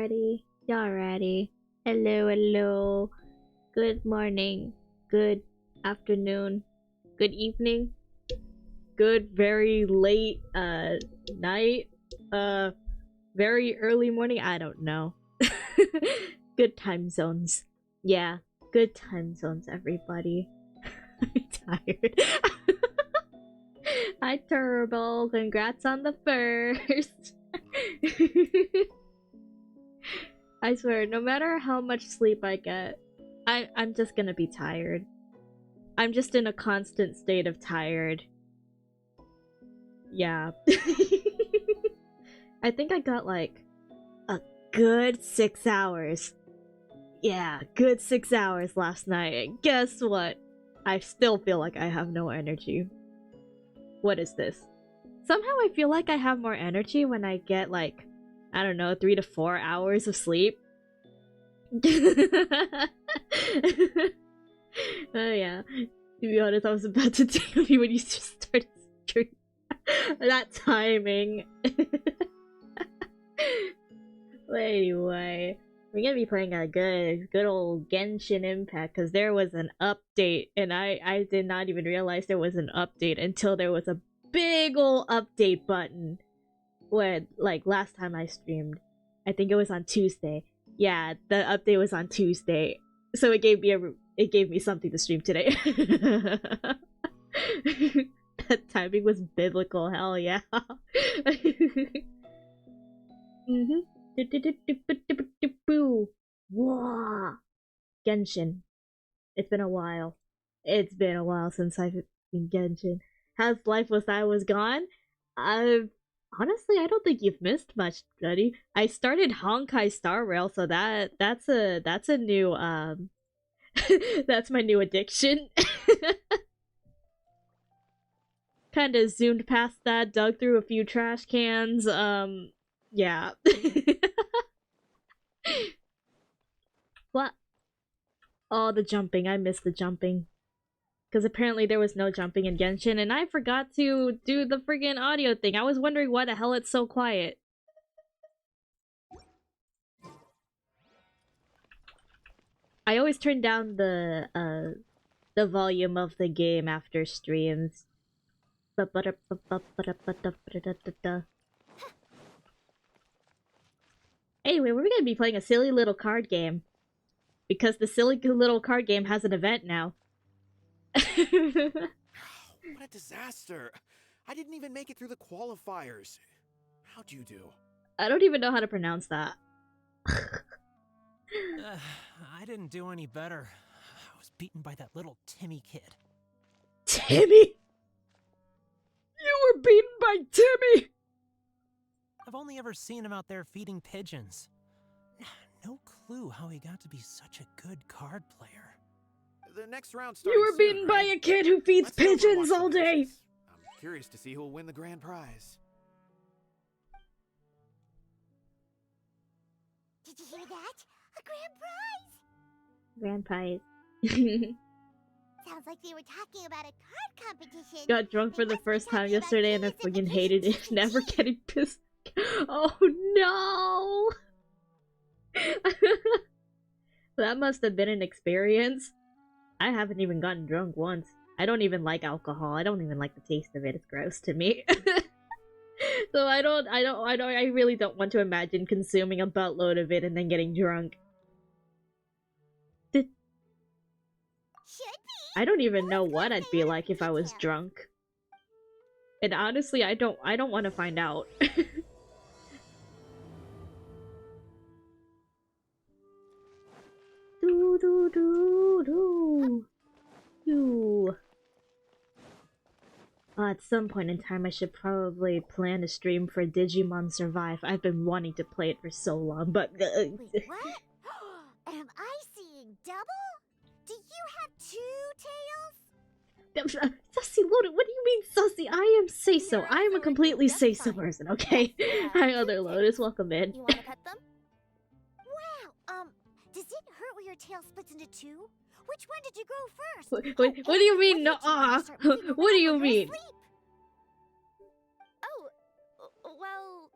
ready? Y'all ready? Hello, hello. Good morning. Good afternoon. Good evening. Good very late night. Very early morning. I don't know. Good time zones. Yeah, good time zones, everybody. I'm tired. Hi, Turbo. Congrats on the first. I swear, no matter how much sleep I get, I'm just gonna be tired. I'm just in a constant state of tired. Yeah. I think I got like a good 6 hours. Yeah, good 6 hours last night. And guess what? I still feel like I have no energy. What is this? Somehow I feel like I have more energy when I get like, I don't know, 3 to 4 hours of sleep. Oh yeah. To be honest, I was about to tell you when you just started streaming. That timing. But anyway, we're gonna be playing a good old Genshin Impact because there was an update, and I did not even realize there was an update until there was a big ol' update button. When like last time I streamed, I think it was on Tuesday. Yeah, the update was on Tuesday, so it gave me something to stream today. That timing was biblical. Hell yeah. Mhm. Whoa. Genshin. It's been a while. It's been a while since I've been Genshin. How's life was I was gone? I've honestly, I don't think you've missed much, buddy. I started Honkai Star Rail, so that's a new that's my new addiction. Kind of zoomed past that, dug through a few trash cans. Yeah. What? Oh, the jumping. I missed the jumping. Because apparently there was no jumping in Genshin, and I forgot to do the friggin' audio thing. I was wondering why the hell it's so quiet. I always turn down the volume of the game after streams. Anyway, we're gonna be playing a silly little card game. Because the silly little card game has an event now. What a disaster. I didn't even make it through the qualifiers. How'd you do? I don't even know how to pronounce that. I didn't do any better. I was beaten by that little Timmy kid. Timmy? You were beaten by Timmy? I've only ever seen him out there feeding pigeons. No clue how he got to be such a good card player. The next round starts. You were beaten by a kid who feeds pigeons all day. I'm curious to see who will win the grand prize. Did you hear that? A grand prize! Grand prize. Sounds like they were talking about a card competition. Got drunk for the first time yesterday and I fucking hated it. Never getting pissed. Oh no! That must have been an experience. I haven't even gotten drunk once. I don't even like alcohol. I don't even like the taste of it. It's gross to me. So I really don't want to imagine consuming a buttload of it and then getting drunk. I don't even know what I'd be like if I was drunk. And honestly, I don't want to find out. Do do do do do. At some point in time, I should probably plan a stream for Digimon Survive. I've been wanting to play it for so long, but Wait, what? Am I seeing double? Do you have two tails? Sussy Loaded, what do you mean sussy? I am say-so. I am a completely say-so person, okay? Hi, Other Lotus, welcome in. You wanna pet them? Wow, does it hurt when your tail splits into two? Which one did you grow first? What do you mean? No, what do you mean? Oh, well,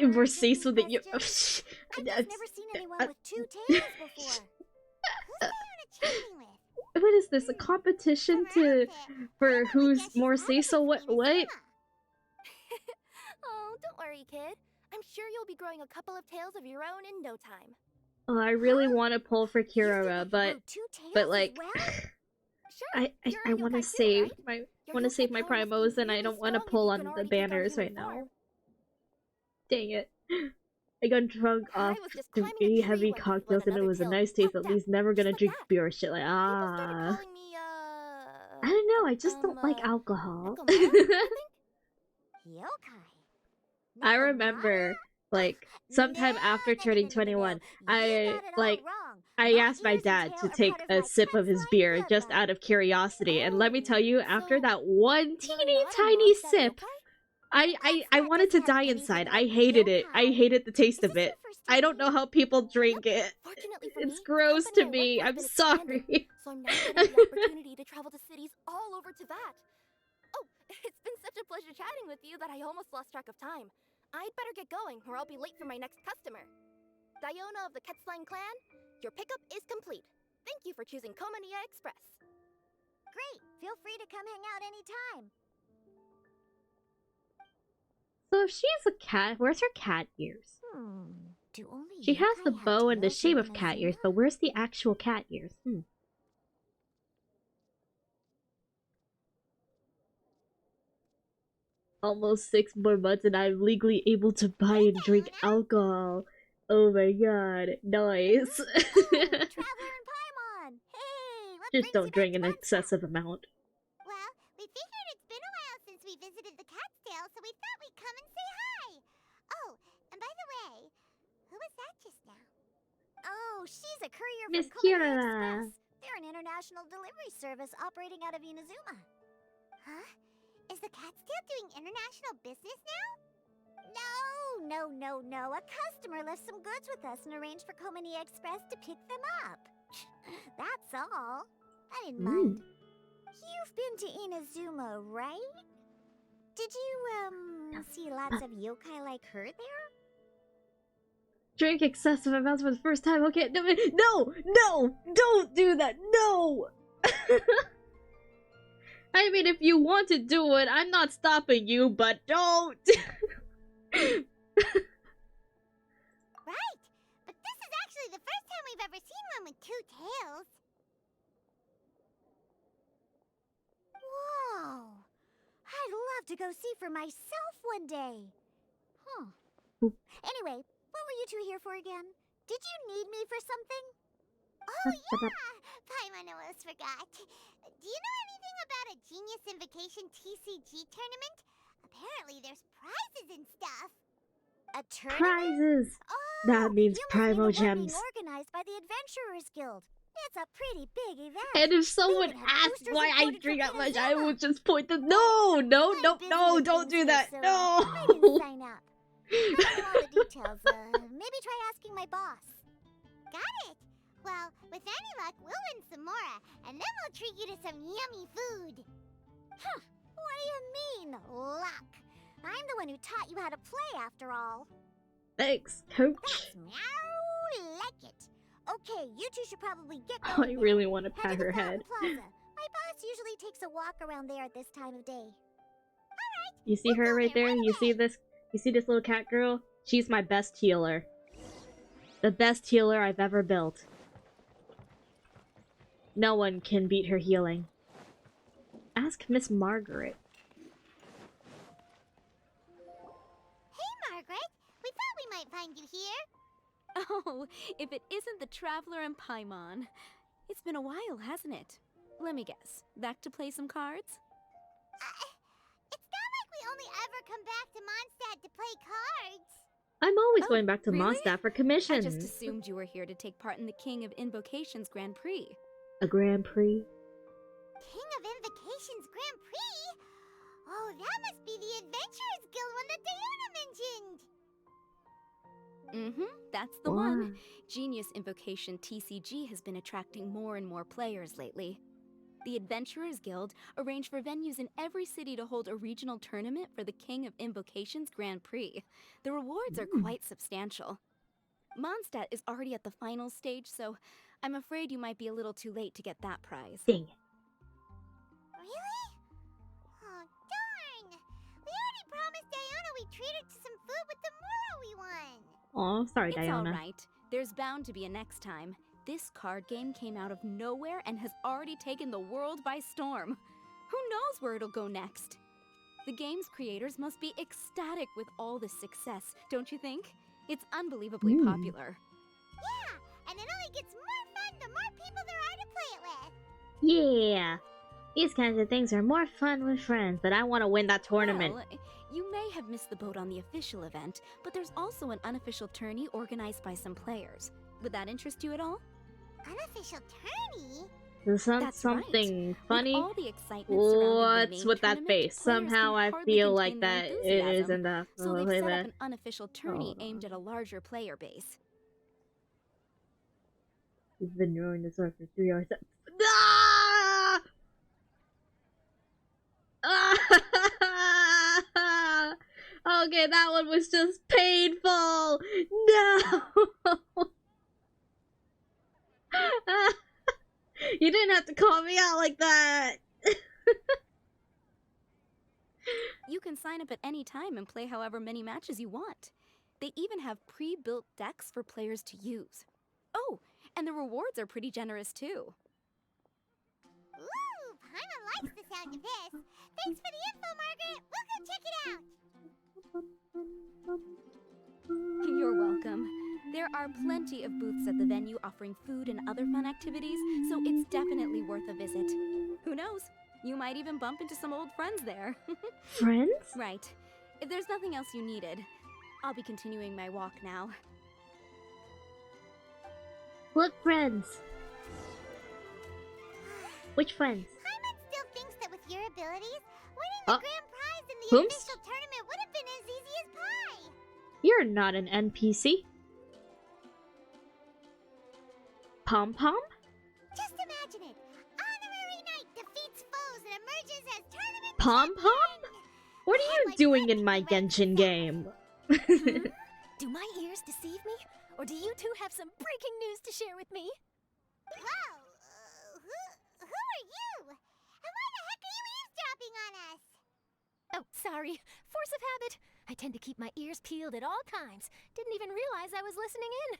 More a safe drinking than you. question? I've just never seen anyone uh, with 2 tails before. Who's Diana chatting with? What is this? A competition From her to outfit, for I would who's guess she's more probably say so? from What? What? Inazuma. Oh, don't worry, kid. I'm sure you'll be growing a couple of tails of your own in no time. Oh, I really Huh? want to pull for You think I Kirara, could grow but 2 tails but as like well? Sure, you're I a want to yokai too, save right? my Your want to yokai save my power must be primos, and I really don't want to strong if pull you on can the already take on banners right human now. form. Dang it! I got drunk off I was just some climbing a pretty tree heavy one day when cocktails, and it another was a tail nice taste. popped At out, least never just gonna like drink that. beer or shit. Like People started ah, calling me, I don't know. I just don't like alcohol. Nekomaru, I think? Yokai. I Nekomaru? remember like sometime No, after no, no, turning no, no, no, no. 21, You I got it all like wrong. I My asked my ears and dad tail to are take part of a my sip of his cat's-like beer just bloodline. out of curiosity, and let me tell you, after So, that one you're teeny not a tiny Mondstadt sip, yokai? I Mondstadt wanted to doesn't have die anything inside. like I hated it. I yokai. hated the taste Is of this it. your first I time don't know here? how people drink it. Fortunately for It's me, gross the to company I me. work for I'm has been expanding, sorry. so I'm now getting the opportunity to travel to cities all over Teyvat. Oh, it's been such a pleasure chatting with you that I almost lost track of time. I'd better get going, or I'll be late for my next customer. Diona of the Quetzline clan, your pickup is complete. Thank you for choosing Komania Express. Great. Feel free to come hang out anytime. So if she's a cat, where's her cat ears? Do only She has the yokai have bow and the tails shape in of cat ears, Inazuma? but where's the actual cat ears? Almost 6 more months and I'm legally able to buy and drink alcohol. Oh my god, nice. Oh, Traveler and Paimon! Hey, what Just brings you don't back drink to an Mondstadt? excessive amount. Well, we figured it's been a while since we visited the Catskill, so we thought we'd come and say hi. Oh, and by the way, who was that just now? Oh, she's a courier Miss from Komania Kirara. Express. They're an international delivery service operating out of Inazuma. Huh? Is the Catskill doing international business now? No. A customer left some goods with us and arranged for Komania Express to pick them up. That's all. I didn't mind. You've been to Inazuma, right? Did you, see lots of yokai like her there? Drink excessive amounts for the first time. Okay, no, don't do that. No. I mean, if you want to do it, I'm not stopping you, but don't. Right, but this is actually the first time we've ever seen one with 2 tails. Whoa! I'd love to go see for myself one day. Huh. Anyway, what were you two here for again? Did you need me for something? Oh yeah! Paimon almost forgot. Do you know anything about a Genius Invocation TCG tournament? Apparently there's prizes and stuff. A tournament? Prizes. Oh, That means you must Primo mean the one Gems. being organized by the Adventurers Guild. It's a pretty big event. And if someone even have asks boosters why I imported drink from that much, I Inazuma. will just point the no, I'm busy with don't things do here, that. so, No. I didn't sign up. I don't know all the details. Maybe try asking my boss. Got it. Well, with any luck, we'll win some more, and then we'll treat you to some yummy food. Huh. What do you mean, luck? I'm the one who taught you how to play, after all. Thanks, coach. That's meow like it. Okay, you two should probably get Oh, going I now. really want to Head pat to the her Fountain head. Plaza. My boss usually takes a walk around there at this time of day. You see her right there? You see this? You see this little cat girl? She's my best healer. The best healer I've ever built. No one can beat her healing. Ask Miss Margaret. Hey, Margaret. We thought we might find you here. Oh, if it isn't the Traveler and Paimon. It's been a while, hasn't it? Let me guess. Back to play some cards? It's not like we only ever come back to Mondstadt to play cards. I'm always Oh, going back to really? Mondstadt for I commissions. just assumed you were here to take part in the King of Invocations Grand Prix. A Grand Prix? King of Invocations Grand Prix? Oh, that must be the Adventurers Guild one that Diana mentioned. Mm-hmm, that's the Wow. one. Genius Invocation TCG has been attracting more and more players lately. The Adventurers Guild arranged for venues in every city to hold a regional tournament for the King of Invocation's Grand Prix. The rewards are quite substantial. Mondstadt is already at the final stage, so I'm afraid you might be a little too late to get that prize. Dang it. Really? Oh, darn! We already promised Diana we'd treat her to some food with the Moro we won. Oh, sorry, It's Diana. alright. There's bound to be a next time. This card game came out of nowhere and has already taken the world by storm. Who knows where it'll go next? The game's creators must be ecstatic with all this success, don't you think? It's unbelievably popular. Yeah, and it only gets more fun the more people there are to play it with. Yeah. These kinds of things are more fun with friends, but I want to win that tournament. Well, you may have missed the boat on the official event, but there's also an unofficial tourney organized by some players. Would that interest you at all? Unofficial tourney? This sounds That's something right. funny. With all the excitement surrounding the What's main with that tournament, face? players Somehow can I hardly feel like contain their that it enthusiasm. isn't the. So they've wait a set up minute. an unofficial tourney Hold on. aimed at a larger player base. You've been rowing the sword for 3 hours. Ah! Ah! Okay, that one was just painful. No. You didn't have to call me out like that. You can sign up at any time and play however many matches you want. They even have pre-built decks for players to use. Oh, and the rewards are pretty generous too. Ooh, Paimon likes the sound of this. Thanks for the info, Margaret. We'll go check it out. You're welcome. There are plenty of booths at the venue offering food and other fun activities, so it's definitely worth a visit. Who knows? You might even bump into some old friends there. Friends? Right. If there's nothing else you needed, I'll be continuing my walk now. What friends? Which friends? Paimon still thinks that with your abilities, winning the Oh. grand prize in the Whoops. official tournament would have been as easy as pie. You're not an NPC. Pom Pom? Just imagine it. Honorary Knight defeats foes and emerges as tournament Pom Pom? champion. What are you doing in my Genshin game? Do my ears deceive me? Or do you two have some breaking news to share with me? Whoa, who are you? And why the heck are you eavesdropping on us? Oh, sorry. Force of habit. I tend to keep my ears peeled at all times. Didn't even realize I was listening in.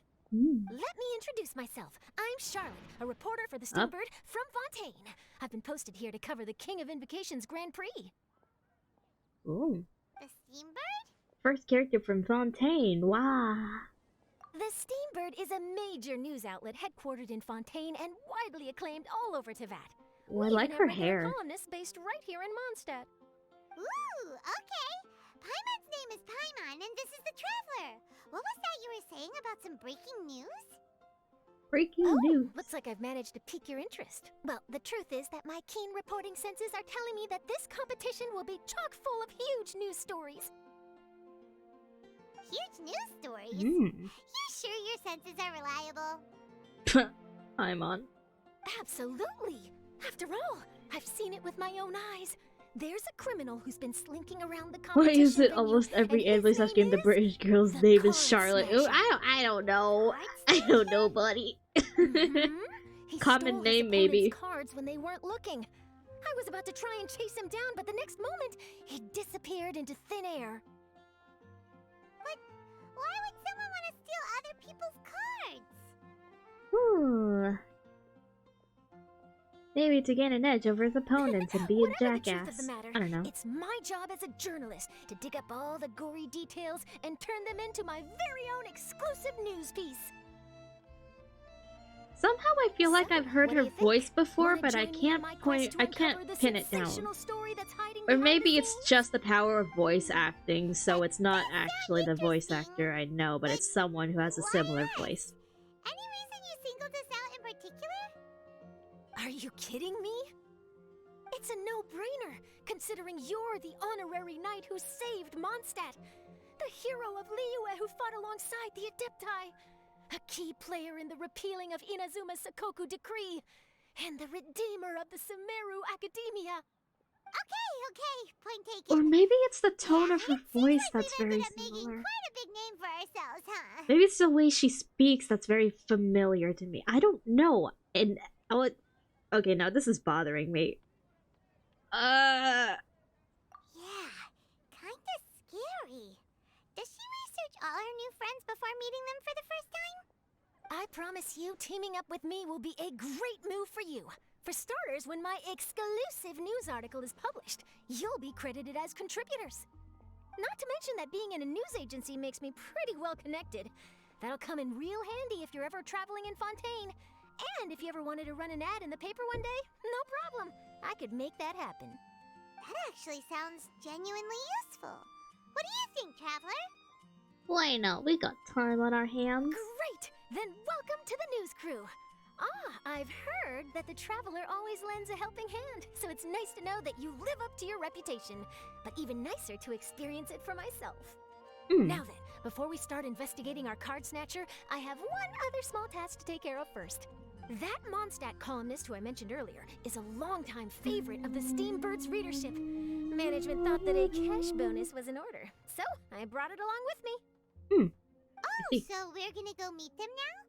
Let me introduce myself. I'm Charlotte, a reporter for the Steambird from Fontaine. I've been posted here to cover the King of Invocation's Grand Prix. Ooh. The Steambird? First character from Fontaine. Wow. The Steambird is a major news outlet headquartered in Fontaine and widely acclaimed all over Teyvat. Oh, I We like even her have regular hair. columnists based right here in Mondstadt. Ooh, okay. Paimon's name is Paimon, and this is the Traveler. What was that you were saying about some breaking news? Breaking Oh, news. looks like I've managed to pique your interest. Well, the truth is that my keen reporting senses are telling me that this competition will be chock full of huge news stories. Huge news stories? Hmm. You sure your senses are reliable? I'm on. Absolutely. After all, I've seen it with my own eyes. There's a criminal who's been slinking around the Why competition is it venue, almost every and his anime slash name game the is British girl's the name is Card Charlotte? Ooh, Smasher. I don't know. Right, I don't Smasher? know, buddy. Mhm. He Common stole his name, opponent's maybe. cards when they weren't looking. I was about to try and chase him down, but the next moment, he disappeared into thin air. But why would someone want to steal other people's cards? Maybe to gain an edge over his opponents and be a Whatever the truth of jackass. the matter, I don't know. it's my job as a journalist to dig up all the gory details and turn them into my very own exclusive news piece. Somehow I feel like So, I've heard what do her you think? voice before, Wanna but I join me in can't my point. quest to I can't uncover the pin it down. sensational story that's hiding Or behind maybe the it's scenes? just the power of voice acting, so it's not actually the voice actor I know, but it's someone who has a similar voice. Any reason you singled us out in particular? Are you kidding me? It's a no-brainer, considering you're the honorary knight who saved Mondstadt, the hero of Liyue who fought alongside the Adepti, a key player in the repealing of Inazuma's Sakoku decree. and the redeemer of the Sumeru Academia. Okay, point taken. Or maybe it's the tone Yeah, of her it seems voice like that's we've ended very up making similar. quite a big name for ourselves, huh? Maybe it's the way she speaks that's very familiar to me. I don't know. And okay, now this is bothering me. Yeah, kinda scary. Does she research all her new friends before meeting them for the first time? I promise you, teaming up with me will be a great move for you. For starters, when my exclusive news article is published, you'll be credited as contributors. Not to mention that being in a news agency makes me pretty well connected. That'll come in real handy if you're ever traveling in Fontaine. And if you ever wanted to run an ad in the paper one day, no problem. I could make that happen. That actually sounds genuinely useful. What do you think, Traveler? Why not? We got time on our hands. Great! Then welcome to the news crew. I've heard that the Traveler always lends a helping hand, so it's nice to know that you live up to your reputation, but even nicer to experience it for myself. Now then, before we start investigating our card snatcher, I have one other small task to take care of first. That Mondstadt columnist who I mentioned earlier is a longtime favorite of the Steambird's readership. Management thought that a cash bonus was in order, so I brought it along with me. Oh, so we're gonna go meet them now?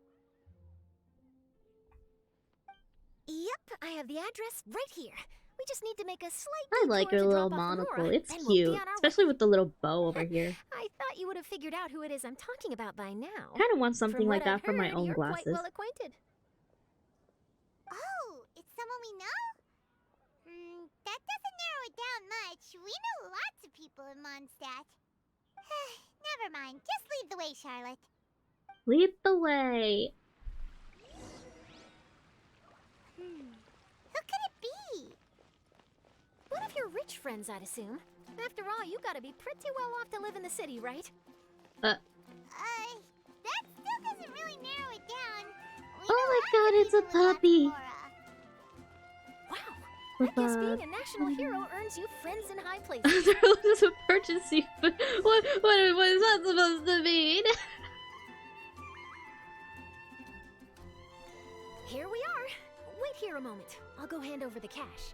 Yep, I have the address right here. We just need to make a slight I like detour her to little drop off monocle. Nora, It's then we'll be cute. on our way. Especially with the little bow over here. I thought you would have figured out who it is I'm talking about by now. Kind of want something From like what I've that for my heard, own you're glasses. quite well acquainted. Oh, it's someone we know? That doesn't narrow it down much. We know lots of people in Mondstadt. Never mind. Just lead the way, Charlotte. Lead the way. Who could it be? One of your rich friends, I'd assume. After all, you gotta be pretty well off to live in the city, right? That still doesn't really narrow it down. We Oh know my lots god, of it's a people with lots of puppy. aura. Wow, I guess being a national hero earns you friends in high places. There was a purchasing. What is that supposed to mean? Here we are. Wait here a moment. I'll go hand over the cash.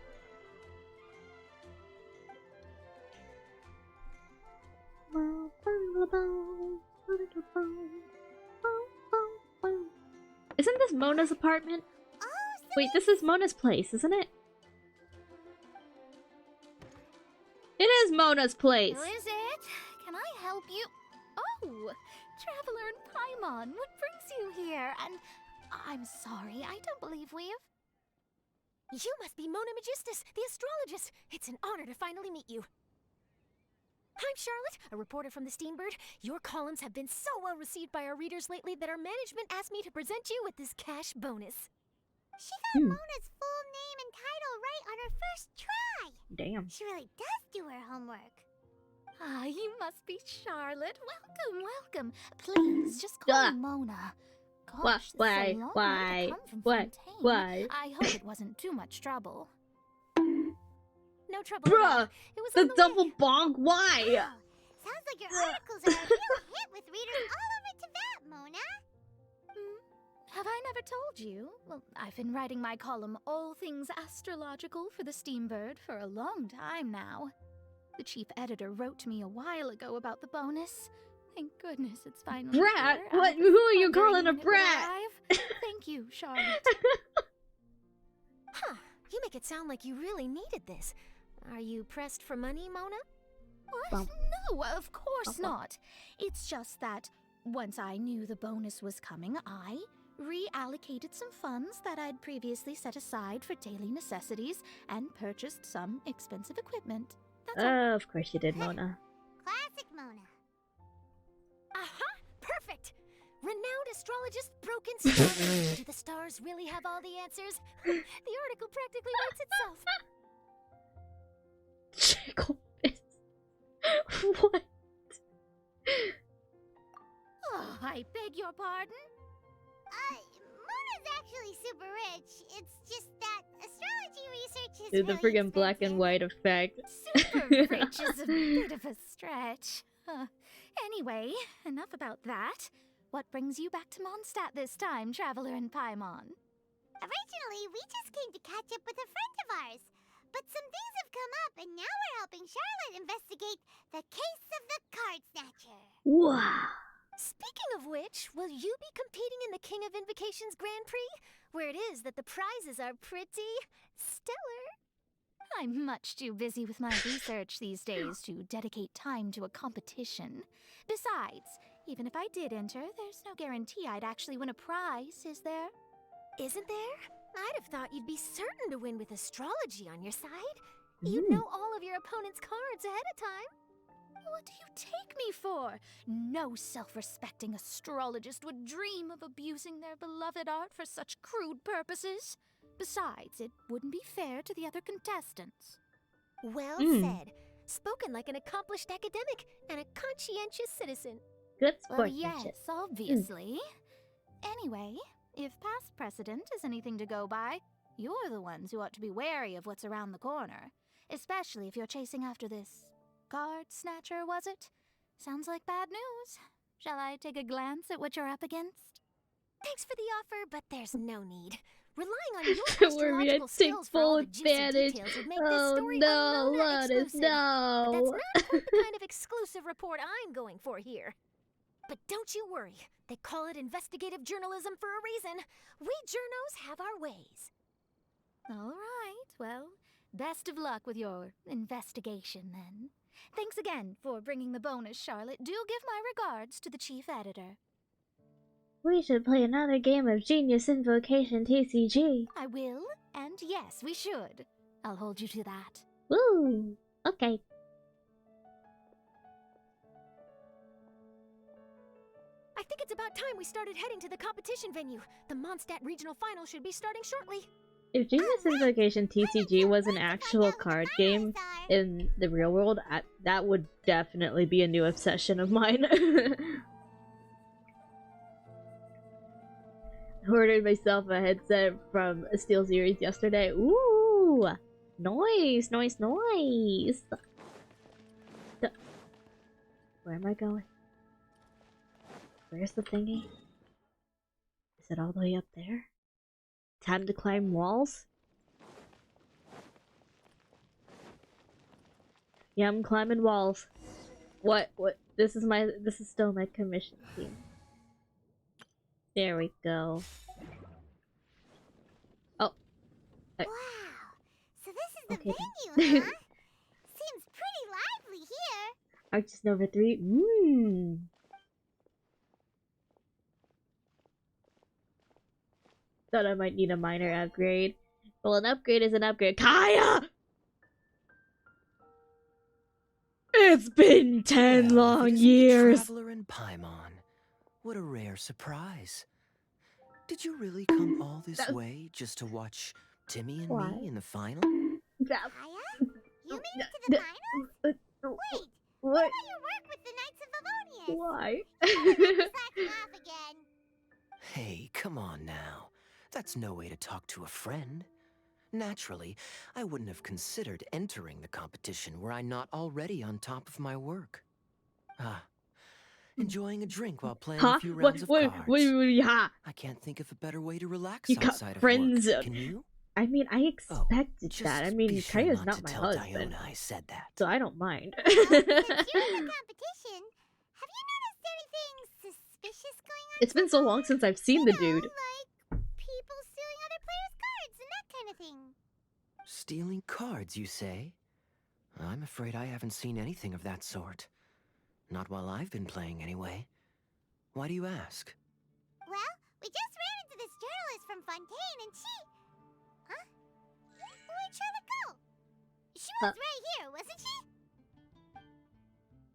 Isn't this Mona's apartment? Oh, Wait, this is Mona's place, isn't it? It is Mona's place! Who is it? Can I help you? Oh, Traveler and Paimon, what brings you here? And I'm sorry, I don't believe we've... You must be Mona Magistus, the astrologist. It's an honor to finally meet you. I'm Charlotte, a reporter from the Steambird. Your columns have been so well received by our readers lately that our management asked me to present you with this cash bonus. she got Mona's full name and title right on her first try. Damn. She really does do her homework. Ah, you must be Charlotte. Welcome. Please, just call me Mona. Gosh, this is a long way to come from Fontaine. Why? I hope it wasn't too much trouble. No trouble at all. Bruh! It was The on the double way. bonk, why? Wow. Sounds like your articles are a real hit with readers all over Teyvat, Mona. Have I never told you? Well, I've been writing my column All Things Astrological for the Steambird for a long time now. The chief editor wrote to me a while ago about the bonus. Thank goodness it's finally Brat? here. What? I Who was are you wondering calling a when it would brat? arrive. Thank you, Charlotte. Huh, you make it sound like you really needed this. Are you pressed for money, Mona? What? No, of course not. It's just that once I knew the bonus was coming, I reallocated some funds that I'd previously set aside for daily necessities and purchased some expensive equipment. That's all. Of course you did, Mona. Classic Mona. Aha! Perfect! Renowned astrologist Broken Star. Do the stars really have all the answers? The article practically writes itself. Chickle fist. What? Oh, I beg your pardon? Mona's actually super rich. It's just that astrology research is Dude, the really friggin' black and expensive. white effect. Super rich is a bit of a stretch. Anyway, enough about that. What brings you back to Mondstadt this time, Traveler and Paimon? Originally, we just came to catch up with a friend of ours. But some things have come up, and now we're helping Charlotte investigate the case of the card snatcher. Wow. Speaking of which, will you be competing in the King of Invocations Grand Prix? Where it is that the prizes are pretty stellar. I'm much too busy with my research these days to dedicate time to a competition. Besides, even if I did enter, there's no guarantee I'd actually win a prize, is there? Isn't there? I'd have thought you'd be certain to win with astrology on your side. You'd know all of your opponent's cards ahead of time. What do you take me for? No self-respecting astrologist would dream of abusing their beloved art for such crude purposes. Besides, it wouldn't be fair to the other contestants. Well said. Spoken like an accomplished academic and a conscientious citizen. Good Well, sportsmanship. yes, obviously. Anyway, if past precedent is anything to go by, you're the ones who ought to be wary of what's around the corner. Especially if you're chasing after this card snatcher, was it? Sounds like bad news. Shall I take a glance at what you're up against? Thanks for the offer, but there's no need. Relying on your We're being astrological skills for all full the juicy advantage. details would make this Oh story no, unknown and Lotus, exclusive. But no. that's not quite the kind of exclusive report I'm going for here. But don't you worry. They call it investigative journalism for a reason. We journos have our ways. All right, well, best of luck with your investigation then. Thanks again for bringing the bonus, Charlotte. Do give my regards to the chief editor. We should play another game of Genius Invocation TCG. I will, and yes, we should. I'll hold you to that. Woo! Okay. I think it's about time we started heading to the competition venue. The Mondstadt Regional Final should be starting shortly. If Genius Invocation TCG was an actual card game in the real world, that would definitely be a new obsession of mine. I ordered myself a headset from a Steel Series yesterday. Ooh! Nice, nice, nice! Where am I going? Where's the thingy? Is it all the way up there? Time to climb walls? Yeah, I'm climbing walls. What? This is still my commission scheme. There we go. Oh. Wow. So this is the Okay, venue, huh? Seems pretty lively here. Arches Nova 3. Mmm. Thought I might need a minor upgrade. Well, an upgrade is an upgrade. Kaya! It's been 10 Well, if long it isn't the years. Traveler and Paimon. What a rare surprise. Did you really come all this way just to watch Timmy and Why? me in the final? That- Kaya? You made it to the finals? Wait, what What? about your work with the Knights of Favonius? Why? Slack laugh again. Hey, come on now. That's no way to talk to a friend. Naturally, I wouldn't have considered entering the competition were I not already on top of my work. Enjoying a drink while playing Huh? a few rounds of cards. Ha! I can't think of a better way to relax You got outside of friends. work. Can you? I mean, I expected Just that. I mean, be sure Kaya's not not to my tell husband, Diona I said that. so I don't mind. Since you're in the competition, have you noticed anything suspicious going on? It's been so long since I've seen the dude. Like people stealing other players' cards and that kind of thing. Stealing cards, you say? I'm afraid I haven't seen anything of that sort. Not while I've been playing, anyway. Why do you ask? Well, we just ran into this journalist from Fontaine and she... Huh? Where'd Charlotte go? She was right here, wasn't she?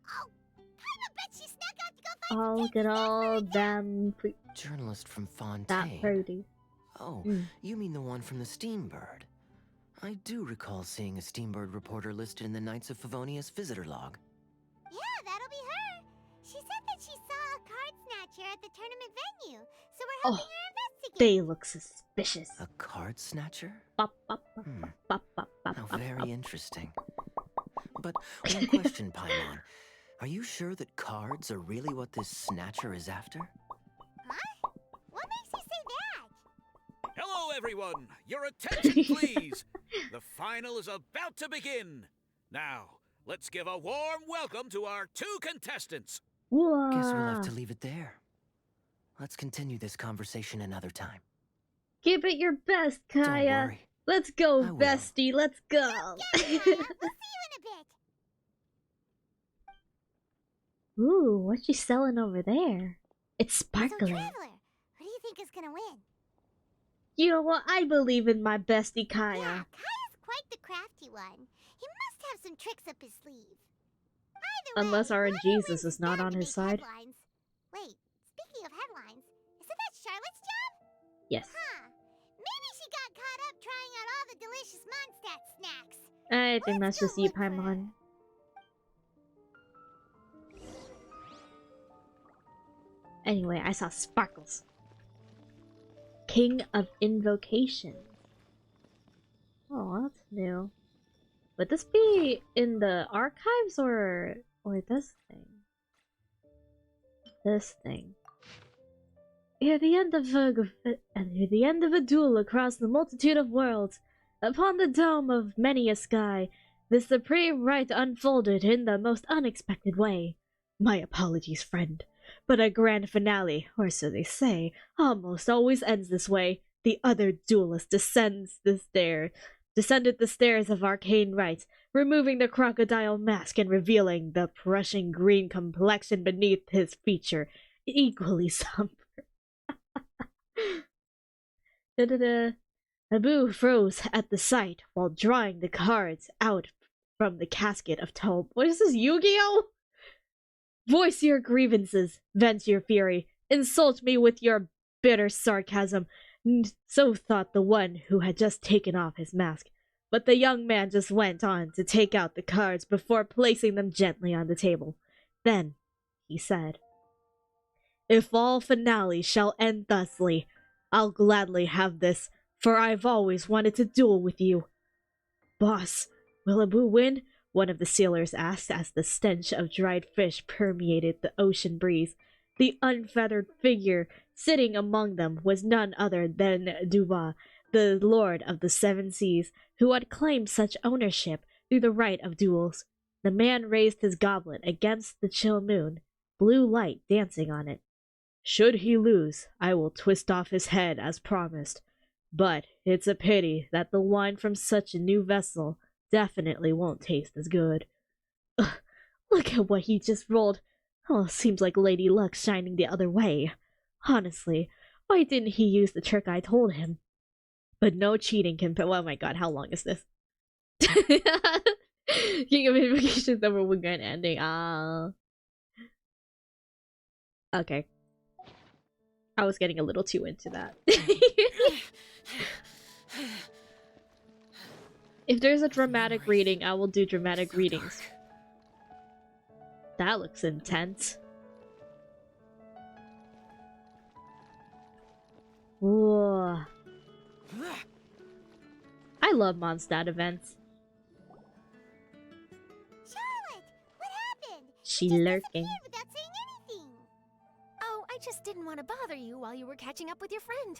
Oh, I bet she snuck out to go find Oh, some look at all them. Journalist from That Fontaine. produce. Oh, Mm. you mean the one from the Steambird. I do recall seeing a Steambird reporter listed in the Knights of Favonius visitor log. Yeah, that'll be her. She said that she saw a card snatcher at the tournament venue, so we're helping her investigate. They look suspicious. A card snatcher? Bop, bop, bop, Hmm. bop, bop, bop, How bop, very bop. interesting. But one question, Paimon. Are you sure that cards are really what this snatcher is after? Huh? What makes you say that? Hello, everyone! Your attention, please! The final is about to begin! Now, let's give a warm welcome to our 2 contestants! Guess we'll have Whoa. to leave it there. Let's continue this conversation another time. Give it your best, Don't Kaya. worry. Let's go, I will. bestie. Let's go. Yeah, Kaya, we'll see you in a bit. Ooh, what's she selling over there? It's So, sparkling. Traveler, who do you think is gonna win? You know what? I believe in my bestie, Kaya. Yeah, Kaya's quite the crafty one. He must have some tricks up his sleeve. Either Unless way, our whoever Jesus wins is not bound on to his make side. Headlines. Wait, speaking of headlines, isn't that Charlotte's job? Yes. Huh. Maybe she got caught up trying out all the delicious Mondstadt snacks. I think Let's that's go just you, look for her. Paimon. Anyway, I saw sparkles. King of Invocation. Oh, that's new. Would this be in the archives or this thing? This thing. Near the end of a duel across the multitude of worlds, upon the dome of many a sky, the supreme rite unfolded in the most unexpected way. My apologies, friend, but a grand finale, or so they say, almost always ends this way. The other duelist descended the stairs of arcane rite, removing the crocodile mask and revealing the Prussian green complexion beneath his feature, equally somber. Abu froze at the sight while drawing the cards out from the casket of tome. What is this, Yu-Gi-Oh? Voice your grievances, vent your fury, insult me with your bitter sarcasm. So thought the one who had just taken off his mask. But the young man just went on to take out the cards before placing them gently on the table. Then he said, "If all finales shall end thusly, I'll gladly have this, for I've always wanted to duel with you." "Boss, will Abu win?" one of the sailors asked as the stench of dried fish permeated the ocean breeze. The unfeathered figure sitting among them was none other than Duba, the Lord of the Seven Seas, who had claimed such ownership through the rite of duels. The man raised his goblet against the chill moon, blue light dancing on it. "Should he lose, I will twist off his head as promised. But it's a pity that the wine from such a new vessel definitely won't taste as good. Ugh, look at what he just rolled. Oh, seems like Lady Luck's shining the other way. Honestly, why didn't he use the trick I told him? But no cheating can... Oh my god, how long is this? King of Invocation's #1 grand ending. Okay. I was getting a little too into that. If there's a dramatic reading, I will do dramatic readings. That looks intense. Whoa. I love Mondstadt events. Charlotte, what happened? She You just lurking. disappeared without saying anything. Oh, I just didn't want to bother you while you were catching up with your friend.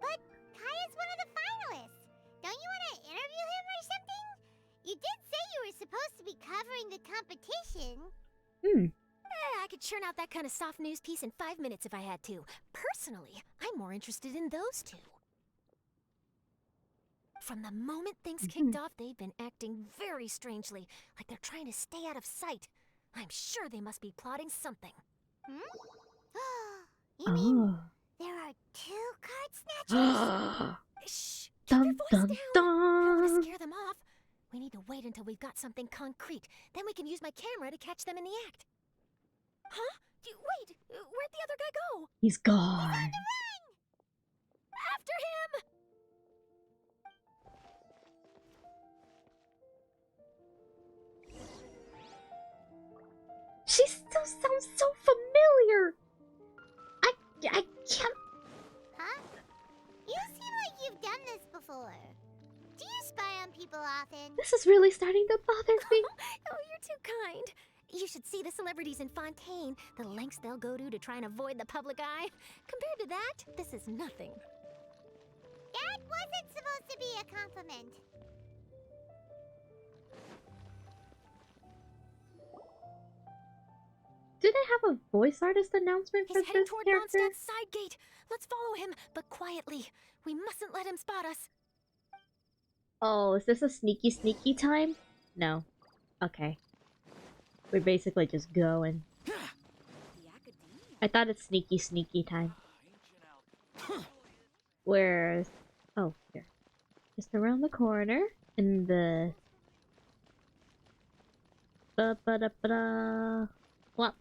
But Kaya's one of the finalists. Don't you want to interview him or something? You did say you were supposed to be covering the competition. I could churn out that kind of soft news piece in 5 minutes if I had to. Personally, I'm more interested in those two. From the moment things kicked off, they've been acting very strangely, like they're trying to stay out of sight. I'm sure they must be plotting something. You mean Oh. there are 2 card snatchers? Shh! Keep Dun your voice dun down! I don't want to dun. scare them off. We need to wait until we've got something concrete. Then we can use my camera to catch them in the act. Huh? Wait! Where'd the other guy go? He's gone. After him! She still sounds so familiar. I can't. Huh? You seem like you've done this before. Do you spy on people often? This is really starting to bother me. Oh, you're too kind. You should see the celebrities in Fontaine, the lengths they'll go to try and avoid the public eye. Compared to that, this is nothing. That to be a compliment. Do they have a voice artist announcement for He's heading this toward character? Mondstadt's side gate. Let's follow him, but quietly. We mustn't let him spot us. Oh, is this a sneaky time? No. Okay. We're basically just going. I thought it's sneaky time. Where's... Oh, here. Just around the corner. In the... Ba-ba-da-ba-da... What?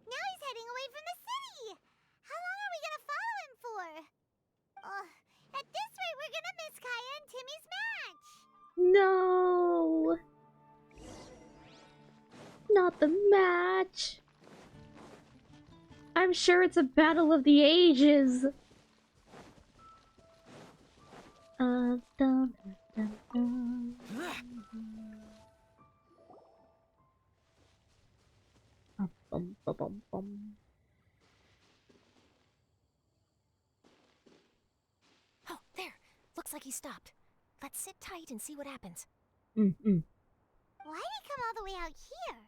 Now he's heading away from the city! How long are we gonna follow him for? At this rate, we're gonna miss Kaya and Timmy's match! No! Not the match! I'm sure it's a battle of the ages! Dun, dun, dun. Bum, bum, bum, bum. Oh, there. Looks like he stopped. Let's sit tight and see what happens. Why did he come all the way out here?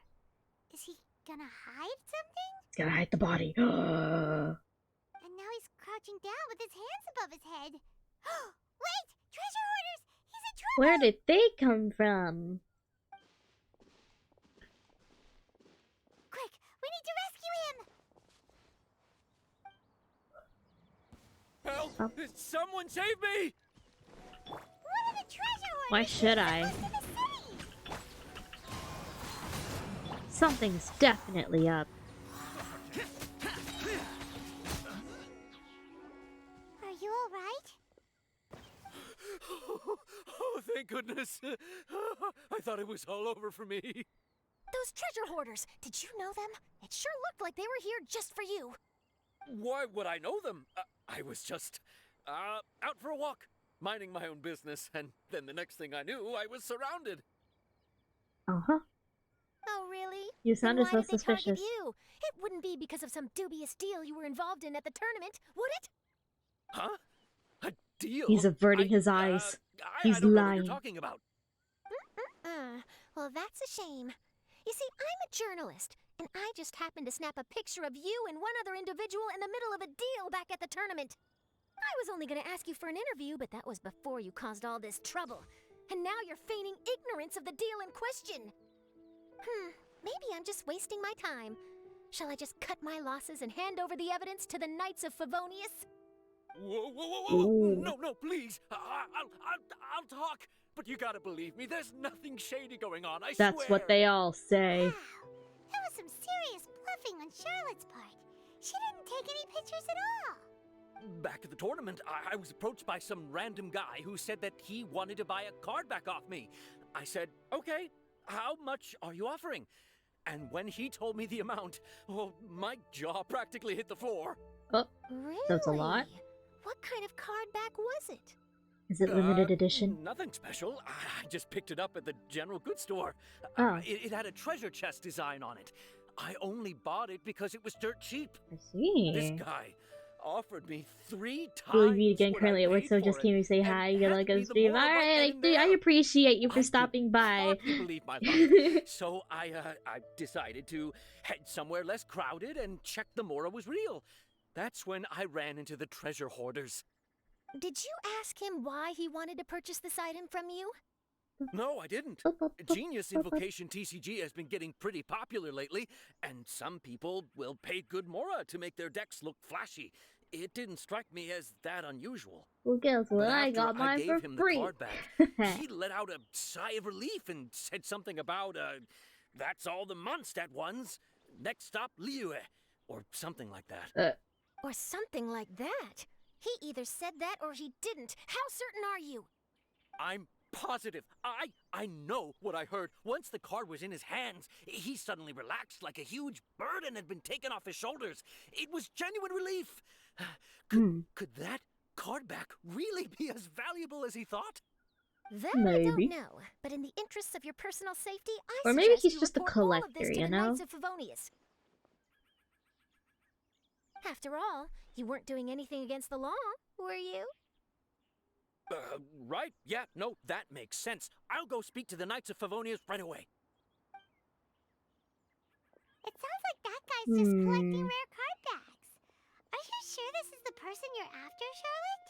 Is he gonna hide something? He's gonna hide the body. And now he's crouching down with his hands above his head. Wait! Treasure hoarders! He's in trouble! Where did they come from? Quick! We need to rescue him! Help! Oh. Someone save me! What are the treasure hoarders? Why should I? What's in the city? Something's definitely up. Are you alright? Oh, thank goodness. I thought it was all over for me. Those treasure hoarders, did you know them? It sure looked like they were here just for you. Why would I know them? I was just out for a walk, minding my own business, and then the next thing I knew, I was surrounded. Uh-huh. Oh, really? You Then sounded why so did they target suspicious. you? It wouldn't be because of some dubious deal you were involved in at the tournament, would it? Huh? A deal? He's averting his eyes. He's I don't know what lying. you're talking about. Well, that's a shame. You see, I'm a journalist, and I just happened to snap a picture of you and one other individual in the middle of a deal back at the tournament. I was only going to ask you for an interview, but that was before you caused all this trouble. And now you're feigning ignorance of the deal in question. Maybe I'm just wasting my time. Shall I just cut my losses and hand over the evidence to the Knights of Favonius? Whoa. Ooh. No, please. I'll talk. But you gotta believe me, there's nothing shady going on, I swear. That's what they all say. Wow. That was some serious bluffing on Charlotte's part. She didn't take any pictures at all. Back at the tournament, I was approached by some random guy who said that he wanted to buy a card back off me. I said, okay, how much are you offering? And when he told me the amount, my jaw practically hit the floor. Oh, Really? that's a lot. What kind of card back was it? Is it limited edition? Nothing special. I just picked it up at the general goods store. Oh. It had a treasure chest design on it. I only bought it because it was dirt cheap. I see. This guy offered me 3 times. We'll meet again what I currently at work, paid so for just it, came to say and hi. You like handed me us the stream. moral right Alright, then and I there. appreciate you for I stopping could by. hardly believe my luck. So I decided to head somewhere less crowded and check the Mora was real. That's when I ran into the treasure hoarders. Did you ask him why he wanted to purchase this item from you? No, I didn't. Genius Invocation TCG has been getting pretty popular lately, and some people will pay good Mora to make their decks look flashy. It didn't strike me as that unusual. Well, guess what? But I after got mine gave for him free. the card back, he let out a sigh of relief and said something about, that's all the Mondstadt ones. Next stop, Liyue, or something like that. Or something like that. He either said that or he didn't. How certain are you? I'm positive. I know what I heard. Once the card was in his hands, he suddenly relaxed like a huge burden had been taken off his shoulders. It was genuine relief. Could that card back really be as valuable as he thought? That I Maybe. don't know, but in the interests of your personal safety, Or maybe suggest he's you just a report all of this collector, to you the know? Knights of Favonius. After all, you weren't doing anything against the law, were you? Right? Yeah, no, that makes sense. I'll go speak to the Knights of Favonius right away. It sounds like that guy's just collecting rare card backs. Are you sure this is the person you're after, Charlotte?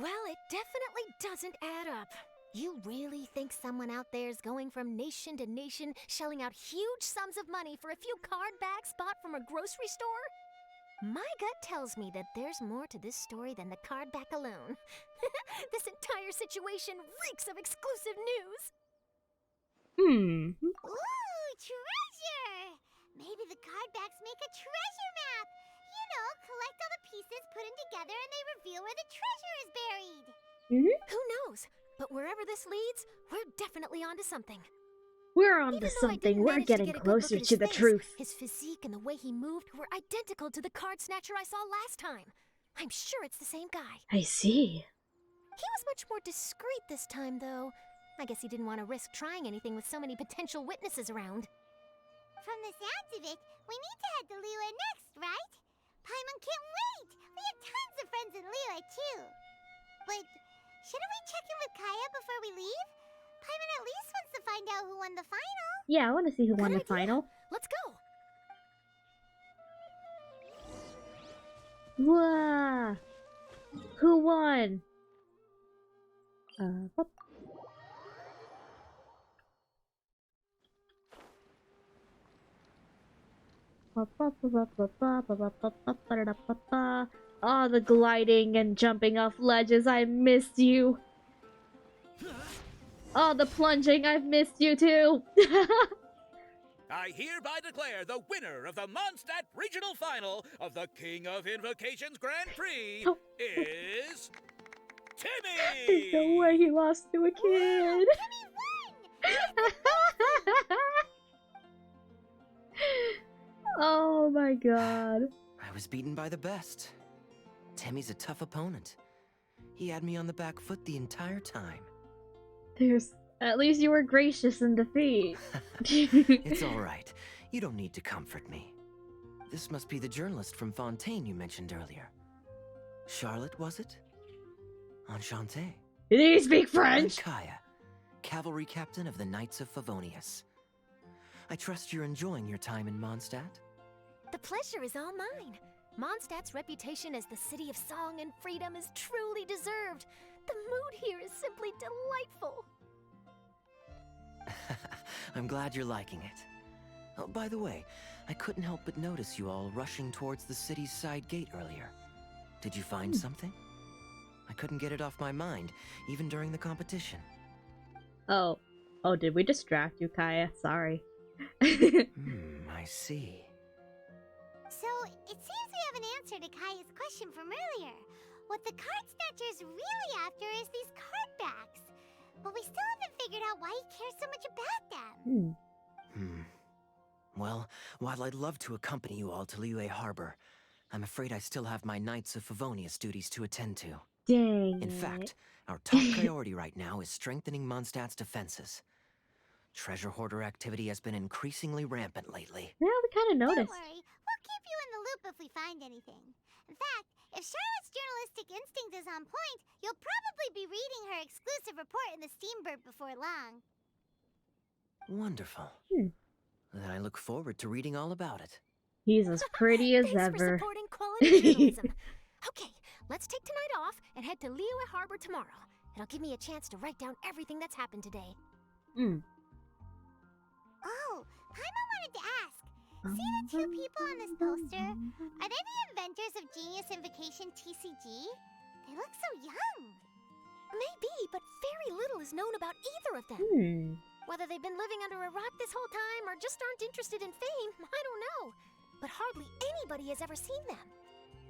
Well, it definitely doesn't add up. You really think someone out there's going from nation to nation, shelling out huge sums of money for a few card backs bought from a grocery store? My gut tells me that there's more to this story than the card back alone. This entire situation reeks of exclusive news. Ooh, treasure! Maybe the card backs make a treasure map. You know, collect all the pieces, put them together, and they reveal where the treasure is buried. Who knows? But wherever this leads, we're definitely onto something. We're on Even to though I something. didn't We're manage to getting get a good look closer at his to the face, truth. His physique and the way he moved were identical to the card snatcher I saw last time. I'm sure it's the same guy. I see. He was much more discreet this time, though. I guess he didn't want to risk trying anything with so many potential witnesses around. From the sounds of it, we need to head to Liyue next, right? Paimon can't wait! We have tons of friends in Liyue, too. But shouldn't we check in with Kaya before we leave? Paimon at least wants to find out who won the final. Yeah, I want to see who won the Good idea. final. Let's go! Wow. Who won? What? Oh, the gliding and jumping off ledges, I missed you. Oh, the plunging, I've missed you too. I hereby declare the winner of the Mondstadt Regional Final of the King of Invocations Grand Prix is Timmy! There's no way he lost to a kid. Oh my god. I was beaten by the best. Timmy's a tough opponent. He had me on the back foot the entire time. At least you were gracious in defeat. It's all right. You don't need to comfort me. This must be the journalist from Fontaine you mentioned earlier. Charlotte, was it? Enchanté. Did he speak I'm French? Kaya, cavalry captain of the Knights of Favonius. I trust you're enjoying your time in Mondstadt? The pleasure is all mine. Mondstadt's reputation as the city of song and freedom is truly deserved. The mood here is simply delightful. I'm glad you're liking it. Oh, by the way, I couldn't help but notice you all rushing towards the city's side gate earlier. Did you find something? I couldn't get it off my mind, even during the competition. Oh, did we distract you, Kaya? Sorry. I see. So, it seems we have an answer to Kaya's question from earlier. What the card snatcher's really after is these card backs. But we still haven't figured out why he cares so much about them. Well, while I'd love to accompany you all to Liyue Harbor, I'm afraid I still have my Knights of Favonius duties to attend to. Dang. In fact, our top priority right now is strengthening Mondstadt's defenses. Treasure hoarder activity has been increasingly rampant lately. Yeah, we kind of Don't noticed. worry, we'll keep you in the loop if we find anything. In fact, if Charlotte's journalistic instinct is on point, you'll probably be reading her exclusive report in the Steambird before long. Wonderful. Then I look forward to reading all about it. He's as pretty as Thanks ever. for supporting quality journalism. Okay, let's take tonight off and head to Liyue Harbor tomorrow. It'll give me a chance to write down everything that's happened today. Oh, Paimon wanted to ask. See the two people on this poster? Are they the inventors of Genius Invocation TCG? They look so young. Maybe, but very little is known about either of them. Whether they've been living under a rock this whole time or just aren't interested in fame, I don't know. But hardly anybody has ever seen them.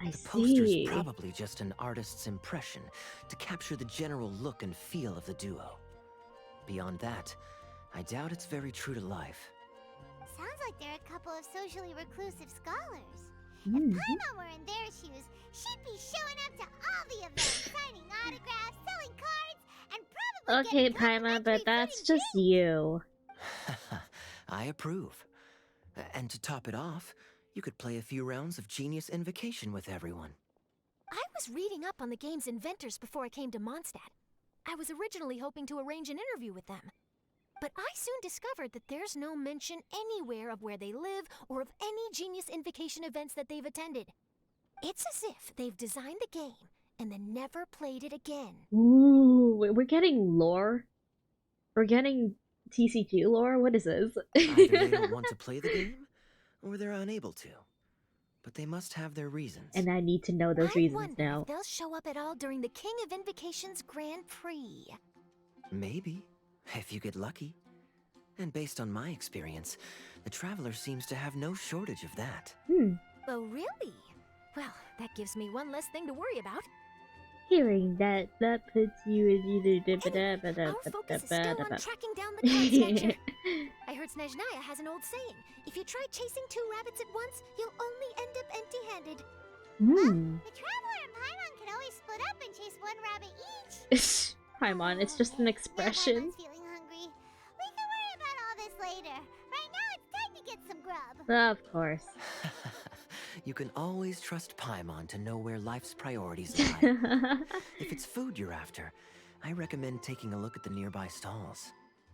I The poster's see. probably just an artist's impression to capture the general look and feel of the duo. Beyond that, I doubt it's very true to life. Sounds like they're a couple of socially reclusive scholars. If Paimon were in their shoes, she'd be showing up to all the events, signing autographs, selling cards, and probably Okay, getting Paimon, but complimentary that's food and just you. I approve. And to top it off, You could play a few rounds of Genius Invocation with everyone. I was reading up on the game's inventors before I came to Mondstadt. I was originally hoping to arrange an interview with them. But I soon discovered that there's no mention anywhere of where they live or of any Genius Invocation events that they've attended. It's as if they've designed the game and then never played it again. Ooh, we're getting lore. We're getting TCG lore? What is this? Either they don't want to play the game, or they're unable to. But they must have their reasons. And I need to know those reasons wonder now. if they'll show up at all during the King of Invocation's Grand Prix. Maybe, if you get lucky. And based on my experience, the Traveler seems to have no shortage of that. Oh, really? Well, that gives me one less thing to worry about. Hearing that puts you in either Our focus is still on tracking down the card snatcher. I heard Snezhnaya has an old saying. If you try chasing 2 rabbits at once, you'll only end up empty-handed. The Traveler and Paimon can always split up and chase 1 rabbit each. Paimon, it's just an expression. Now Paimon's feeling hungry. We can worry about all this later. Right now, it's time to get some grub. Of course. You can always trust Paimon to know where life's priorities lie. If it's food you're after, I recommend taking a look at the nearby stalls.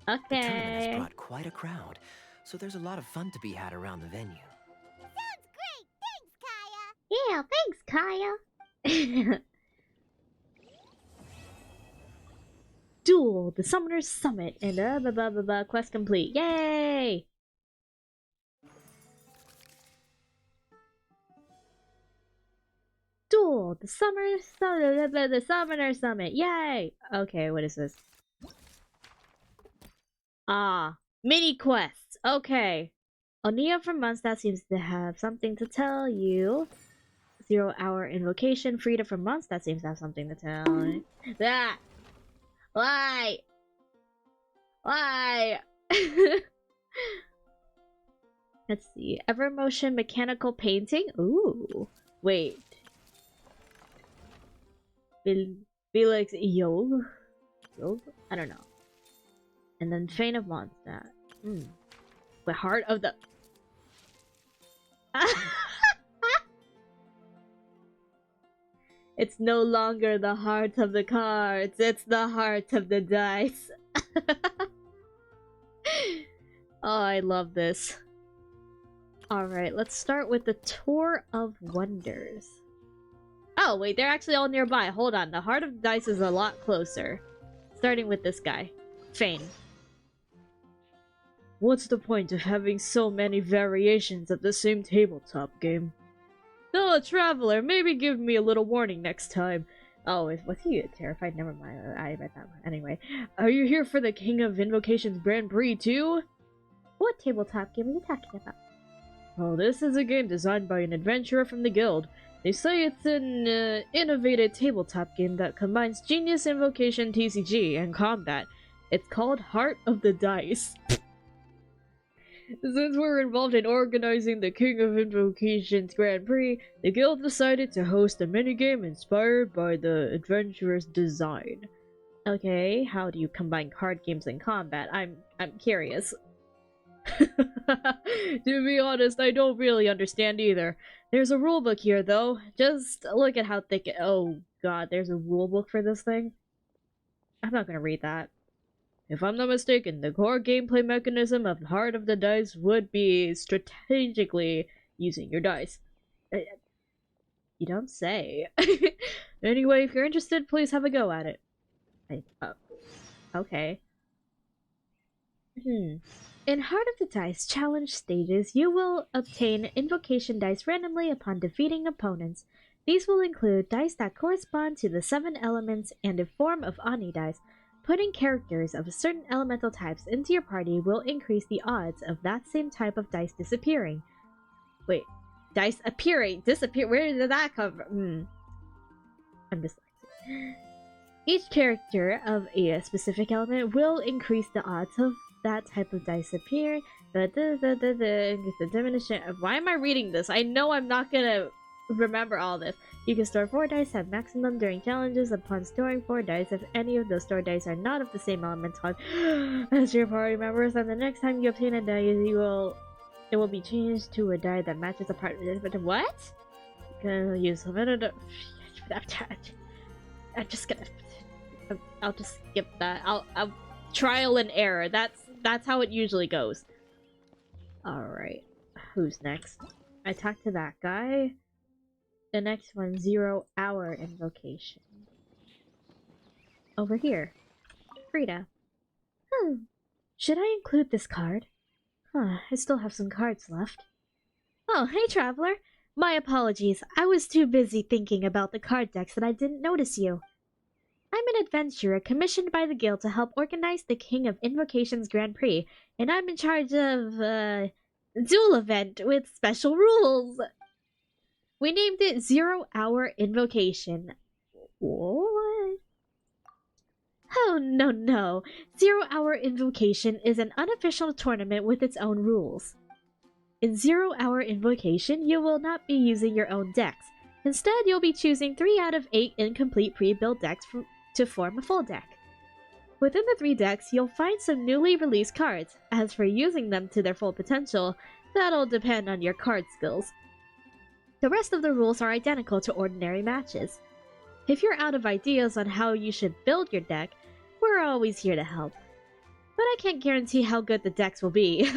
The tournament has brought quite a crowd, so there's a lot of fun to be had around the venue. Sounds great. Thanks, Kaya. Yeah, thanks, Kaya. Duel, the Summoner's Summit, and quest complete. Yay! Duel, the Summoner Summit. Yay! Okay, what is this? Ah, mini quests. Okay. Onia from Mondstadt seems to have something to tell you. 0-hour invocation. Frida from Mondstadt seems to have something to tell. Ah! Why? Why? Let's see. Evermotion mechanical painting. Ooh. Wait. Felix Yog? I don't know. And then Fane of Mondstadt. The heart of the... It's no longer the heart of the cards, it's the heart of the dice. Oh, I love this. Alright, let's start with the Tour of Wonders. Oh, wait, they're actually all nearby. Hold on, the heart of the dice is a lot closer. Starting with this guy, Fane. What's the point of having so many variations of the same tabletop game? Oh, Traveler, maybe give me a little warning next time. Oh, was he terrified? Never mind, I read that one. Anyway, are you here for the King of Invocation's Grand Prix too? What tabletop game are you talking about? Oh, this is a game designed by an adventurer from the guild. They say it's an innovative tabletop game that combines Genius Invocation TCG and combat. It's called Heart of the Dice. Since we're involved in organizing the King of Invocation's Grand Prix, the guild decided to host a minigame inspired by the adventurer's design. Okay, how do you combine card games and combat? I'm curious. To be honest, I don't really understand either. There's a rulebook here, though. Just look at how thick it— oh god, there's a rulebook for this thing? I'm not gonna read that. If I'm not mistaken, the core gameplay mechanism of Heart of the Dice would be strategically using your dice. You don't say. Anyway, if you're interested, please have a go at it. Okay. In Heart of the Dice challenge stages, you will obtain invocation dice randomly upon defeating opponents. These will include dice that correspond to the 7 elements and a form of Ani dice. Putting characters of certain elemental types into your party will increase the odds of that same type of dice disappearing. Wait, dice appearing? Disappear? Where did that come from? I'm dyslexic. Each character of a specific element will increase the odds of that type of dice appearing. The diminution of— why am I reading this? I know I'm not gonna remember all this. You can store 4 dice at maximum during challenges. Upon storing 4 dice, if any of those stored dice are not of the same element type as your party members, then the next time you obtain a dice, you will It will be changed to a die that matches a part. But what? Gonna use I'm just gonna. I'll just skip that. I'll trial and error. That's how it usually goes. All right. Who's next? I talked to that guy. The next one, 0 hour invocation. Over here. Frida. Should I include this card? I still have some cards left. Oh, hey traveler! My apologies, I was too busy thinking about the card decks that I didn't notice you. I'm an adventurer commissioned by the guild to help organize the King of Invocation's Grand Prix, and I'm in charge of, duel event with special rules! We named it 0 Hour Invocation. What? Oh, no. 0 Hour Invocation is an unofficial tournament with its own rules. In 0 Hour Invocation, you will not be using your own decks. Instead, you'll be choosing 3 out of 8 incomplete pre-built decks to form a full deck. Within the 3 decks, you'll find some newly released cards. As for using them to their full potential, that'll depend on your card skills. The rest of the rules are identical to ordinary matches. If you're out of ideas on how you should build your deck, we're always here to help. But I can't guarantee how good the decks will be.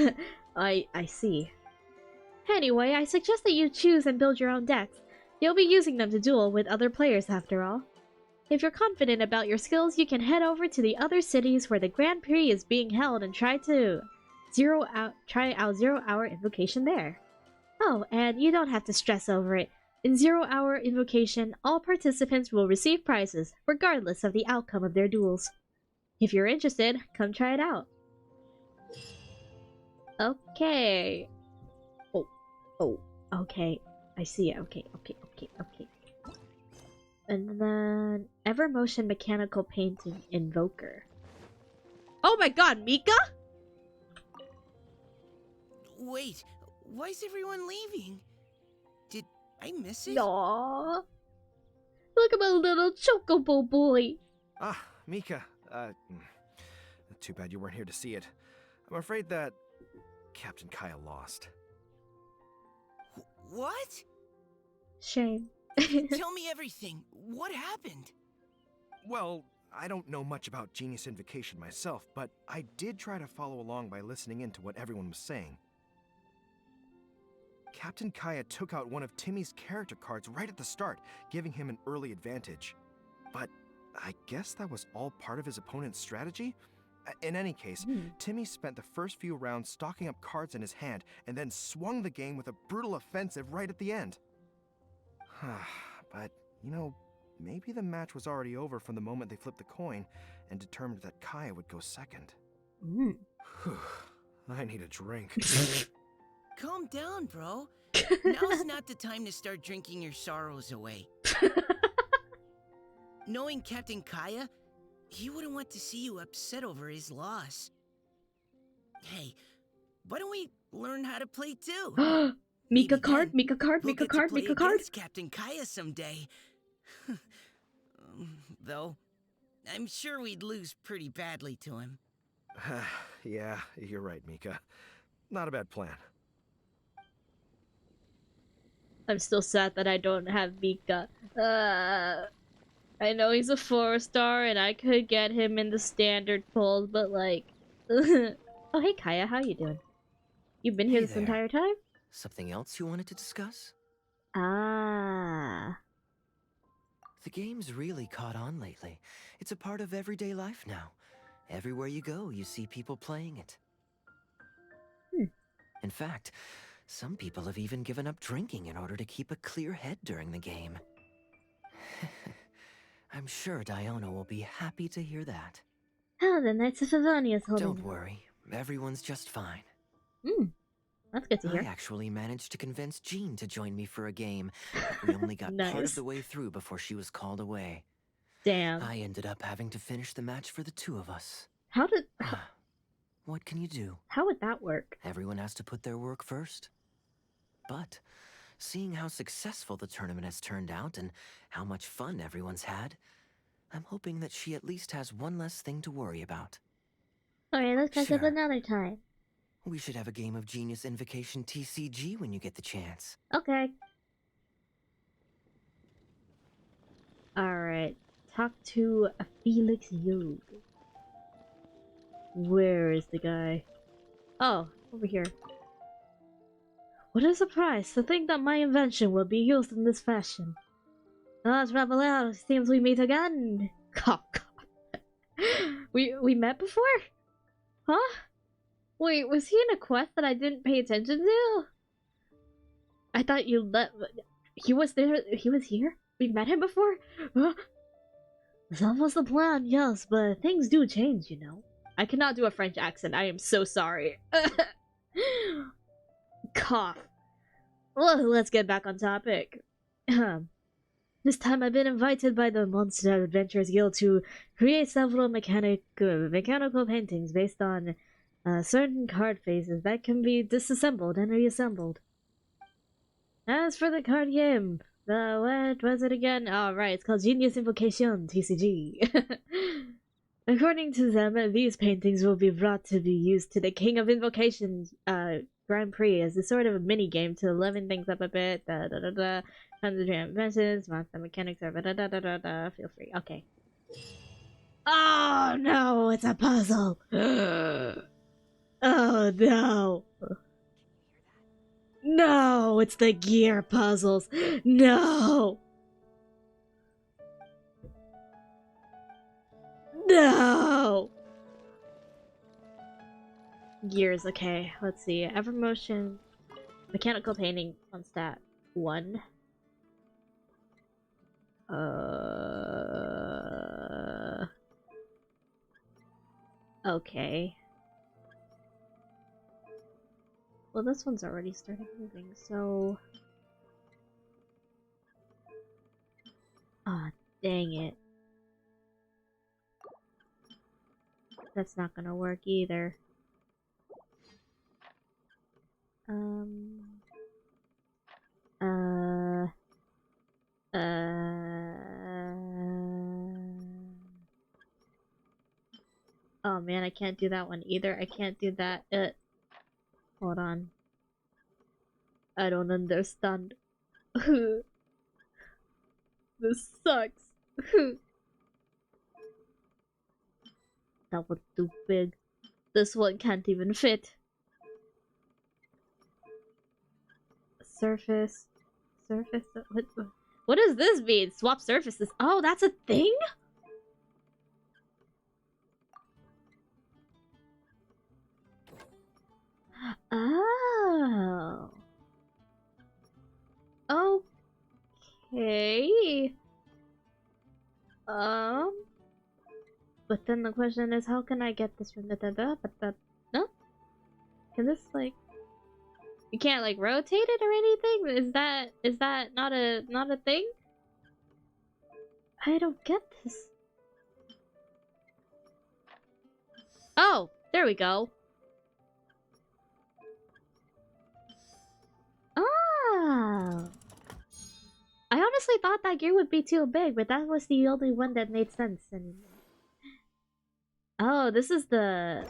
I see. Anyway, I suggest that you choose and build your own decks. You'll be using them to duel with other players after all. If you're confident about your skills, you can head over to the other cities where the Grand Prix is being held and try out 0 Hour Invocation there. Oh, and you don't have to stress over it. In 0 Hour Invocation, all participants will receive prizes, regardless of the outcome of their duels. If you're interested, come try it out. Okay. Oh, okay. I see it. Okay. And then Evermotion Mechanical Painting Invoker. Oh my god, Mika? Wait, why is everyone leaving? Did I miss it? Aww. Look at my little chocobo boy. Ah, Mika. Too bad you weren't here to see it. I'm afraid that Captain Kaya lost. What? Shame. Tell me everything. What happened? Well, I don't know much about Genius Invocation myself, but I did try to follow along by listening in to what everyone was saying. Captain Kaya took out one of Timmy's character cards right at the start, giving him an early advantage. But I guess that was all part of his opponent's strategy? In any case, Timmy spent the first few rounds stocking up cards in his hand and then swung the game with a brutal offensive right at the end. But, you know, maybe the match was already over from the moment they flipped the coin and determined that Kaya would go second. I need a drink. Calm down, bro. Now's not the time to start drinking your sorrows away. Knowing Captain Kaya, he wouldn't want to see you upset over his loss. Hey, why don't we learn how to play too? Mika Maybe card, then Mika card, we'll Mika get to card, play Mika card. against Captain Kaya someday. Though, I'm sure we'd lose pretty badly to him. Yeah, you're right, Mika. Not a bad plan. I'm still sad that I don't have Mika. I know he's a 4-star and I could get him in the standard polls, but like... Oh, hey Kaya, how you doing? You've been here Hey this there. entire time? Something else you wanted to discuss? Ah. The game's really caught on lately. It's a part of everyday life now. Everywhere you go, you see people playing it. In fact, some people have even given up drinking in order to keep a clear head during the game. I'm sure Diona will be happy to hear that. Oh, the Knights of Favonia's holding. Don't worry, everyone's just fine. That's good to hear. I actually managed to convince Jean to join me for a game, but we only got part Nice. of the way through before she was called away. Damn. I ended up having to finish the match for the two of us. How did... What can you do? How would that work? Everyone has to put their work first. But, seeing how successful the tournament has turned out and how much fun everyone's had, I'm hoping that she at least has one less thing to worry about. Alright, let's catch up Sure. another time. We should have a game of Genius Invocation TCG when you get the chance. Okay. Alright. Talk to Felix Young. Where is the guy? Oh, over here. What a surprise to think that my invention will be used in this fashion. Ah, Traveler, it seems we meet again. Oh, God. We met before? Huh? Wait, was he in a quest that I didn't pay attention to? I thought you let... He was there? He was here? We met him before? Huh? That was the plan, yes, but things do change, you know. I cannot do a French accent. I am so sorry. Cough. Well, let's get back on topic. This time I've been invited by the Monster Adventurers Guild to create several mechanical paintings based on certain card phases that can be disassembled and reassembled. As for the card game, what was it again? Oh, right, it's called Genius Invocation, TCG. According to them, these paintings will be brought to be used to the King of Invocation Grand Prix as a sort of a mini game to leaven things up a bit. Tons of inventions, monster mechanics are feel free. Okay. Oh no, it's a puzzle. Oh no. No, it's the gear puzzles. No. No. Gears, okay. Let's see. Evermotion. Mechanical painting on stat 1. Okay. Well, this one's already started moving, so... Ah, dang it. That's not gonna work either. Oh man, I can't do that one either. I can't do that. Hold on. I don't understand. This sucks. That was too big. This one can't even fit. Surface. Surface. What does this mean? Swap surfaces. Oh, that's a thing? Oh. Okay. But then the question is, how can I get this from no? Can this, like... You can't, like, rotate it or anything? Is that not a thing? I don't get this. Oh, there we go. Oh. I honestly thought that gear would be too big, but that was the only one that made sense. And oh, this is the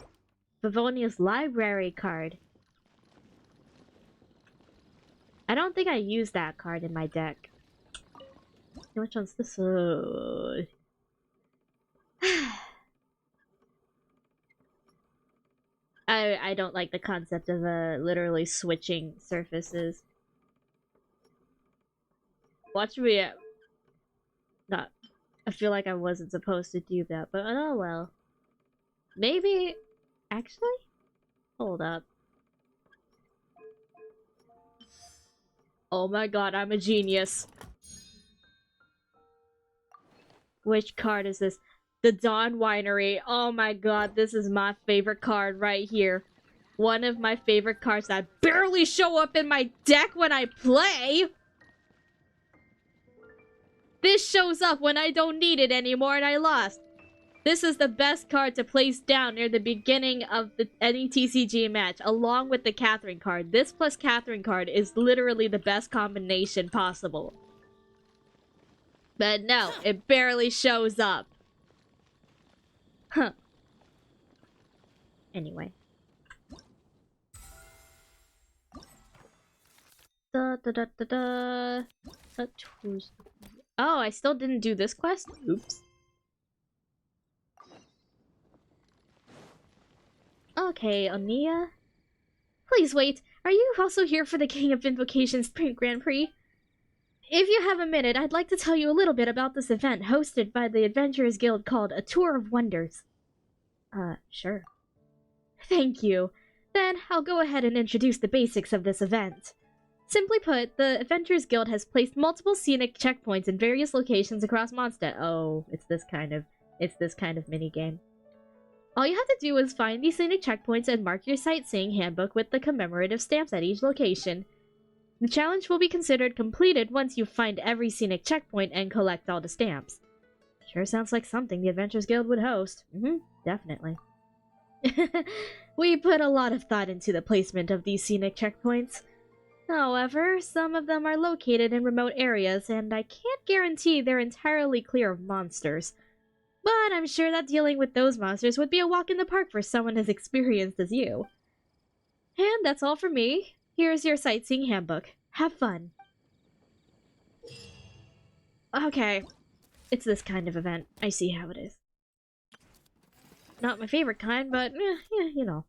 Favonius Library card. I don't think I used that card in my deck. Which one's this one? I don't like the concept of literally switching surfaces. Watch me. Not. I feel like I wasn't supposed to do that, but oh well. Maybe. Actually? Hold up. Oh my god, I'm a genius. Which card is this? The Dawn Winery. Oh my god, this is my favorite card right here. One of my favorite cards that barely show up in my deck when I play. This shows up when I don't need it anymore and I lost. This is the best card to place down near the beginning of any TCG match, along with the Catherine card. This plus Catherine card is literally the best combination possible. But no, it barely shows up. Huh. Anyway. Da da da da da. Oh, I still didn't do this quest? Oops. Okay, Onia. Please wait. Are you also here for the King of Invocations Grand Prix? If you have a minute, I'd like to tell you a little bit about this event hosted by the Adventurers Guild called A Tour of Wonders. Sure. Thank you. Then, I'll go ahead and introduce the basics of this event. Simply put, the Adventurers Guild has placed multiple scenic checkpoints in various locations across Mondstadt. Oh, it's this kind of minigame. All you have to do is find these scenic checkpoints and mark your sightseeing handbook with the commemorative stamps at each location. The challenge will be considered completed once you find every scenic checkpoint and collect all the stamps. Sure sounds like something the Adventurers Guild would host. Definitely. We put a lot of thought into the placement of these scenic checkpoints. However, some of them are located in remote areas, and I can't guarantee they're entirely clear of monsters. But I'm sure that dealing with those monsters would be a walk in the park for someone as experienced as you. And that's all for me. Here's your sightseeing handbook. Have fun. Okay. It's this kind of event. I see how it is. Not my favorite kind, but yeah, you know.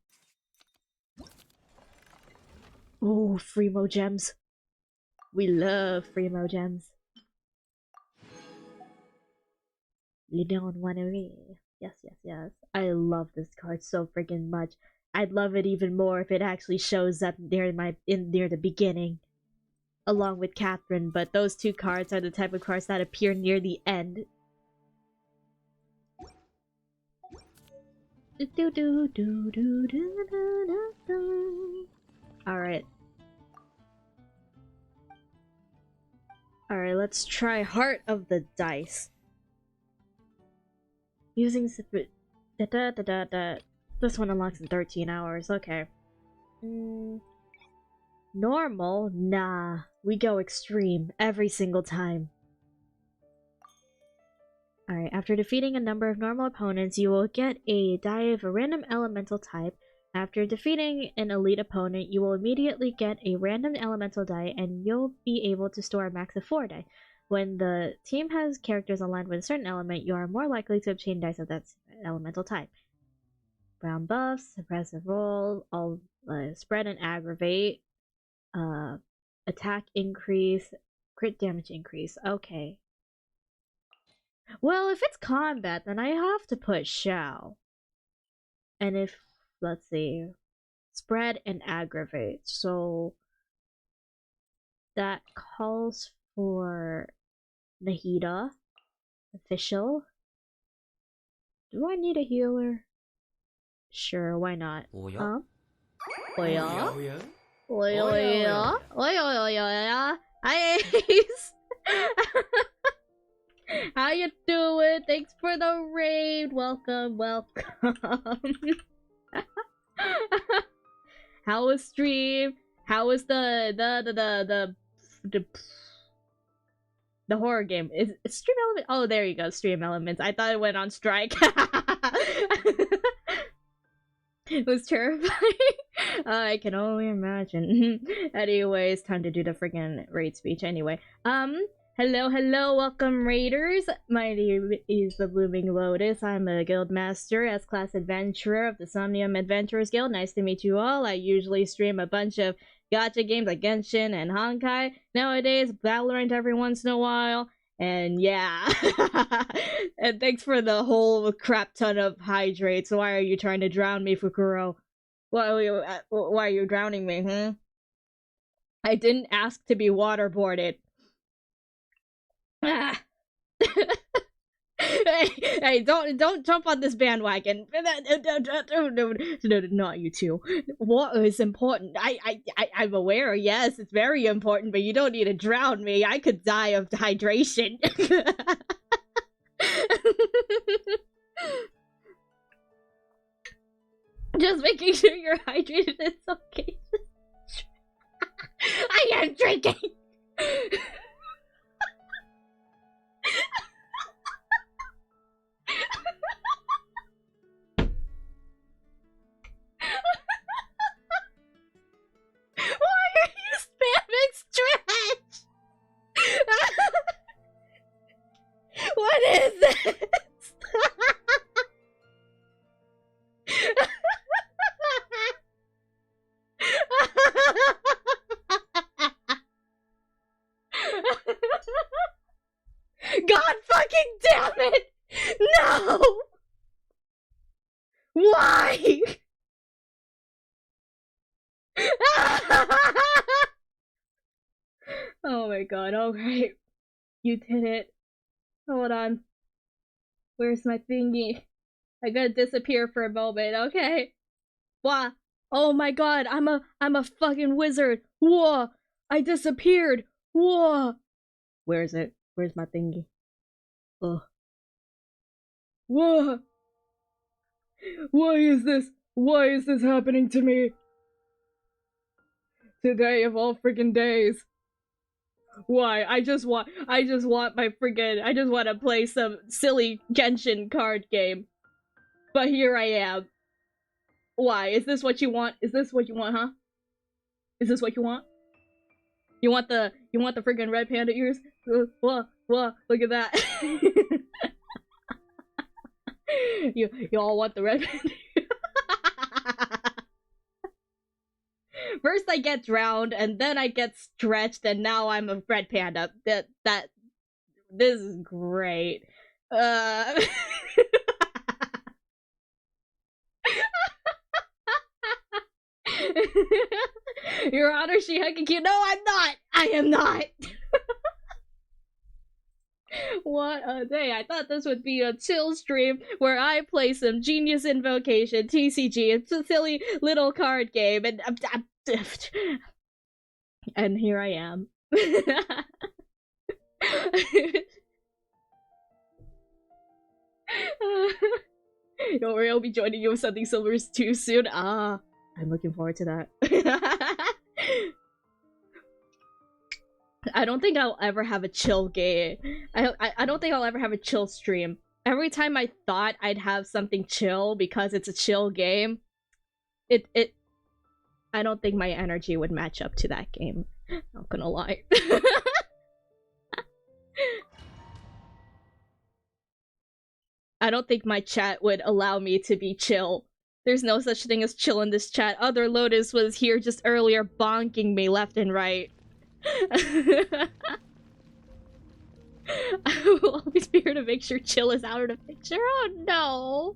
Ooh, Freemo gems. We love Freemo gems. Lidon 108. Yes, yes, yes. I love this card so freaking much. I'd love it even more if it actually shows up near the beginning, along with Catherine. But those two cards are the type of cards that appear near the end. Alright. Alright, let's try Heart of the Dice. Using this one unlocks in 13 hours, okay. Normal? Nah. We go extreme every single time. Alright, after defeating a number of normal opponents, you will get a die of a random elemental type. After defeating an elite opponent, you will immediately get a random elemental die, and you'll be able to store a max of 4 die. When the team has characters aligned with a certain element, you are more likely to obtain dice of that elemental type. Brown buffs, suppressive roll, all spread and aggravate, attack increase, crit damage increase. Okay. Well, if it's combat, then I have to put Shao. And if, let's see, spread and aggravate. So that calls for Nahida, official. Do I need a healer? Sure, why not? Huh? Oya? Oya? Oya? Oya? Hi, Ace! How you doing? Thanks for the raid. Welcome, welcome. How was stream? How was the horror game? Is Stream Element? Oh, there you go, Stream Elements. I thought it went on strike. It was terrifying. I can only imagine. Anyways, time to do the friggin' raid speech anyway. Hello, welcome raiders. My name is the Blooming Lotus. I'm a guild master, S-class adventurer of the Somnium Adventurers Guild. Nice to meet you all. I usually stream a bunch of gacha games like Genshin and Honkai. Nowadays, Valorant every once in a while. And yeah. And thanks for the whole crap ton of hydrates. Why are you trying to drown me, Fukuro? Why are you drowning me, I didn't ask to be waterboarded. Hey, don't jump on this bandwagon. No, not you two. Water is important. I'm aware. Yes, it's very important. But you don't need to drown me. I could die of dehydration. Just making sure you're hydrated. It's okay. I am drinking. Why are you spamming stream? God fucking damn it! No! Why? Oh my god, alright. You did it. Hold on. Where's my thingy? I gotta disappear for a moment, okay? Wah! Oh my god, I'm a fucking wizard! Whoa! I disappeared! Whoa! Where is it? Where's my thingy? Ugh. Whoa! Why is this? Why is this happening to me? Today of all friggin' days. Why? I just want my friggin', I just want to play some silly Genshin card game. But here I am. Why? Is this what you want? Is this what you want, huh? Is this what you want? You want the friggin' red panda ears? Whoa, look at that. You all want the red panda? First I get drowned, and then I get stretched, and now I'm a red panda. This is great. Your Honor, Shihekiki. No, I'm not! I am not! What a day. I thought this would be a chill stream where I play some genius invocation, TCG, it's a silly little card game, and here I am. Don't worry, I'll be joining you with something silver too soon. Ah, I'm looking forward to that. I don't think I'll ever have a chill game. I don't think I'll ever have a chill stream. Every time I thought I'd have something chill because it's a chill game, I don't think my energy would match up to that game. Not gonna lie. I don't think my chat would allow me to be chill. There's no such thing as chill in this chat. Other Lotus was here just earlier bonking me left and right. I will always be here to make sure chill is out of the picture. Oh no!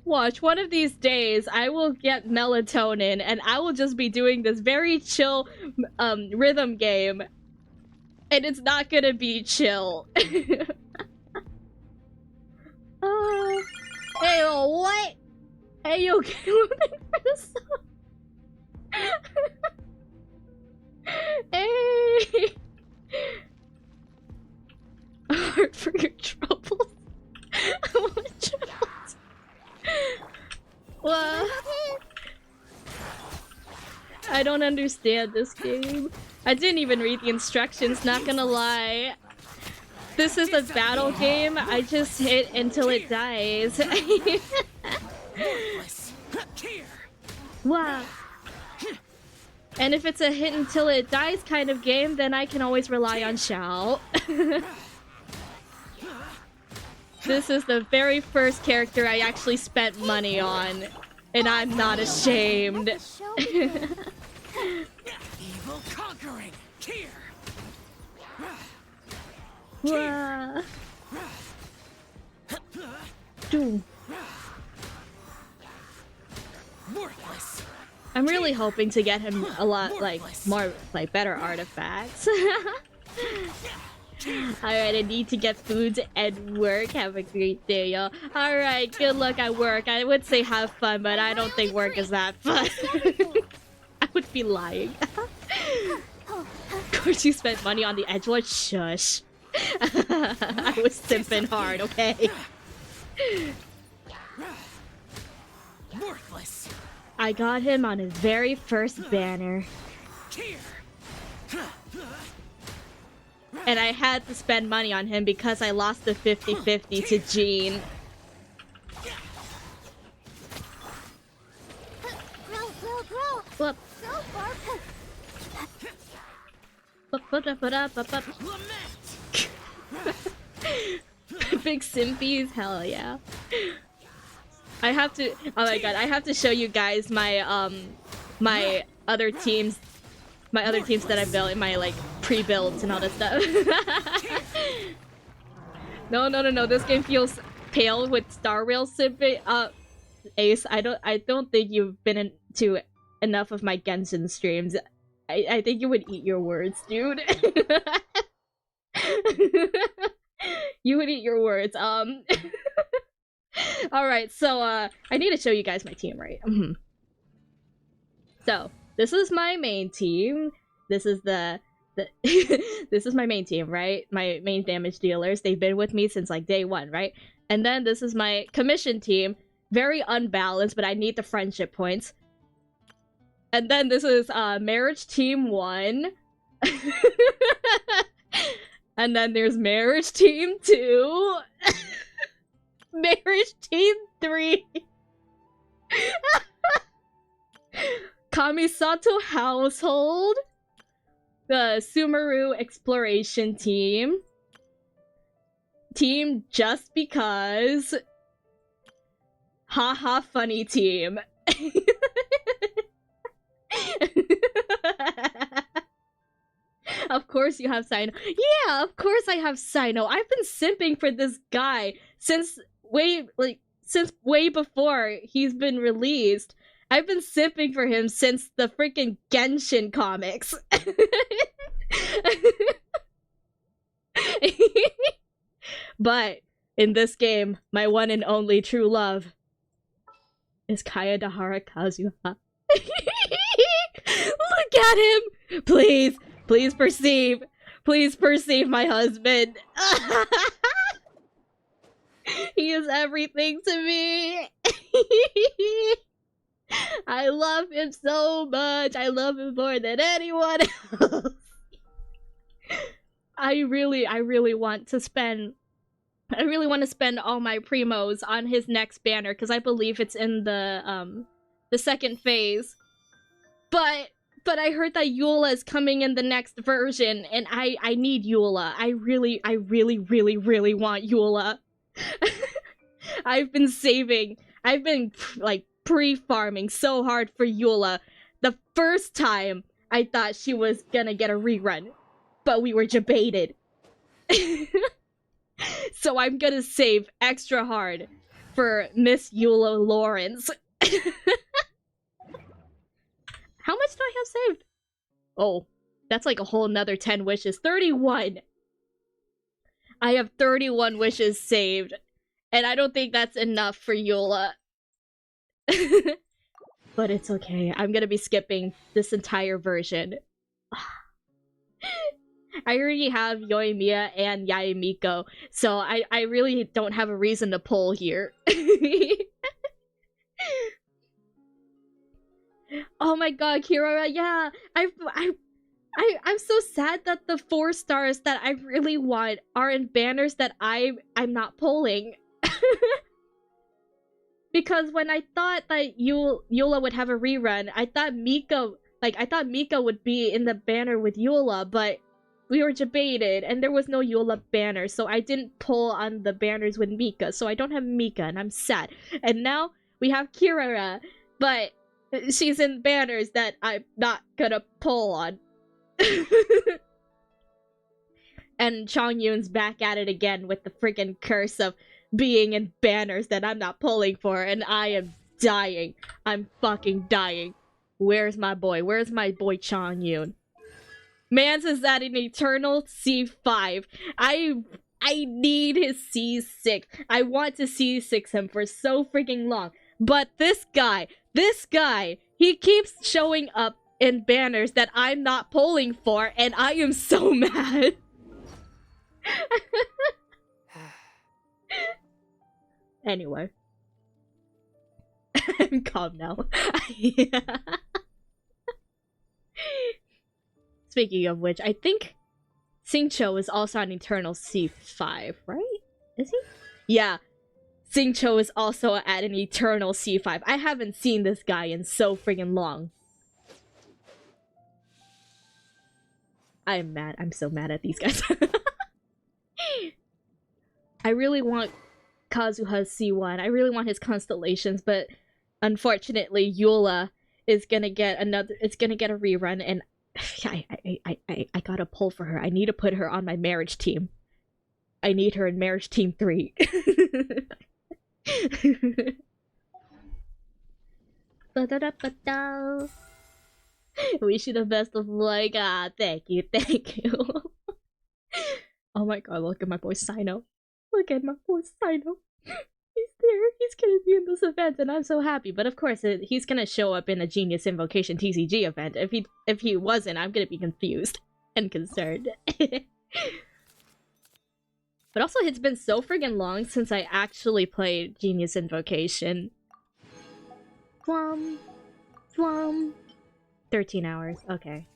Watch, one of these days I will get melatonin and I will just be doing this very chill rhythm game. And it's not gonna be chill. Hey, yo, what? Hey, yo, can you looking for the song? Hey! Heart for your troubles. What troubles? What? I don't understand this game. I didn't even read the instructions, not gonna lie. This is a battle game. I just hit until it dies. Wow. And if it's a hit until it dies kind of game, then I can always rely on Xiao. This is the very first character I actually spent money on. And I'm not ashamed. Evil conquering. Here. Wow. Doom. Worthless. I'm really hoping to get him a lot, more, better artifacts. Alright, I need to get food and work. Have a great day, y'all. Alright, good luck at work. I would say have fun, but I don't think work is that fun. I would be lying. Of course you spent money on the Edgelord? Shush. I was simping hard, okay? Worthless. I got him on his very first banner. And I had to spend money on him because I lost the 50-50 to Jean. Whoop. Big simpies, hell yeah. I have to, oh my god, I have to show you guys my my other teams that I built in my pre-builds and all that stuff. No. This game feels pale with Star Rail simping. Ace, I don't think you've been into enough of my Genshin streams. I think you would eat your words, dude. You would eat your words. Alright, so I need to show you guys my team, right? So, this is my main team. This is this is my main team, right? My main damage dealers. They've been with me since like day 1, right? And then this is my commission team. Very unbalanced, but I need the friendship points. And then this is marriage team 1. And then there's marriage team 2. Marriage team 3. Kamisato household. The Sumeru exploration team. Team just because. Haha funny team. Of course you have Sino. Yeah, of course I have Sino. I've been simping for this guy since way before he's been released. I've been simping for him since the freaking Genshin comics. But in this game, my one and only true love is Kayadahara Kazuha. Look at him! Please perceive. Please perceive my husband. He is everything to me. I love him so much. I love him more than anyone else. I really want to spend all my primos on his next banner because I believe it's in the second phase. But I heard that Eula is coming in the next version, and I need Eula. I really want Eula. I've been like pre-farming so hard for Eula. The first time I thought she was gonna get a rerun, but we were debated. So I'm gonna save extra hard for Miss Eula Lawrence. How much do I have saved? Oh, that's like a whole nother 10 wishes. 31! I have 31 wishes saved. And I don't think that's enough for Eula. But it's okay. I'm gonna be skipping this entire version. I already have Yoimiya and Yaemiko, so I really don't have a reason to pull here. Oh my god, Kirara, yeah! I'm so sad that the 4 stars that I really want are in banners that I'm not pulling. Because when I thought that Eula would have a rerun, I thought Mika would be in the banner with Eula, but we were debated and there was no Eula banner, so I didn't pull on the banners with Mika, so I don't have Mika and I'm sad. And now we have Kirara, but she's in banners that I'm not gonna pull on. And Chongyun's back at it again with the freaking curse of being in banners that I'm not pulling for, and I am dying. I'm fucking dying. Where's my boy? Where's my boy Chongyun? Mans is at an eternal C5. I need his C6. I want to C6 him for so freaking long. But this guy, he keeps showing up in banners that I'm not pulling for, and I am so mad. Anyway. I'm calm now. Speaking of which, I think Xingqiu is also an Eternal C5, right? Is he? Yeah. Xingqiu is also at an Eternal C5. I haven't seen this guy in so friggin' long. I'm mad. I'm so mad at these guys. I really want Kazuha's C1. I really want his constellations, but unfortunately Eula is gonna get a rerun, and I gotta pull for her. I need to put her on my marriage team. I need her in marriage team 3. Ba-da-da-ba-da. Wish you the best of luck. Ah, thank you, thank you. Oh my god, look at my boy Sino. Look at my boy Sino. He's there. He's gonna be in this event, and I'm so happy. But of course, he's gonna show up in a Genius Invocation TCG event. If he wasn't, I'm gonna be confused and concerned. But also, it's been so friggin' long since I actually played Genius Invocation. Thwum. 13 hours, okay.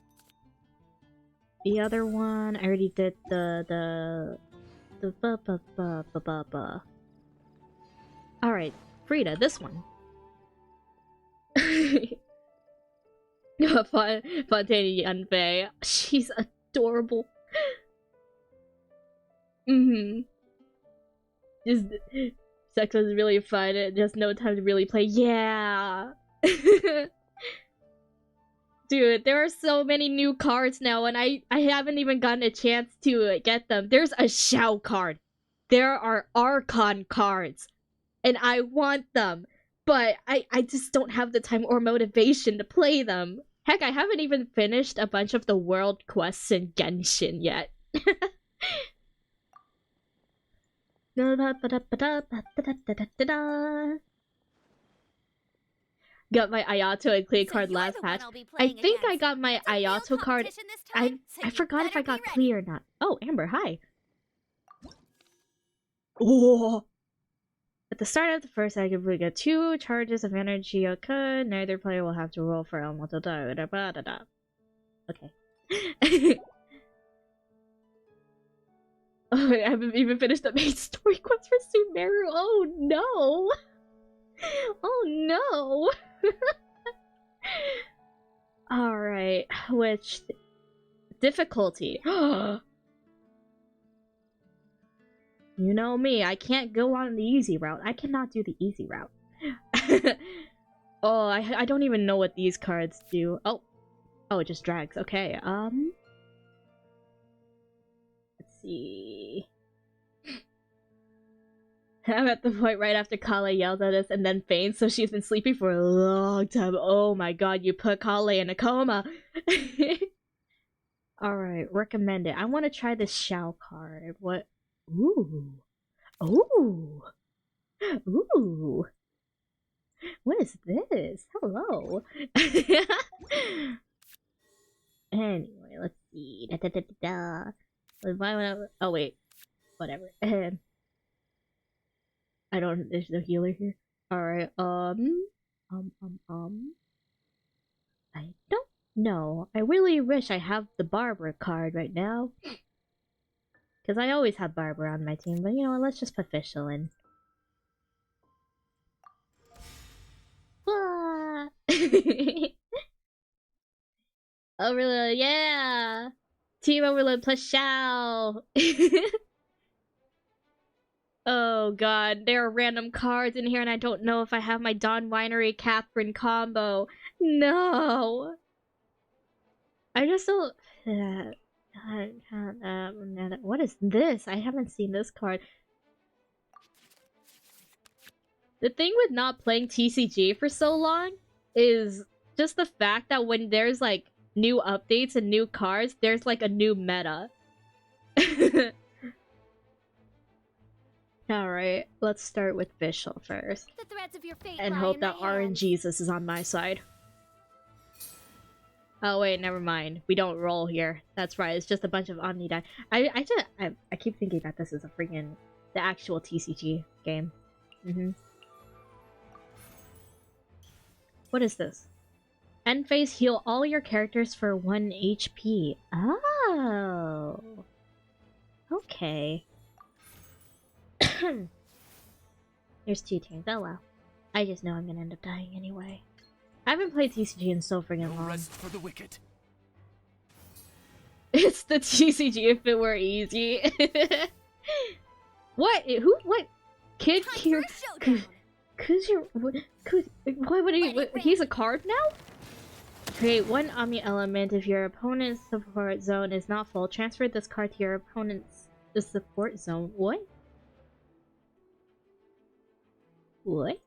The other one, I already did the ba. Alright, Frida, this one. Fontaine Yanfei. She's adorable. Just sex was really fun. Just no time to really play. Yeah. Dude, there are so many new cards now, and I haven't even gotten a chance to get them. There's a Xiao card. There are Archon cards. And I want them. But I just don't have the time or motivation to play them. Heck, I haven't even finished a bunch of the world quests in Genshin yet. Got my Ayato and Clay card last patch. I think I got my Ayato card. I forgot if I got Clay or not. Oh, Amber, hi. Oh. At the start of the first act, if we get 2 charges of energy occur, neither player will have to roll for almost a da. Okay. Oh, I haven't even finished the main story quest for Sumeru. Oh no! Oh no! Alright, which difficulty? You know me, I can't go on the easy route. I cannot do the easy route. Oh, I don't even know what these cards do. Oh, it just drags. Okay, let's see. I'm at the point right after Kale yelled at us and then faints, so she's been sleeping for a long time. Oh my god, you put Kale in a coma. Alright, recommend it. I want to try this Xiao card. What? Ooh. Ooh. Ooh. What is this? Hello. Anyway, let's see. Oh wait. Whatever. I don't. There's no healer here. Alright, I don't know. I really wish I have the Barbara card right now. Because I always have Barbara on my team, but you know what, let's just put Fischl in. Overload, yeah! Team Overload plus Xiao! Oh god, there are random cards in here and I don't know if I have my Dawn Winery Catherine combo. No! I just don't... What is this? I haven't seen this card. The thing with not playing TCG for so long is just the fact that when there's like new updates and new cards, there's like a new meta. Alright, let's start with Fischl first. The threads of your fate And lie hope in that my hands. RNGesus is on my side. Oh wait, never mind. We don't roll here. That's right, it's just a bunch of Omni die. I keep thinking that this is a freaking... the actual TCG game. What is this? End phase, heal all your characters for 1 HP. Oh. Okay. There's 2 turns. Oh well. I just know I'm gonna end up dying anyway. I haven't played TCG in so friggin' long. Rest for the wicked. It's the TCG if it were easy. What? Who? What? Kid here? Could you? Why would he? He's a card now? Create one Omni element if your opponent's support zone is not full. Transfer this card to your opponent's support zone. What? What?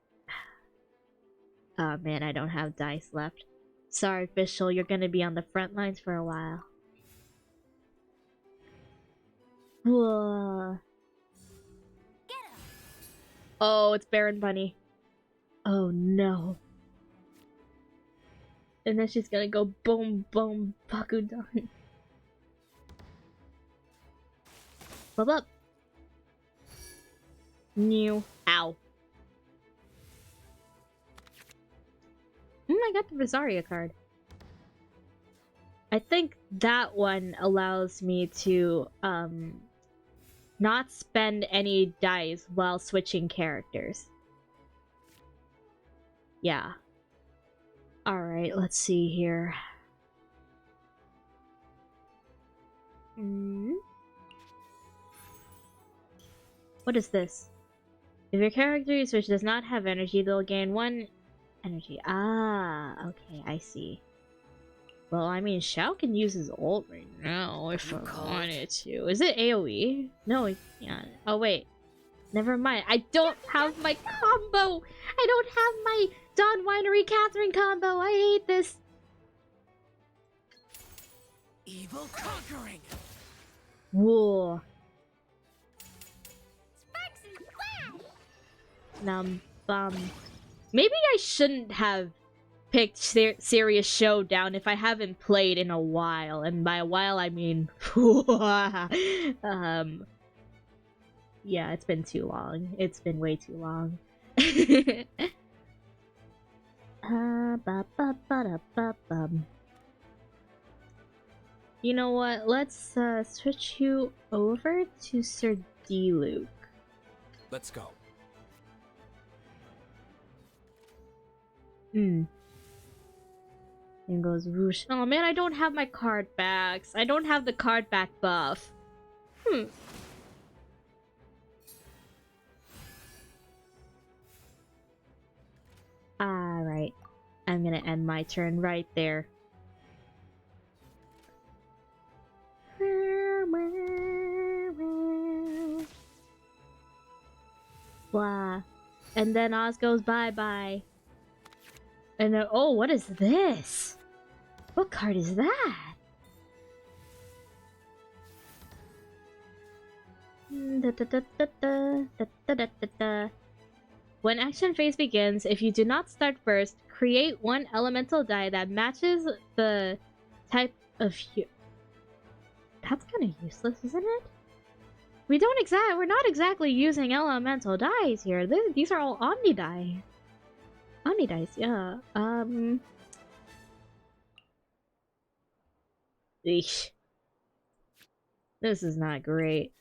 Oh man, I don't have dice left. Sorry, official, you're gonna be on the front lines for a while. Whoa. Oh, it's Baron Bunny. Oh no. And then she's gonna go boom boom Bakudan. Bub up. New. Ow. I got the Rosaria card. I think that one allows me to not spend any dice while switching characters. Yeah. Alright, let's see here. What is this? If your character you switch does not have energy, they'll gain 1 energy. Ah, okay, I see. Well, I mean, Shao can use his ult right now if I wanted to. Is it AoE? No, it can't. Oh, wait. Never mind. I don't have my combo! I don't have my Dawn Winery Catherine combo! I hate this! Evil conquering! Whoa. Maybe I shouldn't have picked Serious Showdown if I haven't played in a while, and by a while I mean yeah, it's been too long. It's been way too long. You know what? Let's switch you over to Sir D-Luke. Let's go. And goes whoosh. Oh man, I don't have my card backs. I don't have the card back buff. Alright. I'm gonna end my turn right there. Blah. And then Oz goes bye-bye. And then, oh, what is this? What card is that? When action phase begins, if you do not start first, create 1 elemental die that matches the type of That's kind of useless, isn't it? We're not exactly using elemental dice here. These are all Omni die. Omni dice, yeah. Eesh. This is not great.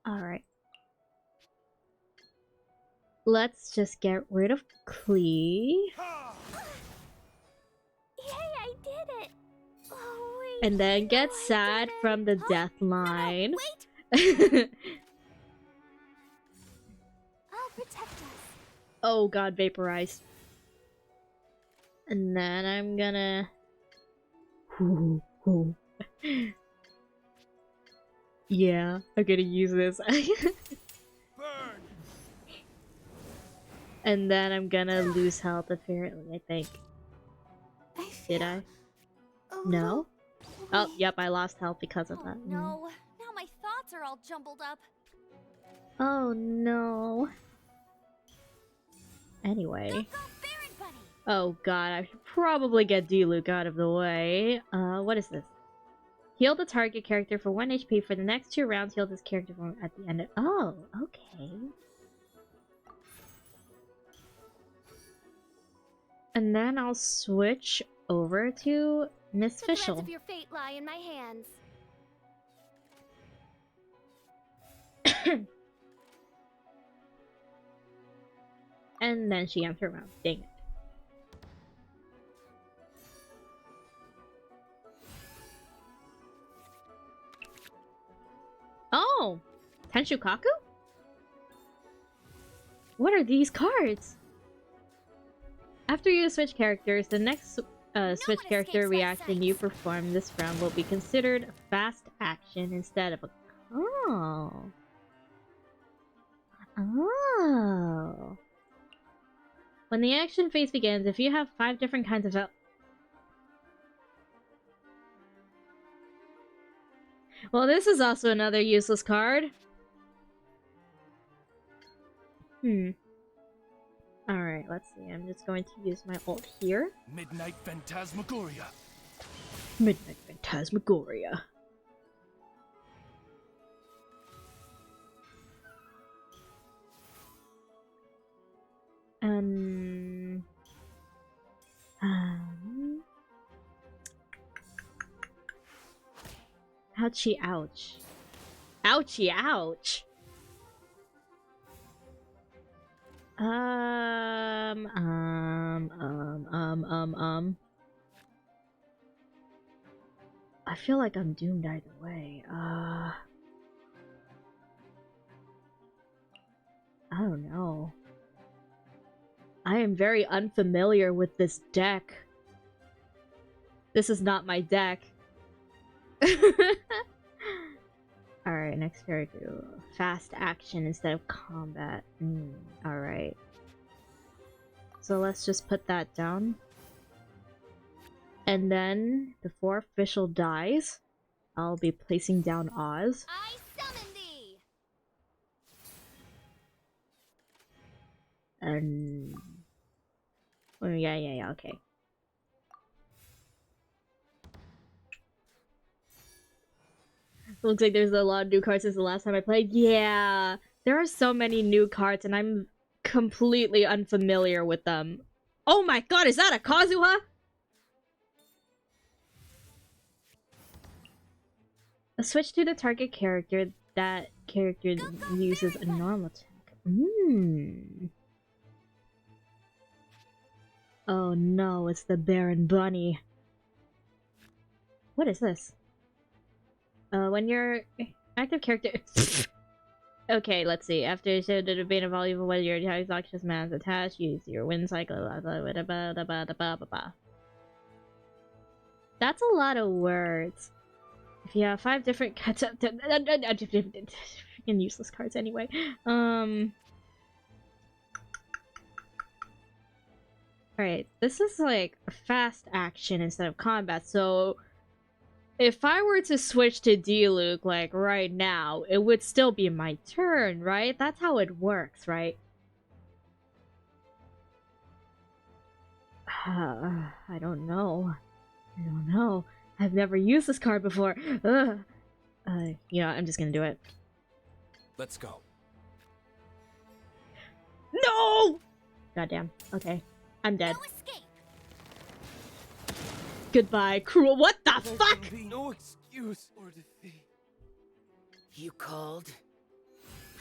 Alright. Let's just get rid of Klee. Yay, I did it! Oh, wait, And then get sad from the death line. No, wait! I'll protect us. Oh god, vaporized. And then I'm gonna... Yeah, I'm gonna use this. Burn! And then I'm gonna lose health, apparently, I think. Did I? No? Oh, yep, I lost health because of that. No, now my thoughts are all jumbled up. Oh no. Anyway. Oh god, I should probably get D-Luke out of the way. What is this? Heal the target character for 1 HP for the next 2 rounds. Heal this character at the end of... Oh, okay. And then I'll switch over to Miss The threads Fischl. of your fate lie in my hands. And then she ends her round. Dang it. Oh! Tenshukaku? What are these cards? After you switch characters, the next switch one character escapes my reaction you perform this round will be considered a fast action instead of a... Oh. Oh. When the action phase begins, if you have 5 different kinds of... Well, this is also another useless card. Alright, let's see. I'm just going to use my ult here. Midnight Phantasmagoria. Midnight Phantasmagoria. Ouchie, ouch. Ouchie, ouch. I feel like I'm doomed either way. I don't know. I am very unfamiliar with this deck. This is not my deck. Alright, next character. Fast action instead of combat. Alright. So let's just put that down. And then, before official dies, I'll be placing down Oz. I summon thee! And... oh, yeah, okay. Looks like there's a lot of new cards since the last time I played. Yeah, there are so many new cards and I'm completely unfamiliar with them. Oh my god, is that a Kazuha? Switch to the target character. That character uses a normal attack. Oh no, it's the Baron Bunny. What is this? When your active character... okay, let's see. After the debate of all evil, whether your exogenous man is attached, use your wind cycle. That's a lot of words. If you have 5 different freaking useless cards anyway. Alright, this is like a fast action instead of combat, so if I were to switch to D-Luke, like, right now, it would still be my turn, right? That's how it works, right? I don't know. I've never used this card before. You know, I'm just gonna do it. Let's go. No! Goddamn. Okay. I'm dead. No escape! Goodbye, cruel. What the fuck? There can be no excuse or defeat. You called?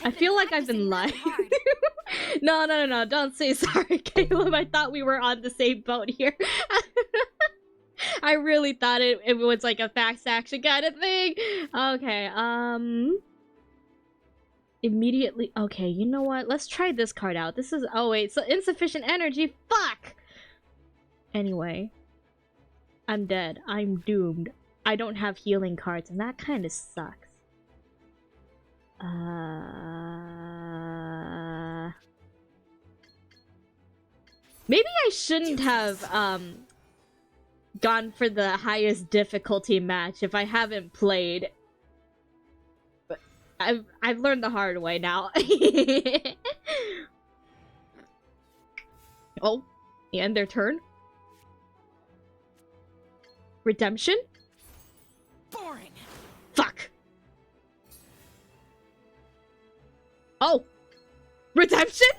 I feel like I've been lying. No, don't say sorry, Caleb. I thought we were on the same boat here. I really thought it was like a fast action kind of thing. Okay, immediately. Okay, you know what? Let's try this card out. This is... oh wait, so insufficient energy. Fuck! Anyway. I'm dead. I'm doomed. I don't have healing cards, and that kind of sucks. Maybe I shouldn't have, gone for the highest difficulty match if I haven't played. But I've learned the hard way now. Oh, end their turn. Redemption? Boring! Fuck! Oh! Redemption?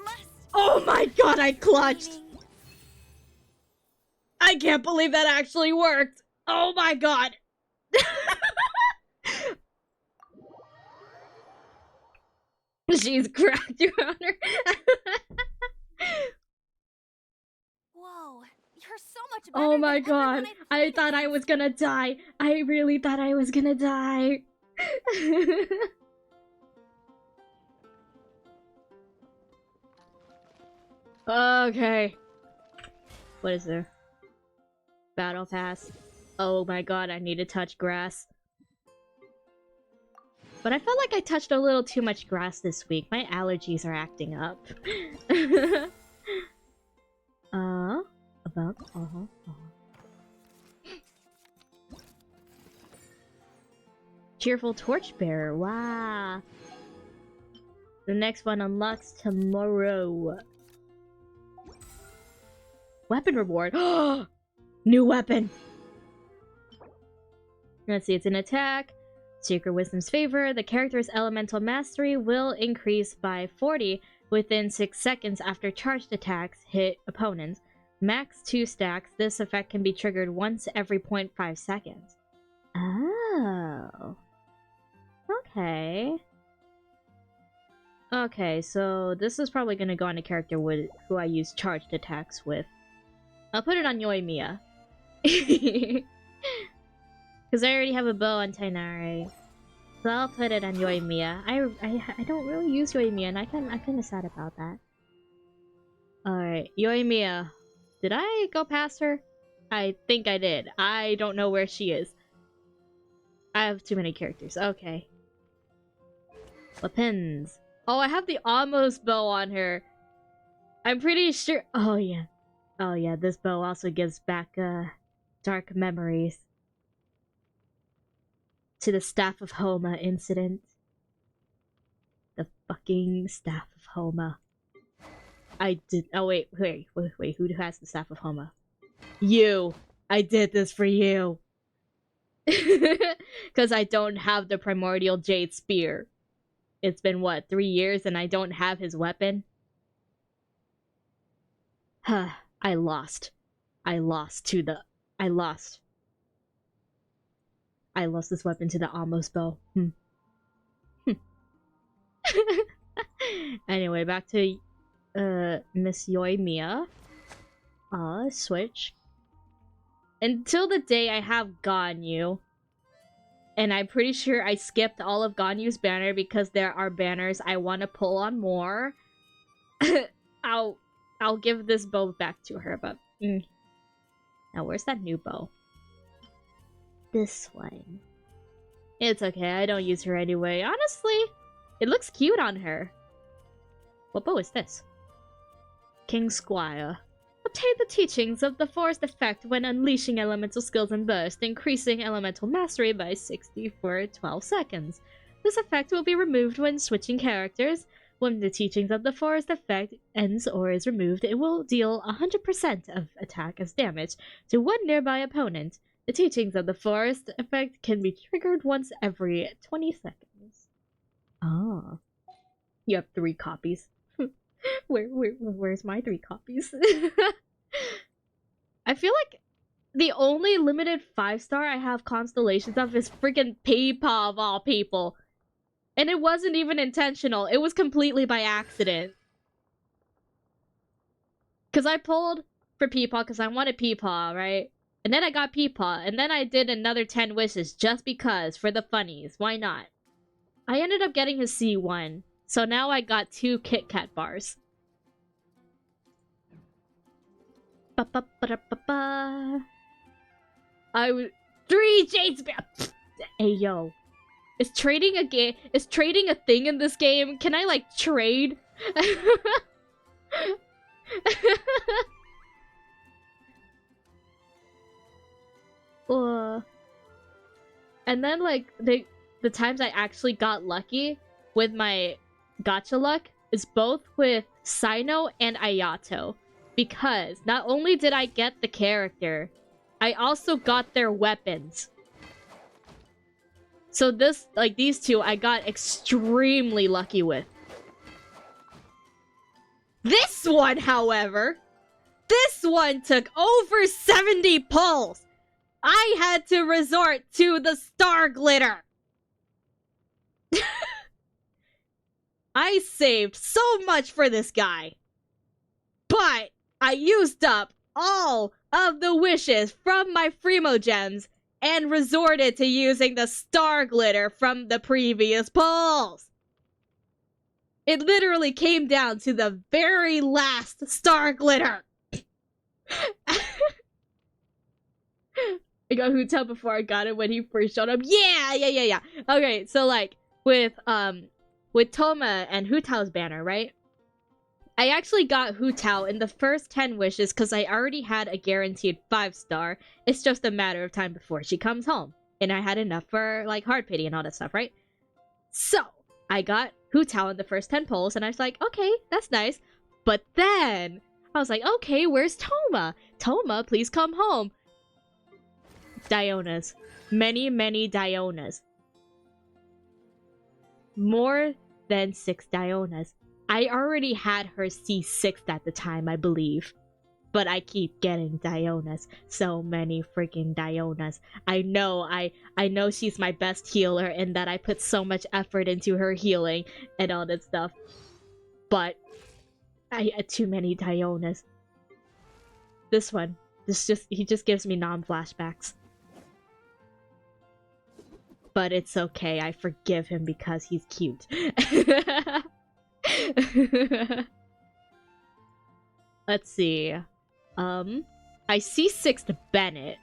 Must Oh my god, I clutched! I can't believe that actually worked! Oh my god! She's cracked, Your Honor. Whoa, you're so much better Oh my than everyone god, I've I played thought I against. was gonna die. I really thought I was gonna die. Okay. What is there? Battle pass. Oh my god, I need to touch grass. But I felt like I touched a little too much grass this week. My allergies are acting up. Cheerful torchbearer. Wow. The next one unlocks tomorrow. Weapon reward. New weapon. Let's see, it's an attack. Secret Wisdom's favor. The character's elemental mastery will increase by 40 within 6 seconds after charged attacks hit opponents. Max 2 stacks. This effect can be triggered once every 0.5 seconds. Oh. Okay. Okay, so this is probably gonna go on a character who I use charged attacks with. I'll put it on Yoimiya. Because I already have a bow on Tainari. So I'll put it on Yoimiya. I don't really use Yoimiya, and I'm kinda sad about that. Alright, Yoimiya. Did I go past her? I think I did. I don't know where she is. I have too many characters. Okay. Weapons. Oh, I have the almost bow on her. I'm pretty sure. Oh, yeah. Oh, yeah. This bow also gives back, dark memories to the Staff of Homa incident. The fucking Staff of Homa. I did. Oh, wait. Who has the Staff of Homa? You. I did this for you. Because I don't have the Primordial Jade Spear. It's been, what, 3 years and I don't have his weapon? Huh. I lost. I lost this weapon to the almost bow. Anyway, back to Miss Yoimiya. Switch. Until the day I have Ganyu. And I'm pretty sure I skipped all of Ganyu's banner because there are banners I want to pull on more. I'll give this bow back to her, but... Now, where's that new bow? This one. It's okay, I don't use her anyway. Honestly, it looks cute on her. What bow is this? King Squire. Obtain the teachings of the forest effect when unleashing elemental skills in burst, increasing elemental mastery by 60 for 12 seconds. This effect will be removed when switching characters. When the teachings of the forest effect ends or is removed, it will deal 100% of attack as damage to one nearby opponent. The teachings of the forest effect can be triggered once every 20 seconds. Ah. You have 3 copies. Where's my 3 copies? I feel like the only limited 5-star I have constellations of is freaking Peepaw of all people. And it wasn't even intentional. It was completely by accident. Because I pulled for Peepaw because I wanted Peepaw, right? And then I got Peepaw. And then I did another 10 wishes just because, for the funnies. Why not? I ended up getting his C1. So now I got 2 Kit Kat bars. I was 3 Jade Spear. Hey yo, is trading a game? Is trading a thing in this game? Can I like trade? And then like the times I actually got lucky with my gacha luck is both with Sino and Ayato. Because not only did I get the character, I also got their weapons. So this, like these 2, I got extremely lucky with. This one, however, this one took over 70 pulls. I had to resort to the star glitter. I saved so much for this guy. But I used up all of the wishes from my Fremo gems and resorted to using the star glitter from the previous pulls. It literally came down to the very last star glitter. I got Hootao before I got it when he first showed up. Yeah. Okay, so like with Toma and Hootau's banner, right? I actually got Hootao in the first 10 wishes because I already had a guaranteed 5-star. It's just a matter of time before she comes home. And I had enough for like hard pity and all that stuff, right? So I got Hootao in the first 10 polls and I was like, okay, that's nice. But then I was like, okay, where's Toma? Toma, please come home. Dionas. Many Dionas. More than 6 Dionas. I already had her C6 at the time, I believe. But I keep getting Dionas. So many freaking Dionas. I know she's my best healer and that I put so much effort into her healing and all that stuff. But I had too many Dionas. This one. He just gives me non-flashbacks. But it's okay, I forgive him because he's cute. Let's see. I C6'd Bennett.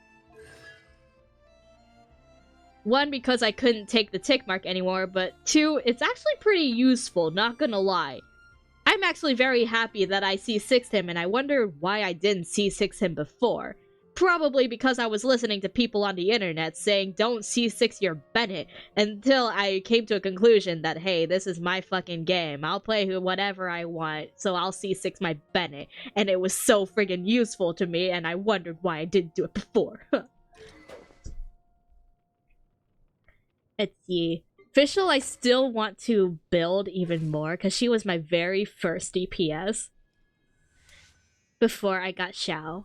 One, because I couldn't take the tick mark anymore, but two, it's actually pretty useful, not gonna lie. I'm actually very happy that I C6'd him, and I wonder why I didn't C6 him before. Probably because I was listening to people on the internet saying don't C6 your Bennett until I came to a conclusion that, hey, this is my fucking game. I'll play whatever I want, so I'll C6 my Bennett. And it was so friggin' useful to me, and I wondered why I didn't do it before. Let's see. Fischl, I still want to build even more, because she was my very first DPS before I got Xiao.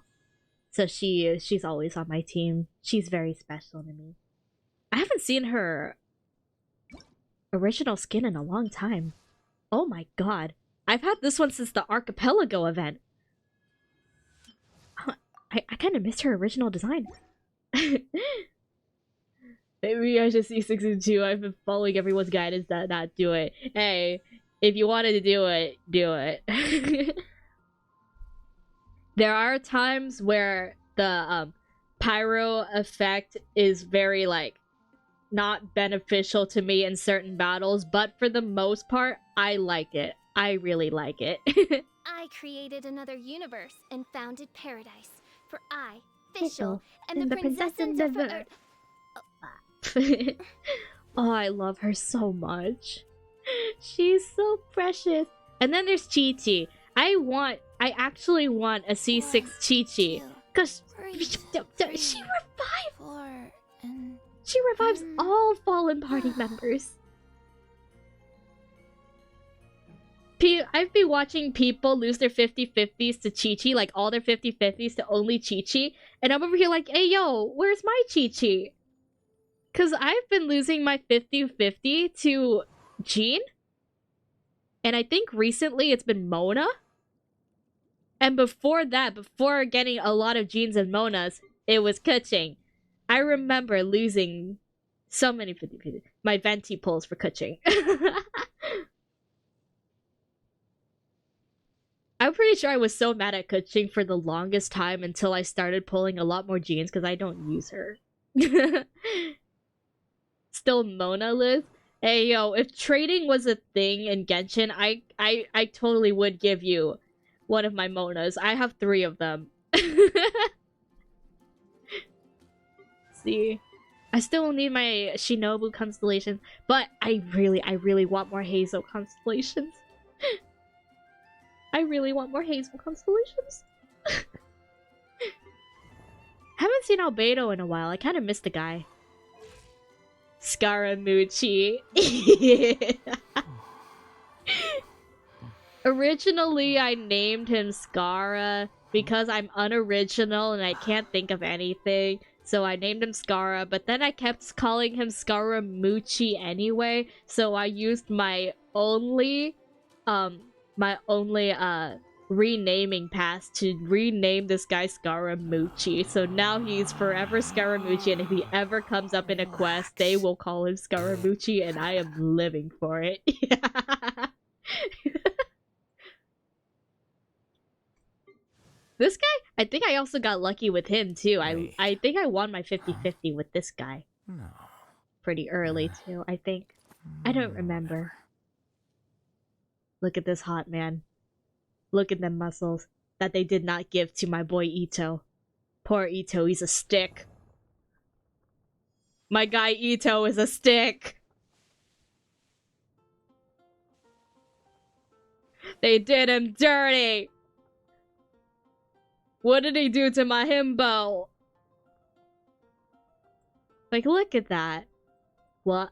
So she's always on my team. She's very special to me. I haven't seen her original skin in a long time. Oh my god. I've had this one since the Archipelago event. I kind of missed her original design. Maybe I should see 62. I've been following everyone's guidance that not do it. Hey, if you wanted to do it, do it. There are times where the pyro effect is very, like, not beneficial to me in certain battles, but for the most part, I like it. I really like it. I created another universe and founded paradise. For I, Fischl, am the princess and Oh, I love her so much. She's so precious. And then there's Chi-Chi. I actually want a C6 Chi-Chi. Because she revives all fallen party members. I've been watching people lose their 50-50s to Chi-Chi, like all their 50-50s to only Chi-Chi. And I'm over here like, hey yo, where's my Chi-Chi? Because I've been losing my 50-50 to Jean. And I think recently it's been Mona. And before that, before getting a lot of Jeans and Monas, it was Kuching. I remember losing so many 50-50. My venti pulls for Kuching. I'm pretty sure I was so mad at Kuching for the longest time until I started pulling a lot more Jeans because I don't use her. Still Mona-less. Hey yo, if trading was a thing in Genshin, I totally would give you one of my Monas. I have 3 of them. See, I still need my Shinobu constellations, but I really want more Hazel constellations. I really want more Hazel constellations. Haven't seen Albedo in a while. I kind of miss the guy. Scaramucci. Originally, I named him Scara because I'm unoriginal and I can't think of anything. So I named him Scara, but then I kept calling him Scaramucci anyway. So I used my only renaming pass to rename this guy Scaramucci. So now he's forever Scaramucci, and if he ever comes up in a quest, they will call him Scaramucci, and I am living for it. This guy, I think I also got lucky with him too. Wait. I think I won my 50-50 with this guy. No. Pretty early too, I think. I don't remember. Look at this hot man. Look at them muscles that they did not give to my boy Ito. Poor Ito, he's a stick. My guy Ito is a stick. They did him dirty. What did he do to my himbo? Like, look at that. What?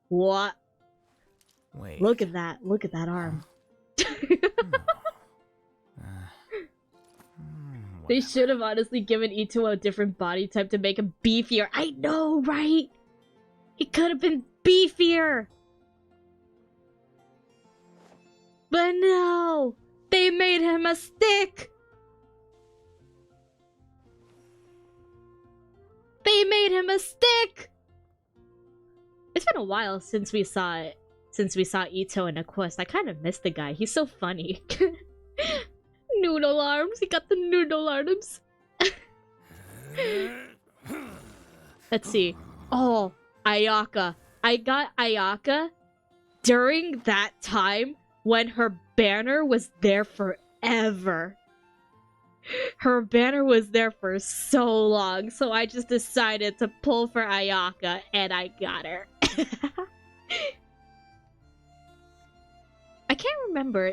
What? Wait. Look at that. Look at that arm. They should have honestly given Ito a different body type to make him beefier. I know, right? It could have been beefier. But no! They made him a stick! They made him a stick! It's been a while since we saw it. Since we saw Ito in a quest. I kind of missed the guy. He's so funny. Noodle arms. He got the noodle arms. Let's see. Oh, Ayaka. I got Ayaka during that time when her banner was there forever. Her banner was there for so long, so I just decided to pull for Ayaka, and I got her. I can't remember.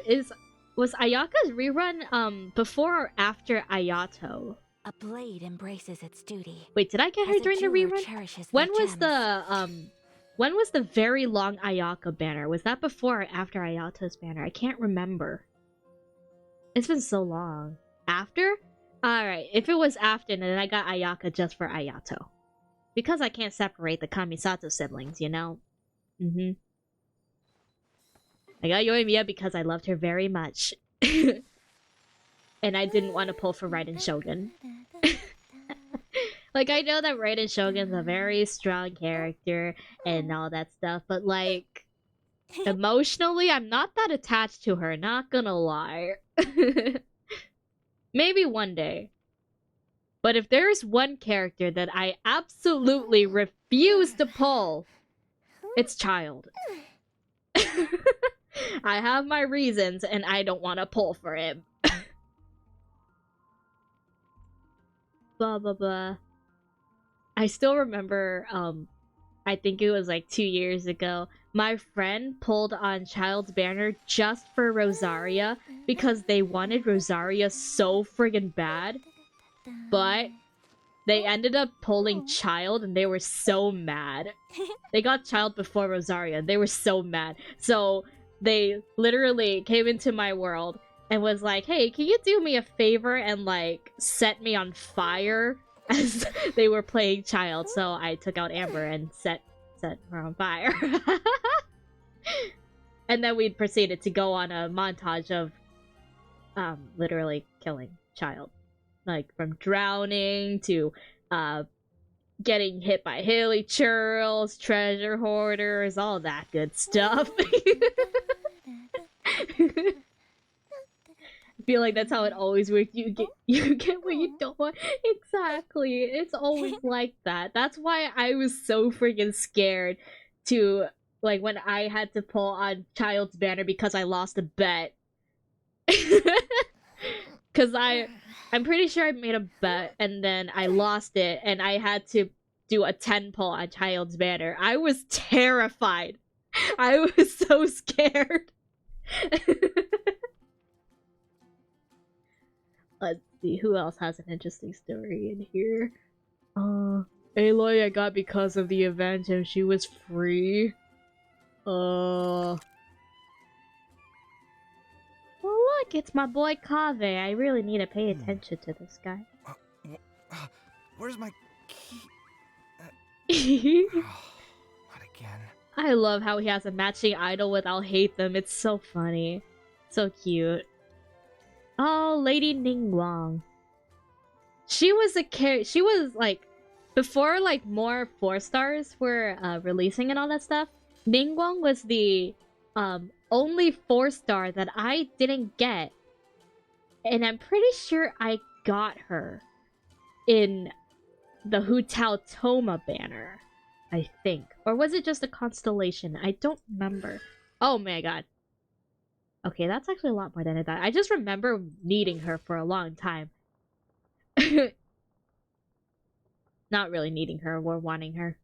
Was Ayaka's rerun before or after Ayato? A blade embraces its duty. Wait, did I get her As a during the jeweler rerun? cherishes When their was gems. when was the very long Ayaka banner? Was that before or after Ayato's banner? I can't remember. It's been so long. After? Alright, if it was after, then I got Ayaka just for Ayato. Because I can't separate the Kamisato siblings, you know? I got Yoimiya because I loved her very much. And I didn't want to pull for Raiden Shogun. Like, I know that Raiden Shogun's a very strong character and all that stuff, but like, emotionally, I'm not that attached to her, not gonna lie. Maybe one day. But if there's one character that I absolutely refuse to pull, it's Child. I have my reasons, and I don't want to pull for him. Blah, blah, blah. I still remember, I think it was like 2 years ago, my friend pulled on Child's banner just for Rosaria because they wanted Rosaria so friggin' bad. But they ended up pulling Child and they were so mad. They got Child before Rosaria and they were so mad. So they literally came into my world and was like, hey, can you do me a favor and like set me on fire as they were playing Child? So I took out Amber and set her on fire. And then we proceeded to go on a montage of literally killing Child. Like from drowning to getting hit by hilly churls, treasure hoarders, all that good stuff. I feel like that's how it always works. You get what you don't want. Exactly. It's always like that. That's why I was so freaking scared to, like, when I had to pull on Child's banner because I lost a bet. Because I'm pretty sure I made a bet and then I lost it and I had to do a 10 pull on Child's banner. I was terrified. I was so scared. Let's see, who else has an interesting story in here? Aloy I got because of the event and she was free. Well, look, it's my boy Kave. I really need to pay attention to this guy. Where's my key? Not again. I love how he has a matching idol with I'll hate them. It's so funny. So cute. Oh, Lady Ningguang. She was like, before like more 4 stars were releasing and all that stuff, Ningguang was the only 4-star that I didn't get. And I'm pretty sure I got her in the Hu Tao Toma banner, I think. Or was it just a constellation? I don't remember. Oh my god. Okay, that's actually a lot more than I thought. I just remember needing her for a long time. Not really needing her or wanting her.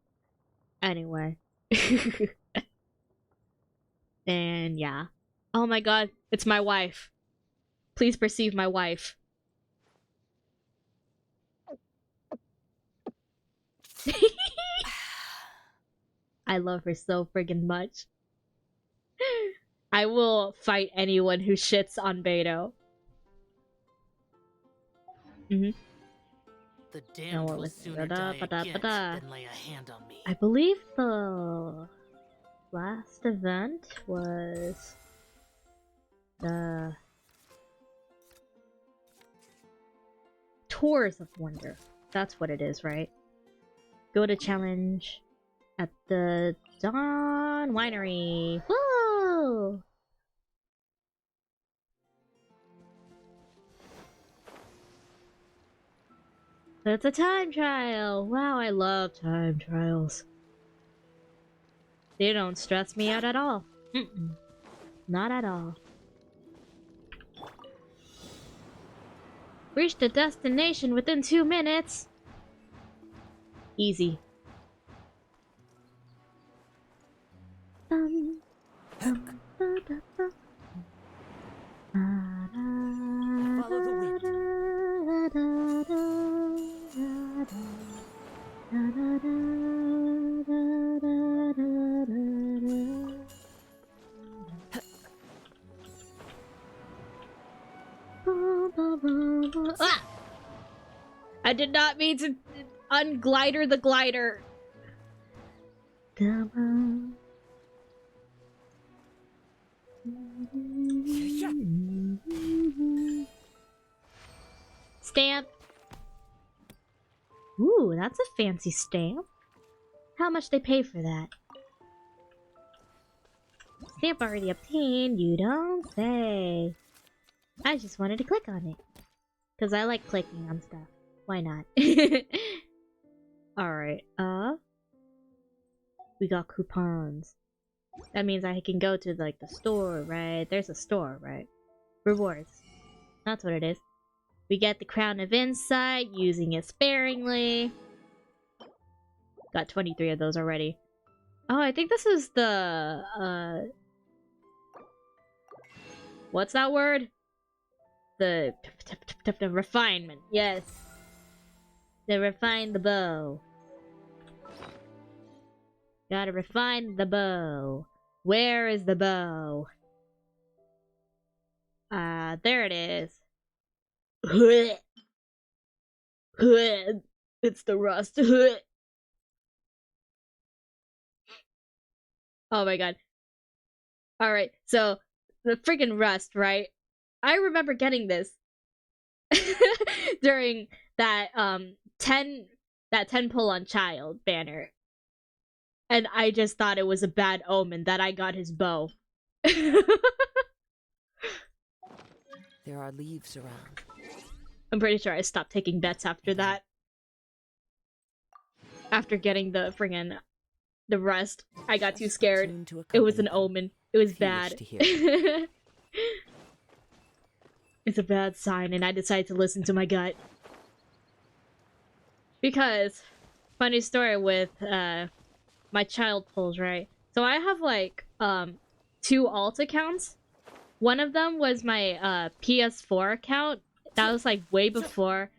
Anyway. And yeah. Oh my god, it's my wife. Please perceive my wife. I love her so friggin' much. I will fight anyone who shits on Beto. Mm-hmm. The damned will sooner die again than lay a hand on me. I believe the last event was the Tours of Wonder. That's what it is, right? Go to challenge at the Dawn Winery. Whoa! It's a time trial! Wow, I love time trials. They don't stress me out at all. Mm-mm. Not at all. Reach the destination within 2 minutes. Easy. Follow the wind. Ah! I did not mean to unglider the glider. Yeah. Stamp. Ooh, that's a fancy stamp. How much they pay for that? Stamp already obtained, you don't say. I just wanted to click on it. Because I like clicking on stuff. Why not? Alright, we got coupons. That means I can go to, like, the store, right? There's a store, right? Rewards. That's what it is. We get the Crown of Insight, using it sparingly. Got 23 of those already. Oh, I think this is the, what's that word? The refinement. Yes. To refine the bow. Gotta refine the bow. Where is the bow? There it is. It's the rust. Oh my god. Alright, so the freaking rust, right? I remember getting this during that 10 pull on child banner. And I just thought it was a bad omen that I got his bow. There are leaves around. I'm pretty sure I stopped taking bets after that. After getting the friggin' the rust, I got too scared. It was an omen. It was bad. It's a bad sign, and I decided to listen to my gut. Because, funny story with my child pulls, right? So I have like 2 alt accounts. One of them was my PS4 account. That was like way before.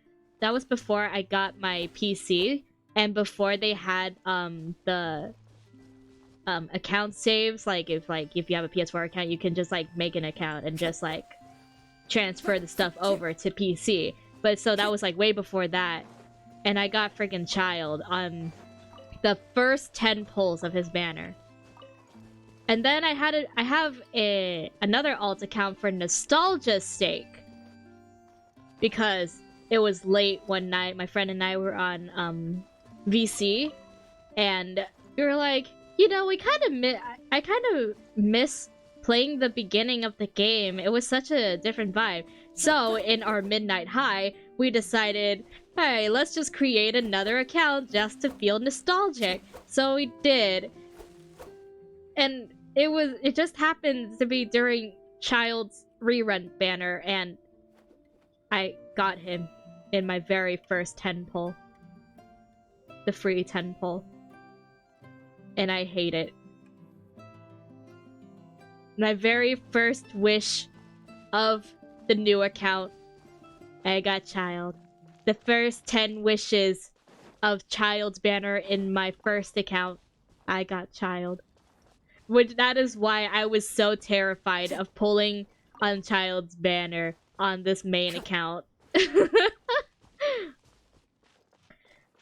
That was before I got my PC, and before they had the account saves. Like if you have a PS4 account, you can just like make an account and just like transfer the stuff over to PC. But so that was like way before that, and I got friggin' child on the first 10 pulls of his banner. And then I have another alt account for nostalgia's sake, because it was late one night. My friend and I were on VC, and we were like, you know, I kind of miss playing the beginning of the game, it was such a different vibe. So, in our midnight high, we decided, hey, let's just create another account just to feel nostalgic. So we did. And it just happened to be during Child's rerun banner, and I got him in my very first 10 pull. The free 10 pull. And I hate it. My very first wish of the new account, I got Child. The first 10 wishes of Child's banner in my first account, I got Child. Which that is why I was so terrified of pulling on Child's banner on this main account.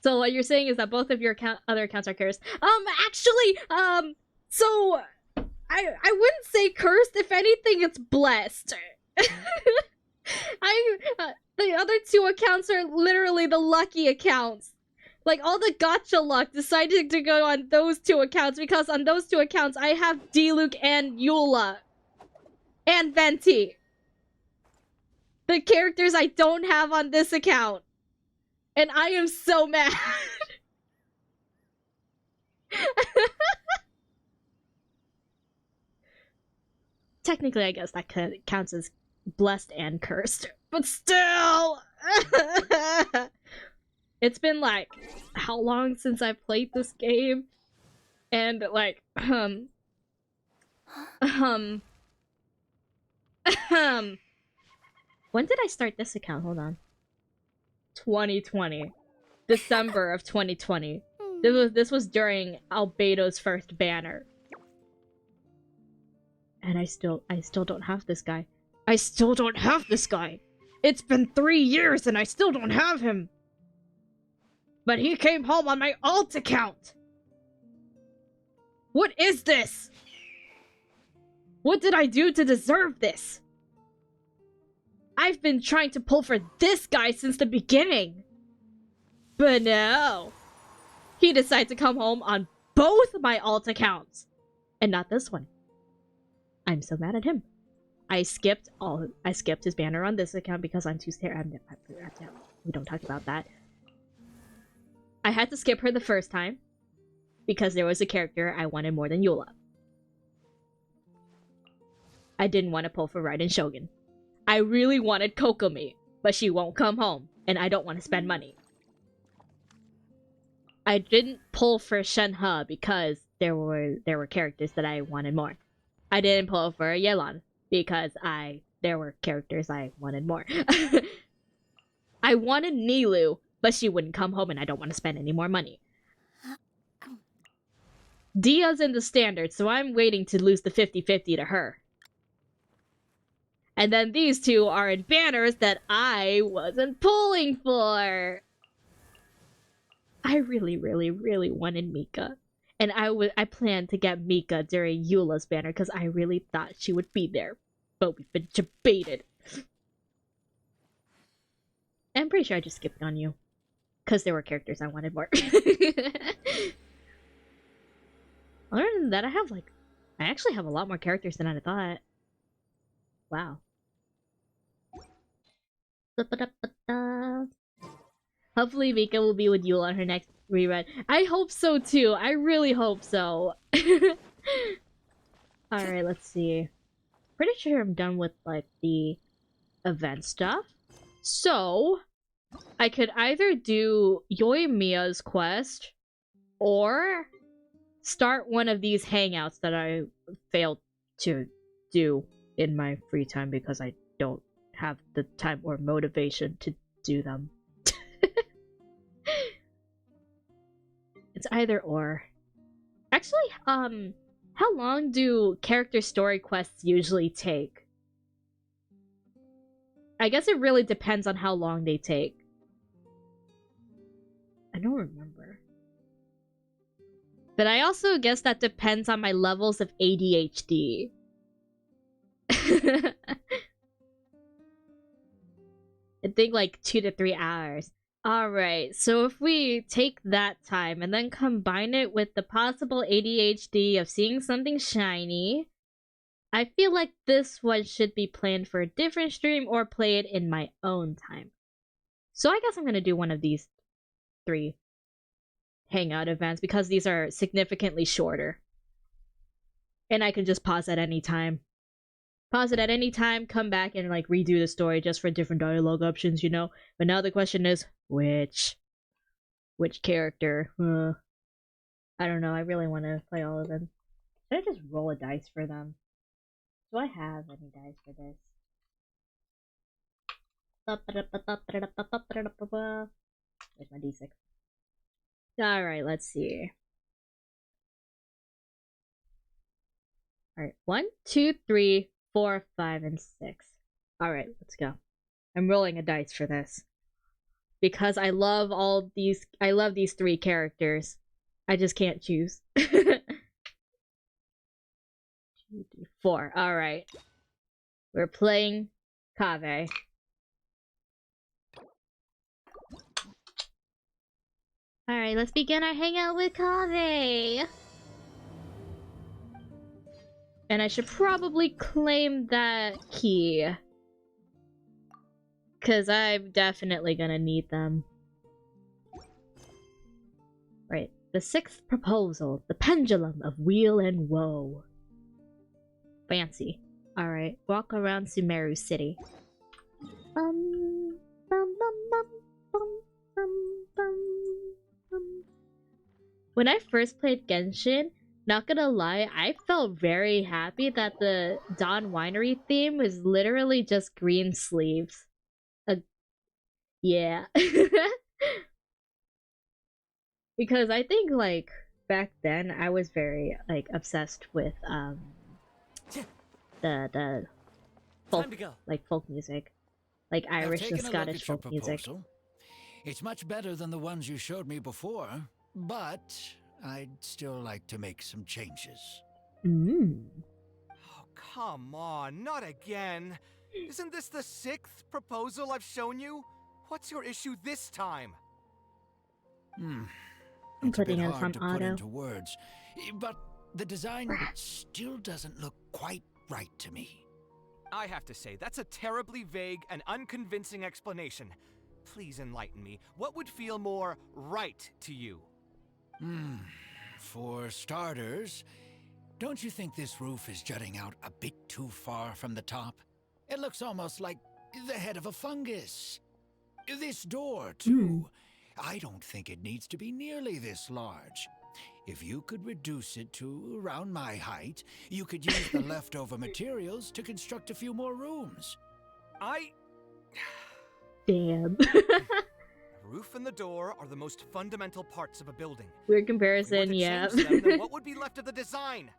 So what you're saying is that both of your other accounts are cursed. Actually, so I wouldn't say cursed. If anything, it's blessed. The other two accounts are literally the lucky accounts. Like, all the gacha luck decided to go on those two accounts because on those two accounts I have Diluc and Eula. And Venti. The characters I don't have on this account. And I am so mad. Technically, I guess that counts as blessed and cursed. But still! It's been like, how long since I played this game? And like, when did I start this account? Hold on. 2020. December of 2020. This was during Albedo's first banner. And I still don't have this guy. I still don't have this guy! It's been 3 years and I still don't have him! But he came home on my alt account! What is this? What did I do to deserve this? I've been trying to pull for this guy since the beginning. But no. He decided to come home on both my alt accounts. And not this one. I'm so mad at him. I skipped his banner on this account because I'm too scared. We don't talk about that. I had to skip her the first time because there was a character I wanted more than Eula. I didn't want to pull for Raiden Shogun. I really wanted Kokomi, but she won't come home, and I don't want to spend money. I didn't pull for Shenhe because there were characters that I wanted more. I didn't pull for Yelan because there were characters I wanted more. I wanted Nilu, but she wouldn't come home and I don't want to spend any more money. Dia's in the standard, so I'm waiting to lose the 50-50 to her. And then these two are in banners that I wasn't pulling for. I really, really, really wanted Mika. And I planned to get Mika during Eula's banner because I really thought she would be there. But we've been debated. I'm pretty sure I just skipped on you. Because there were characters I wanted more. Other than that, I actually have a lot more characters than I thought. Wow. Hopefully Mika will be with Eula on her next rerun. I hope so too. I really hope so. Alright, let's see. Pretty sure I'm done with like the event stuff. So I could either do Yoimiya's quest or start one of these hangouts that I failed to do in my free time because I don't have the time or motivation to do them. It's either or. Actually, how long do character story quests usually take? I guess it really depends on how long they take. I don't remember. But I also guess that depends on my levels of ADHD. I think like 2 to 3 hours. Alright, so if we take that time and then combine it with the possible ADHD of seeing something shiny, I feel like this one should be planned for a different stream or play it in my own time. So I guess I'm gonna do one of these 3 hangout events because these are significantly shorter. And I can just pause at any time. Pause it at any time, come back and like redo the story just for different dialogue options, you know? But now the question is, which character? I don't know, I really want to play all of them. Should I just roll a dice for them? Do I have any dice for this? Where's my d6? Alright, let's see. Alright, 1, 2, 3, 4, 5, and 6. Alright, let's go. I'm rolling a dice for this. Because I love these 3 characters. I just can't choose. 2, 3, 4. Alright. We're playing Kaveh. Alright, let's begin our hangout with Kaveh. And I should probably claim that key. Because I'm definitely gonna need them. Right. The 6th proposal. The pendulum of weal and woe. Fancy. Alright. Walk around Sumeru City. When I first played Genshin, not gonna lie, I felt very happy that the Dawn Winery theme was literally just green sleeves. Yeah. Because I think, like, back then, I was very, like, obsessed with, the folk, like, folk music. Like, Irish and Scottish folk music. It's much better than the ones you showed me before, but I'd still like to make some changes. Oh, come on, not again. Isn't this the 6th proposal I've shown you? What's your issue this time? I'm It's a putting bit it hard to on put auto. into words, but the design still doesn't look quite right to me. I have to say, that's a terribly vague and unconvincing explanation. Please enlighten me. What would feel more right to you? For starters, don't you think this roof is jutting out a bit too far from the top? It looks almost like the head of a fungus. This door, too. I don't think it needs to be nearly this large. If you could reduce it to around my height, you could use the leftover materials to construct a few more rooms. Damn. The roof and the door are the most fundamental parts of a building. Weird If we were comparison, to yeah. change them, then what would be left of the design?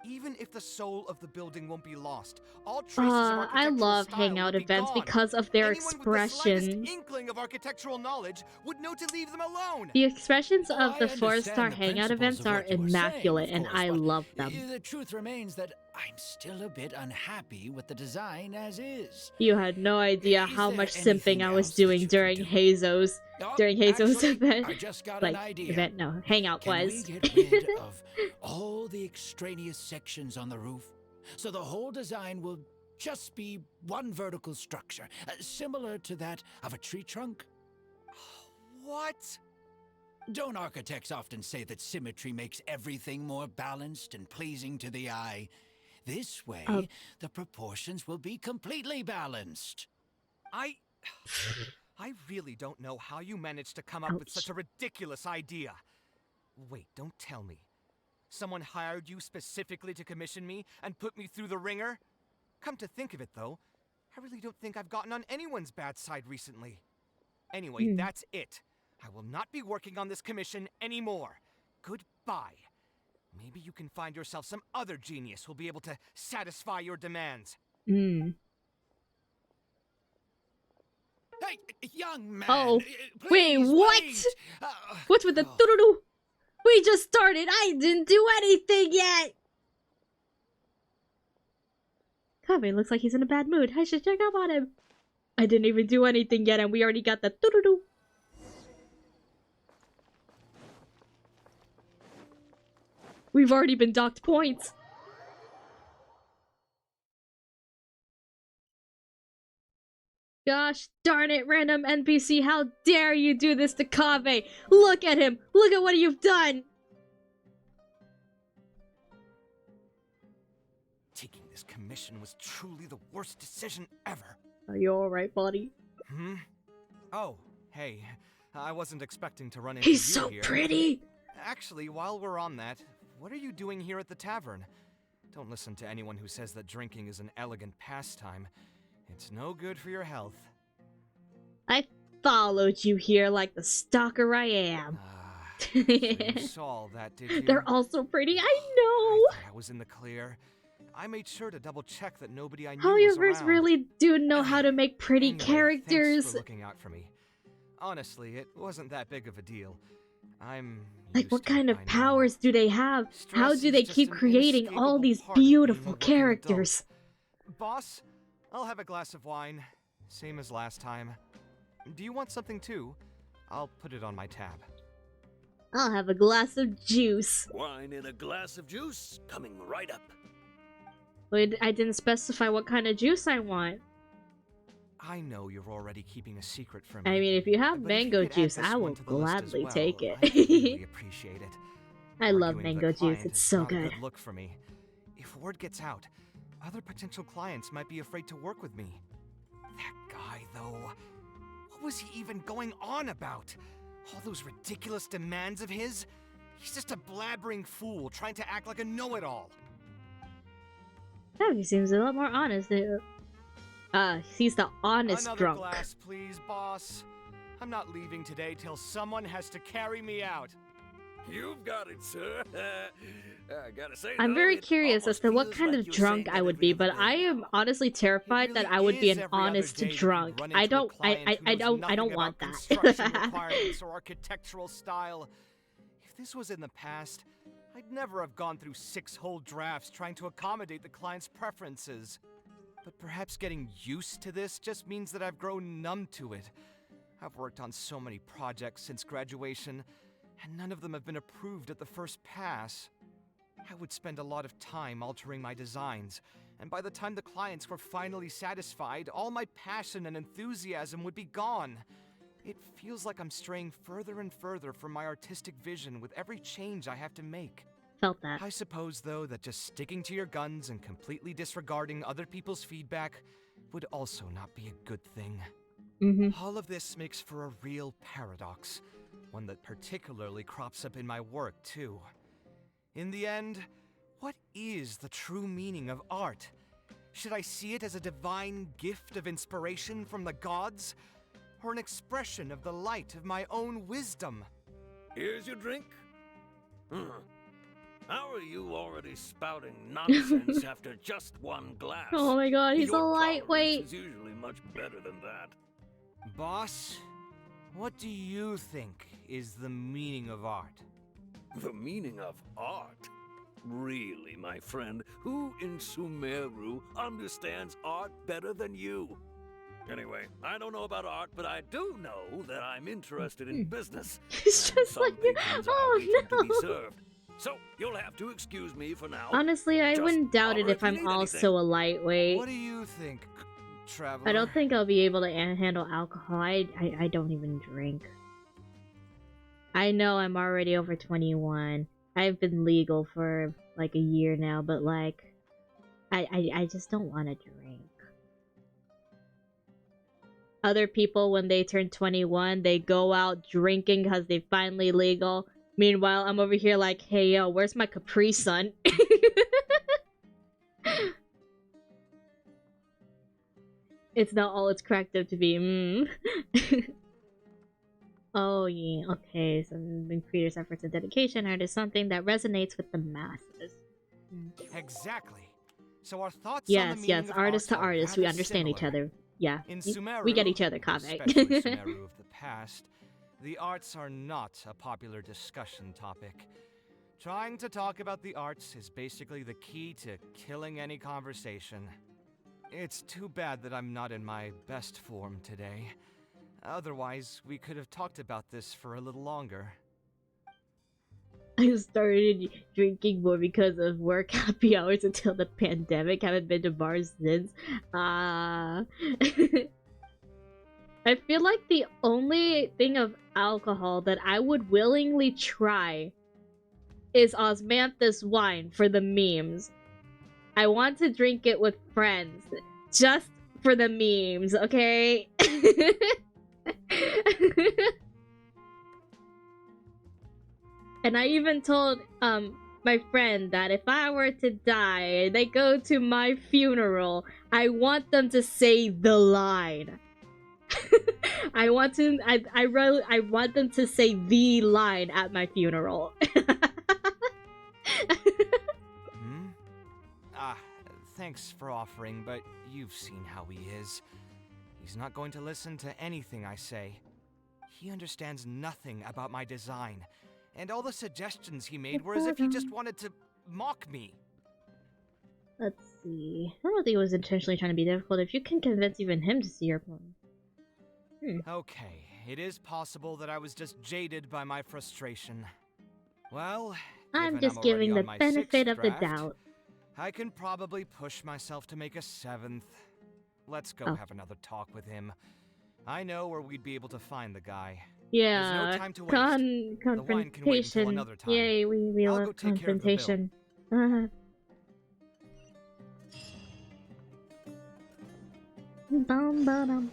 Even if the soul of the building won't be lost, all traces of I architectural love style hangout will be events gone. because of their Anyone with the slightest expressions. inkling of architectural knowledge would know to leave them alone. The expressions Oh, of I the 4-star understand the hangout principles events of are what you were immaculate, saying, of and course, I but love them. The truth remains that I'm still a bit unhappy with the design as is. You had no idea Is how there much anything simping I was else that doing you during can do? Hazo's Actually, event. I just got Like an idea. event, no, hangout Can was. we get rid of all the extraneous sections on the roof, so the whole design will just be one vertical structure, similar to that of a tree trunk? What? Don't architects often say that symmetry makes everything more balanced and pleasing to the eye? This way, the proportions will be completely balanced. I really don't know how you managed to come up with such a ridiculous idea. Wait, don't tell me. Someone hired you specifically to commission me and put me through the ringer? Come to think of it, though, I really don't think I've gotten on anyone's bad side recently. Anyway, that's it. I will not be working on this commission anymore. Goodbye. Maybe you can find yourself some other genius who'll be able to satisfy your demands. Hey, young man. Oh, wait, please what? wait. What's with the doo-doo-doo? We just started. I didn't do anything yet. Kaveh looks like he's in a bad mood. I should check up on him. I didn't even do anything yet, and we already got the doo-doo-doo. We've already been docked points. Gosh darn it, random NPC, how dare you do this to Kaveh! Look at him! Look at what you've done! Taking this commission was truly the worst decision ever. Are you alright, buddy? Oh, hey. I wasn't expecting to run into He's you so here. pretty! Actually, while we're on that, what are you doing here at the tavern? Don't listen to anyone who says that drinking is an elegant pastime. It's no good for your health. I followed you here like the stalker I am. So you saw all that, did you? They're all so pretty, I know! I thought I was in the clear. I made sure to double check that nobody I knew was Hoyoverse around. really do know how to make pretty Anyway, characters. Thanks for looking out for me. Honestly, it wasn't that big of a deal. I'm Like, used what to it kind of by now. powers do they have? How Stress do is they just keep an creating all inescapable these part of being a beautiful working characters? adult. Boss, I'll have a glass of wine, same as last time. Do you want something too? I'll put it on my tab. I'll have a glass of juice. Wine in a glass of juice coming right up. But I didn't specify what kind of juice I want. I know you're already keeping a secret from me. I mean, if you have but mango you could add juice, this I one will to the list as gladly well, take it. I'd really appreciate it. I love Arguing with mango a juice, client it's is so not a good. good look for me. If word gets out, other potential clients might be afraid to work with me. That guy, though, what was he even going on about? All those ridiculous demands of his? He's just a blabbering fool trying to act like a know-it-all. Yeah, he seems a lot more honest. He's the honest Another drunk. glass, please, boss. I'm not leaving today till someone has to carry me out. You've got it, sir. I gotta say, I'm though, very it curious as almost to what feels kind like of you're drunk saying I that would every be, other but day I am now. honestly terrified that I would be an honest drunk. I don't want Construction that. requirements or architectural style. If this was in the past, I'd never have gone through 6 whole drafts trying to accommodate the client's preferences. But perhaps getting used to this just means that I've grown numb to it. I've worked on so many projects since graduation, and none of them have been approved at the first pass. I would spend a lot of time altering my designs, and by the time the clients were finally satisfied, all my passion and enthusiasm would be gone. It feels like I'm straying further and further from my artistic vision with every change I have to make. Felt that. I suppose, though, that just sticking to your guns and completely disregarding other people's feedback would also not be a good thing. All of this makes for a real paradox, one that particularly crops up in my work, too. In the end, what is the true meaning of art? Should I see it as a divine gift of inspiration from the gods, or an expression of the light of my own wisdom? Here's your drink. How are you already spouting nonsense after just one glass? Oh my god, he's Your a tolerance lightweight. is usually much better than that. Boss, what do you think is the meaning of art? The meaning of art? Really, my friend, who in Sumeru understands art better than you? Anyway, I don't know about art, but I do know that I'm interested in business. He's just Some like, patrons are oh waiting to be no. served. So, you'll have to excuse me for now. Honestly, I Just wouldn't doubt it holler if you I'm need also anything. a lightweight. What do you think, traveler? I don't think I'll be able to handle alcohol. I don't even drink. I know I'm already over 21. I've been legal for like a year now, but like, I just don't want to drink. Other people, when they turn 21, they go out drinking because they finally legal. Meanwhile, I'm over here like, hey yo, where's my Capri Sun? It's not all it's cracked up to be. Oh yeah, okay. So the creators' efforts and dedication are to something that resonates with the masses. Exactly. So our thoughts on the Yes, meaning yes, of artist to art are artist, we rather understand each similar. other. Yeah, In we Sumeru, get each other, Kaveh. especially Sumeru of the past, the arts are not a popular discussion topic. Trying to talk about the arts is basically the key to killing any conversation. It's too bad that I'm not in my best form today. Otherwise, we could have talked about this for a little longer. I started drinking more because of work happy hours until the pandemic. Haven't been to bars since. I feel like the only thing of alcohol that I would willingly try is osmanthus wine for the memes. I want to drink it with friends. Just for the memes, okay? And I even told my friend that if I were to die and they go to my funeral, I want them to say the line. I want them to say the line at my funeral. Thanks for offering, but you've seen how he is. He's not going to listen to anything I say. He understands nothing about my design, and all the suggestions he made were as if he just wanted to mock me. Let's see. I don't think it was intentionally trying to be difficult if you can convince even him to see your plan. Okay, it is possible that I was just jaded by my frustration. Well, I'm just giving the benefit of the draft, doubt. I can probably push myself to make a 7th. Let's go have another talk with him. I know where we'd be able to find the guy. Yeah, there's no time to waste. The wine can wait until confrontation. another time. Yay, we I'll love go take care of the bill. confrontation. Bum ba-dum.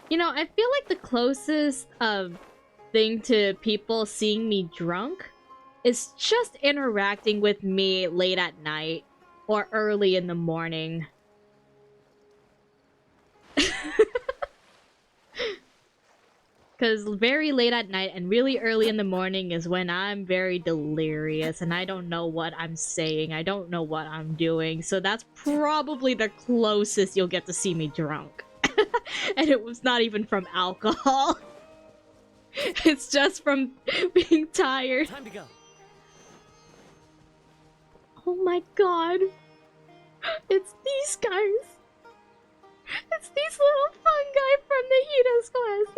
You know, I feel like the closest thing to people seeing me drunk is just interacting with me late at night or early in the morning. Because very late at night and really early in the morning is when I'm very delirious and I don't know what I'm saying. I don't know what I'm doing. So that's probably the closest you'll get to see me drunk. And it was not even from alcohol. It's just from being tired. Time to go. Oh my god. It's these guys. It's these little fungi from the Hito's quest.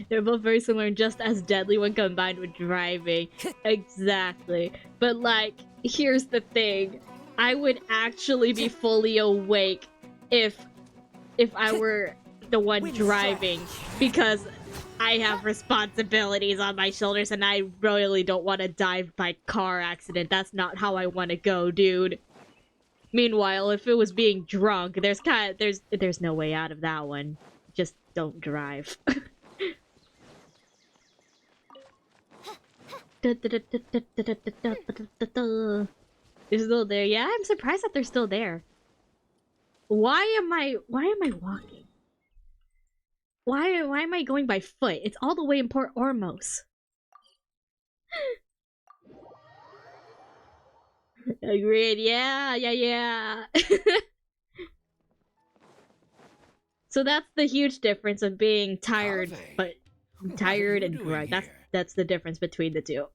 They're both very similar and just as deadly when combined with driving. Exactly. But like, here's the thing. I would actually be fully awake if I were the one driving, because I have responsibilities on my shoulders and I really don't want to die by car accident. That's not how I want to go, dude. Meanwhile, if it was being drunk, there's no way out of that one. Just don't drive. They're still there. Yeah, I'm surprised that they're still there. Why am I walking? Why am I going by foot? It's all the way in Port Ormos. Agreed. Yeah. So that's the huge difference of being tired, but tired and drunk. That's the difference between the two.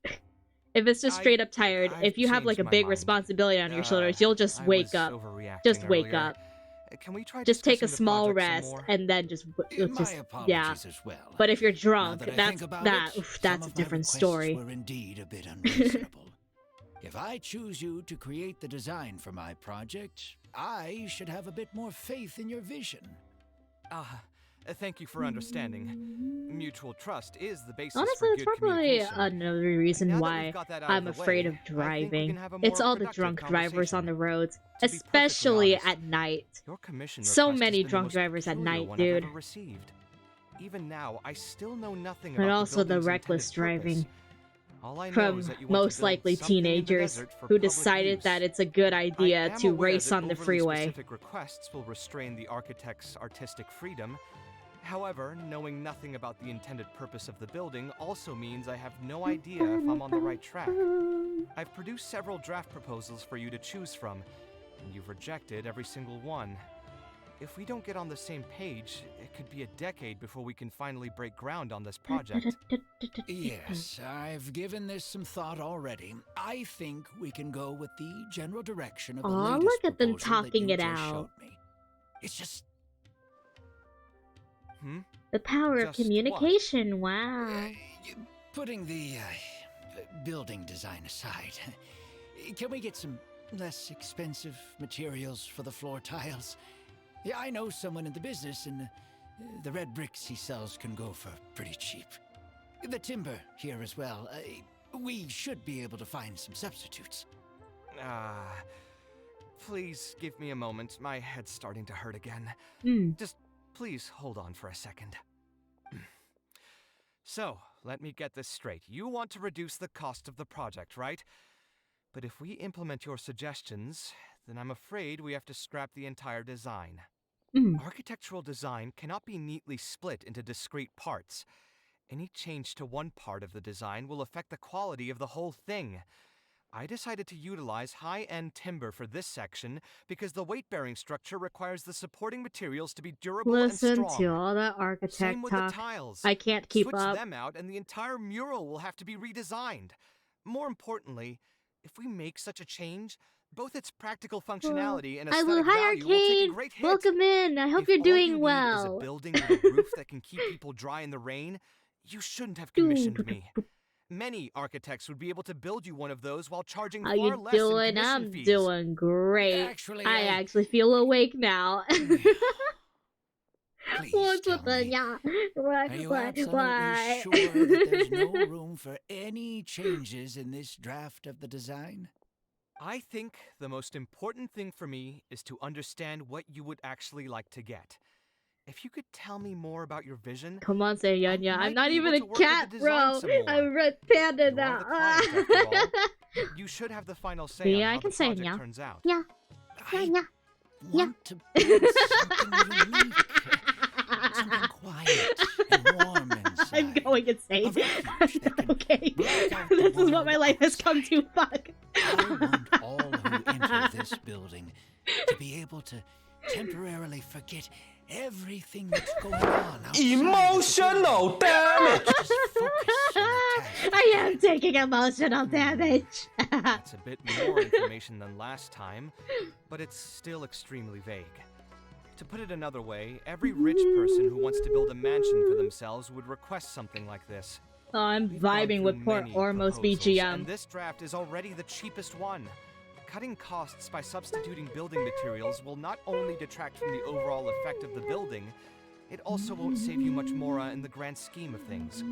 If it's just straight up tired, if you have like a big responsibility on your shoulders, you'll just wake up. Just wake up. Can we try just take a small rest and then just yeah. But if you're drunk, that's a different story. Were indeed a bit unreasonable. If I choose you to create the design for my project, I should have a bit more faith in your vision. Thank you for understanding. Mutual trust is the basis Honestly, for it's good probably communication. another reason why I'm afraid of driving. It's all the drunk drivers on the roads, especially at night. So many drunk drivers at night, dude. Even now, I still know nothing But about also the reckless driving from most likely teenagers who decided that it's a good idea to race on the freeway. Specific requests will restrain the architect's artistic freedom. However, knowing nothing about the intended purpose of the building also means I have no idea if I'm on the right track. I've produced several draft proposals for you to choose from, and you've rejected every single one. If we don't get on the same page, it could be a decade before we can finally break ground on this project. Yes, I've given this some thought already. I think we can go with the general direction of the Aw, latest look at them proposal that talking you it just out. showed me. It's just The power of Just communication, wow. putting the building design aside. Can we get some less expensive materials for the floor tiles? Yeah, I know someone in the business, and the red bricks he sells can go for pretty cheap. The timber here as well. We should be able to find some substitutes. Please give me a moment. My head's starting to hurt again. Just please hold on for a second. So, let me get this straight. You want to reduce the cost of the project, right? But if we implement your suggestions, then I'm afraid we have to scrap the entire design. Architectural design cannot be neatly split into discrete parts. Any change to one part of the design will affect the quality of the whole thing. I decided to utilize high-end timber for this section because the weight-bearing structure requires the supporting materials to be durable and Listen strong. to all that architect Same with talk. the tiles. I can't keep Switch up. them out and the entire mural will have to be redesigned. More importantly, if we make such a change, both its practical functionality and I will. aesthetic Hi, value will take a Arcade. great hit. Welcome in. I hope If you're all doing you need well. is a building with a roof that can keep people dry in the rain, you shouldn't have commissioned me. Many architects would be able to build you one of those while charging How far you less in doing? commission I'm fees. doing great. Actually, I actually feel awake now. Please What's tell with the me, yeah? are you absolutely sure that there's no room for any changes in this draft of the design? I think the most important thing for me is to understand what you would actually like to get. If you could tell me more about your vision, Come on, say I Yunya. I'm might not be even able a to work with cat, the design bro. some more. I'm a red panda You now. are the client, after all. You should have the final say on Yeah, I how can the say project yeah. turns out. Yeah, yeah, yeah. Want to build something unique, something quiet and warm inside. I'm going insane. A refuge that can Okay, block out the this is what my world life has come to. outside. Fuck. I want all who enter this building to be able to temporarily forget everything that's going on outside. Emotional damage! Just focus on the task. I am taking emotional damage. That's a bit more information than last time, but it's still extremely vague. To put it another way, every rich person who wants to build a mansion for themselves would request something like this. Oh, I'm We've gone vibing with through poor many Ormos proposals, BGM. and this draft is already the cheapest one. Cutting costs by substituting building materials will not only detract from the overall effect of the building, it also won't save you much more in the grand scheme of things.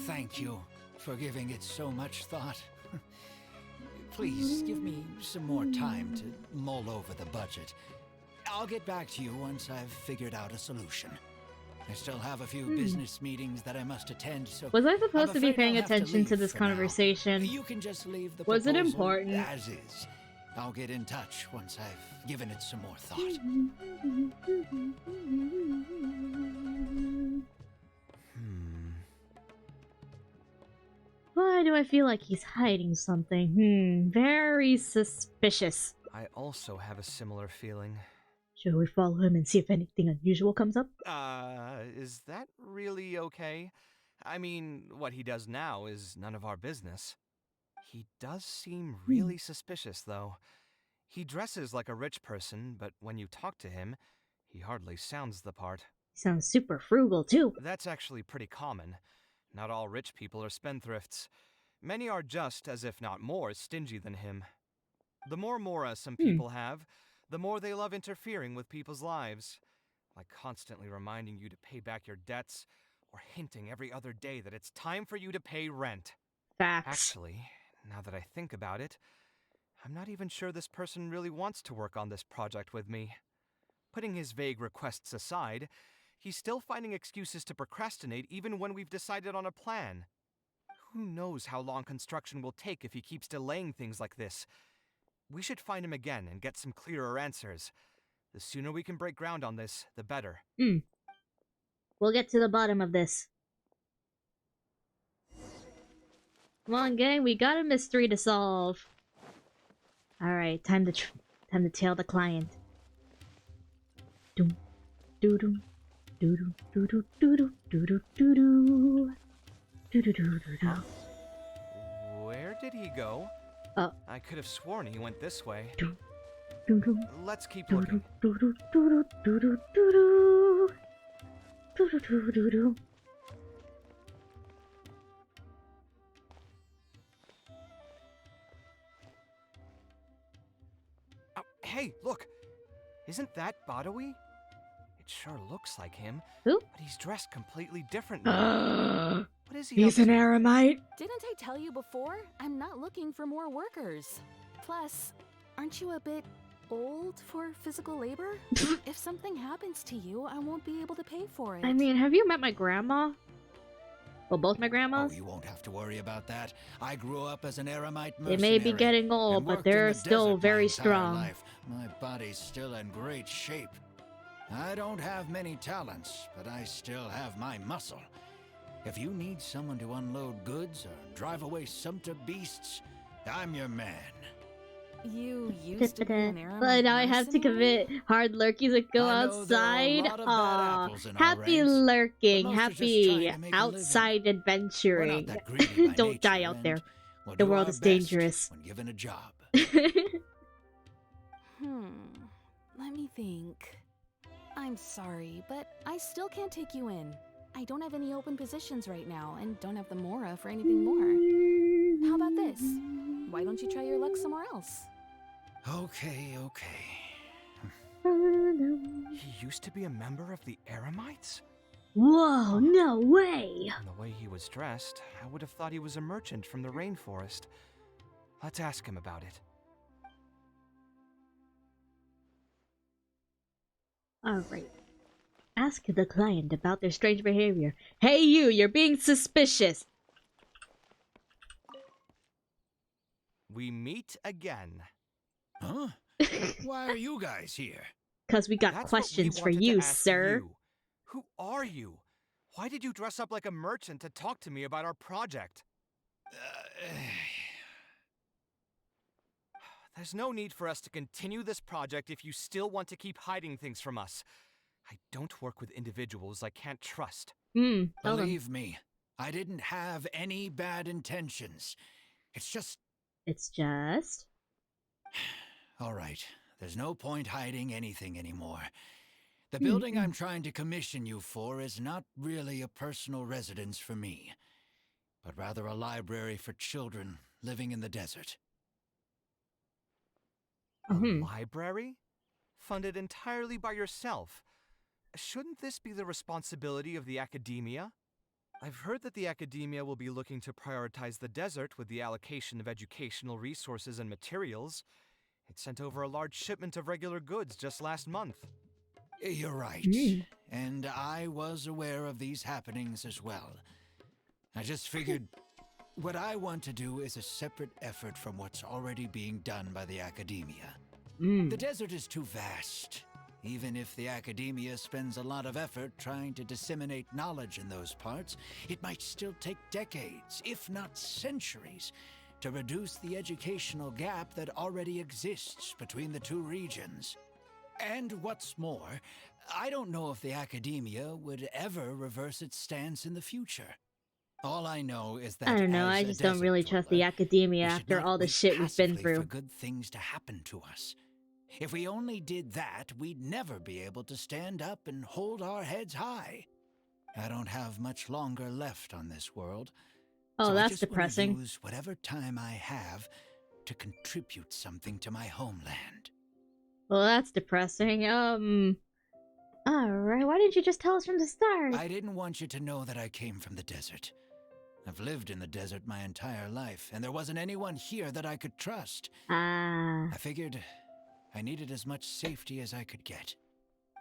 Thank you for giving it so much thought. Please give me some more time to mull over the budget. I'll get back to you once I've figured out a solution. I still have a few business meetings that I must attend, so Was I supposed I'm to be afraid paying I'll have to attention to leave this for now. conversation? You can just leave the Was it proposal important? as is. I'll get in touch once I've given it some more thought. Why do I feel like he's hiding something? Very suspicious. I also have a similar feeling. Should we follow him and see if anything unusual comes up? Is that really okay? I mean, what he does now is none of our business. He does seem really suspicious, though. He dresses like a rich person, but when you talk to him, he hardly sounds the part. Sounds super frugal, too. That's actually pretty common. Not all rich people are spendthrifts. Many are just, as if not more, stingy than him. The more mora some people have, the more they love interfering with people's lives. Like constantly reminding you to pay back your debts, or hinting every other day that it's time for you to pay rent. Facts. Actually, now that I think about it, I'm not even sure this person really wants to work on this project with me. Putting his vague requests aside, he's still finding excuses to procrastinate even when we've decided on a plan. Who knows how long construction will take if he keeps delaying things like this? We should find him again and get some clearer answers. The sooner we can break ground on this, the better. We'll get to the bottom of this. Come on, gang, we got a mystery to solve. Alright, time to tail the client. Doom, doo doo, doo doo doo doo doo doo doo doo doo. Doo doo doo doo doo. Where did he go? I could have sworn he went this way. Doo doo doo. Let's keep Doo looking. doo doo doo doo doo doo doo. Doo doo doo doo doo. Oh, hey, look! Isn't that Badawi? It sure looks like him. Who? But he's dressed completely different now. What is he He's up an to? eremite. Didn't I tell you before? I'm not looking for more workers. Plus, aren't you a bit old for physical labor? If something happens to you, I won't be able to pay for it. I mean, have you met my grandma? Well, both my grandmas? Oh, you won't have to worry about that. I grew up as an eremite They mercenary. may be getting old, and but worked in they're the still desert my very entire strong. life. My body's still in great shape. I don't have many talents, but I still have my muscle. If you need someone to unload goods or drive away sumpter beasts, I'm your man. You used to be an But eremite now I have to mercenary? commit hard lurkies that go I know there are a outside. lot of bad Aw, apples in our happy ranks, lurking, but most are just happy trying to make a living. outside We're adventuring. not that greedy by Don't die nature, out and there. we'll The do world our is best dangerous. when given a job. Let me think. I'm sorry, but I still can't take you in. I don't have any open positions right now, and don't have the Mora for anything more. How about this? Why don't you try your luck somewhere else? Okay. He used to be a member of the Eremites? Whoa, no way! And the way he was dressed, I would have thought he was a merchant from the rainforest. Let's ask him about it. Alright. Ask the client about their strange behavior. Hey you, you're being suspicious! We meet again. Huh? Why are you guys here? Cause we got That's questions what for we wanted to you, ask sir. you. Who are you? Why did you dress up like a merchant to talk to me about our project? There's no need for us to continue this project if you still want to keep hiding things from us. I don't work with individuals I can't trust. Tell them. Believe me, I didn't have any bad intentions. It's just... All right, there's no point hiding anything anymore. The building I'm trying to commission you for is not really a personal residence for me, but rather a library for children living in the desert. A library? Funded entirely by yourself? Shouldn't this be the responsibility of the academia? I've heard that the academia will be looking to prioritize the desert with the allocation of educational resources and materials. It sent over a large shipment of regular goods just last month. You're right, and I was aware of these happenings as well. I just figured what I want to do is a separate effort from what's already being done by the academia. The desert is too vast. Even if the academia spends a lot of effort trying to disseminate knowledge in those parts, it might still take decades, if not centuries, to reduce the educational gap that already exists between the two regions. And what's more, I don't know if the academia would ever reverse its stance in the future. All I know is that I don't know, as I a just don't desert really trust the dweller, academia we should after not all the wait shit we've been passively for through. good things to happen to us. If we only did that, we'd never be able to stand up and hold our heads high. I don't have much longer left on this world. Oh, so that's I just depressing. want to use whatever time I have to contribute something to my homeland. Well, that's depressing. Alright, why didn't you just tell us from the start? I didn't want you to know that I came from the desert. I've lived in the desert my entire life, and there wasn't anyone here that I could trust. I figured I needed as much safety as I could get.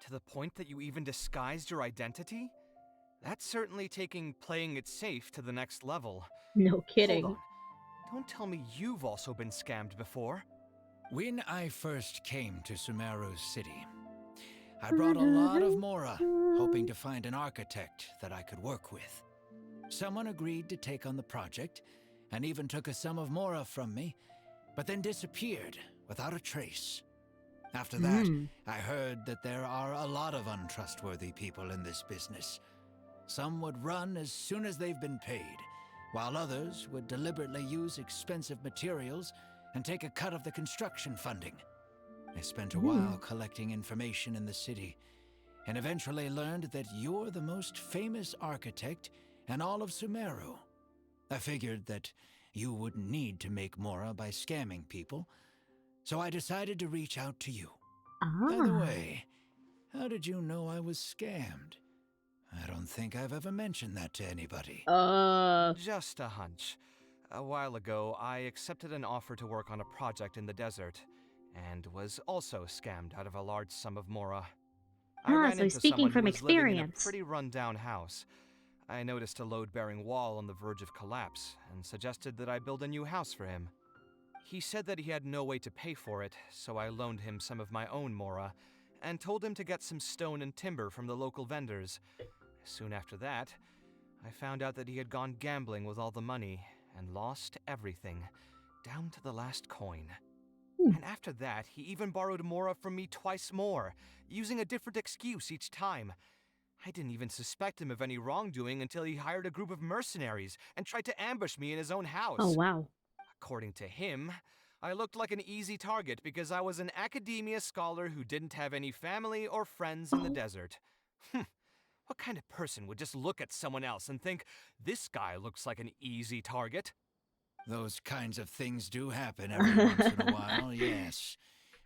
To the point that you even disguised your identity? That's certainly taking playing it safe to the next level. No kidding. Hold on. Don't tell me you've also been scammed before. When I first came to Sumeru's city, I brought a lot of Mora, hoping to find an architect that I could work with. Someone agreed to take on the project, and even took a sum of Mora from me, but then disappeared without a trace. After that, I heard that there are a lot of untrustworthy people in this business. Some would run as soon as they've been paid, while others would deliberately use expensive materials and take a cut of the construction funding. I spent a while collecting information in the city, and eventually learned that you're the most famous architect in all of Sumeru. I figured that you wouldn't need to make Mora by scamming people, so I decided to reach out to you. By the way, how did you know I was scammed? I don't think I've ever mentioned that to anybody. Just a hunch. A while ago, I accepted an offer to work on a project in the desert, and was also scammed out of a large sum of Mora. I ran so into speaking someone who from was living in a experience. pretty run-down house. I noticed a load-bearing wall on the verge of collapse, and suggested that I build a new house for him. He said that he had no way to pay for it, so I loaned him some of my own Mora, and told him to get some stone and timber from the local vendors. Soon after that, I found out that he had gone gambling with all the money, and lost everything, down to the last coin. And after that, he even borrowed Mora from me twice more, using a different excuse each time. I didn't even suspect him of any wrongdoing until he hired a group of mercenaries and tried to ambush me in his own house. Oh, wow. According to him, I looked like an easy target because I was an academia scholar who didn't have any family or friends in the desert. What kind of person would just look at someone else and think, this guy looks like an easy target? Those kinds of things do happen every once in a while, yes.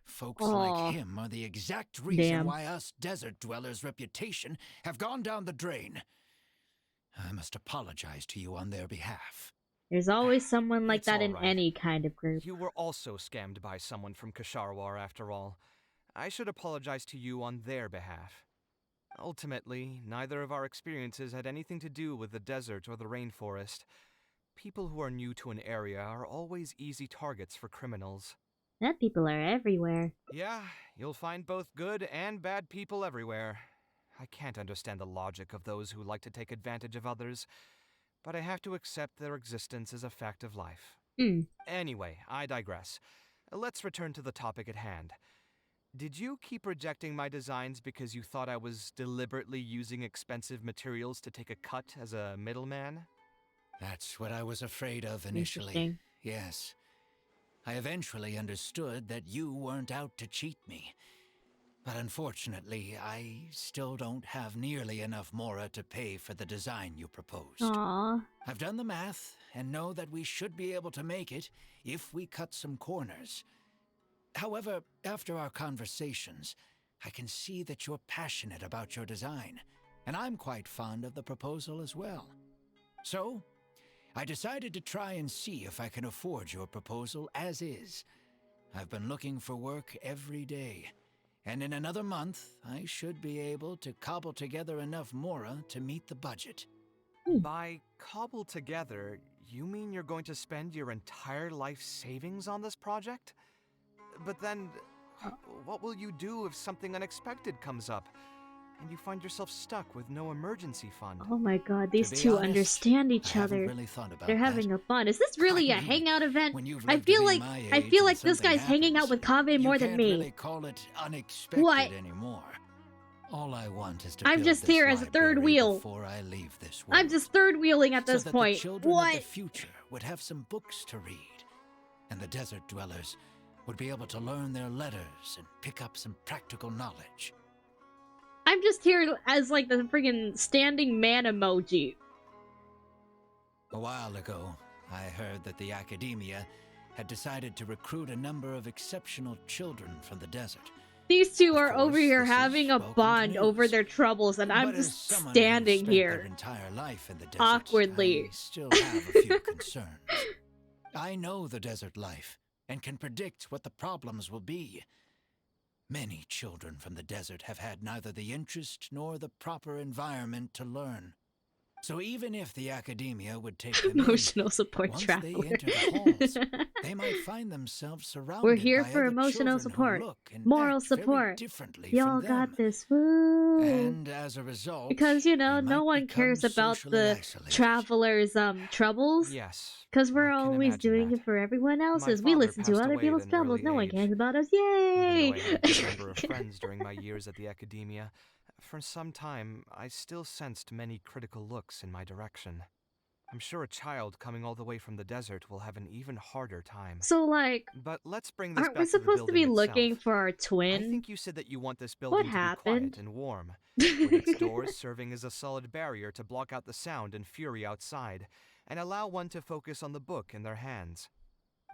Folks like him are the exact reason why us desert dwellers' reputation have gone down the drain. I must apologize to you on their behalf. There's always someone like It's that all in right. any kind of group. You were also scammed by someone from Kasharwar after all. I should apologize to you on their behalf. Ultimately, neither of our experiences had anything to do with the desert or the rainforest. People who are new to an area are always easy targets for criminals. That people are everywhere. Yeah, you'll find both good and bad people everywhere. I can't understand the logic of those who like to take advantage of others, but I have to accept their existence as a fact of life. Anyway, I digress. Let's return to the topic at hand. Did you keep rejecting my designs because you thought I was deliberately using expensive materials to take a cut as a middleman? That's what I was afraid of initially. Interesting. Yes. I eventually understood that you weren't out to cheat me. But unfortunately, I still don't have nearly enough Mora to pay for the design you proposed. Aww. I've done the math and know that we should be able to make it if we cut some corners. However, after our conversations, I can see that you're passionate about your design, and I'm quite fond of the proposal as well. So, I decided to try and see if I can afford your proposal as is. I've been looking for work every day, and in another month, I should be able to cobble together enough Mora to meet the budget. By cobble together, you mean you're going to spend your entire life savings on this project? But then, what will you do if something unexpected comes up, and you find yourself stuck with no emergency fund? Oh my god, these two honest, understand each I other. haven't really thought about They're having a fun. Is this really a hangout event? when you've I lived to feel be like my I age feel and like this something guy's hanging out with happens, Kaveh more you than can't me. really call it unexpected What? anymore. All I want is to I'm build just this here as a third library wheel. before I leave this world, I'm just third wheeling at this so that point. the children of What? the future would have some books to read, and the desert dwellers would be able to learn their letters and pick up some practical knowledge. I'm just here as like the friggin' standing man emoji. A while ago, I heard that the academia had decided to recruit a number of exceptional children from the desert. These two Of are over course, here this is having a welcome bond news. over their troubles, and I'm But as just someone who's standing spent here their entire life in the desert, awkwardly. I still have a few concerns. I know the desert life and can predict what the problems will be. Many children from the desert have had neither the interest nor the proper environment to learn. So even if the academia would take them Emotional support once traveler. they enter the halls, they might find themselves surrounded We're here by for other emotional children support, who look and moral act very support. differently Y'all from got them. this, woo! And as a result, Because you know, they no might one become cares about socially the isolated. travelers' troubles. Yes, Because we're I can always imagine doing that. it for everyone My else's. We father listen to passed other away at people's an troubles. early No one age. cares about us. Even though Yay! I had a good number of friends during my years at the academia, for some time I still sensed many critical looks in my direction. I'm sure a child coming all the way from the desert will have an even harder time. So, like, But let's bring this aren't we back to the supposed to building be itself. looking for our I twin? think you said that you want this What building to be quiet happened? and warm, with its doors serving as a solid barrier to block out the sound and fury outside, and allow one to focus on the book in their hands.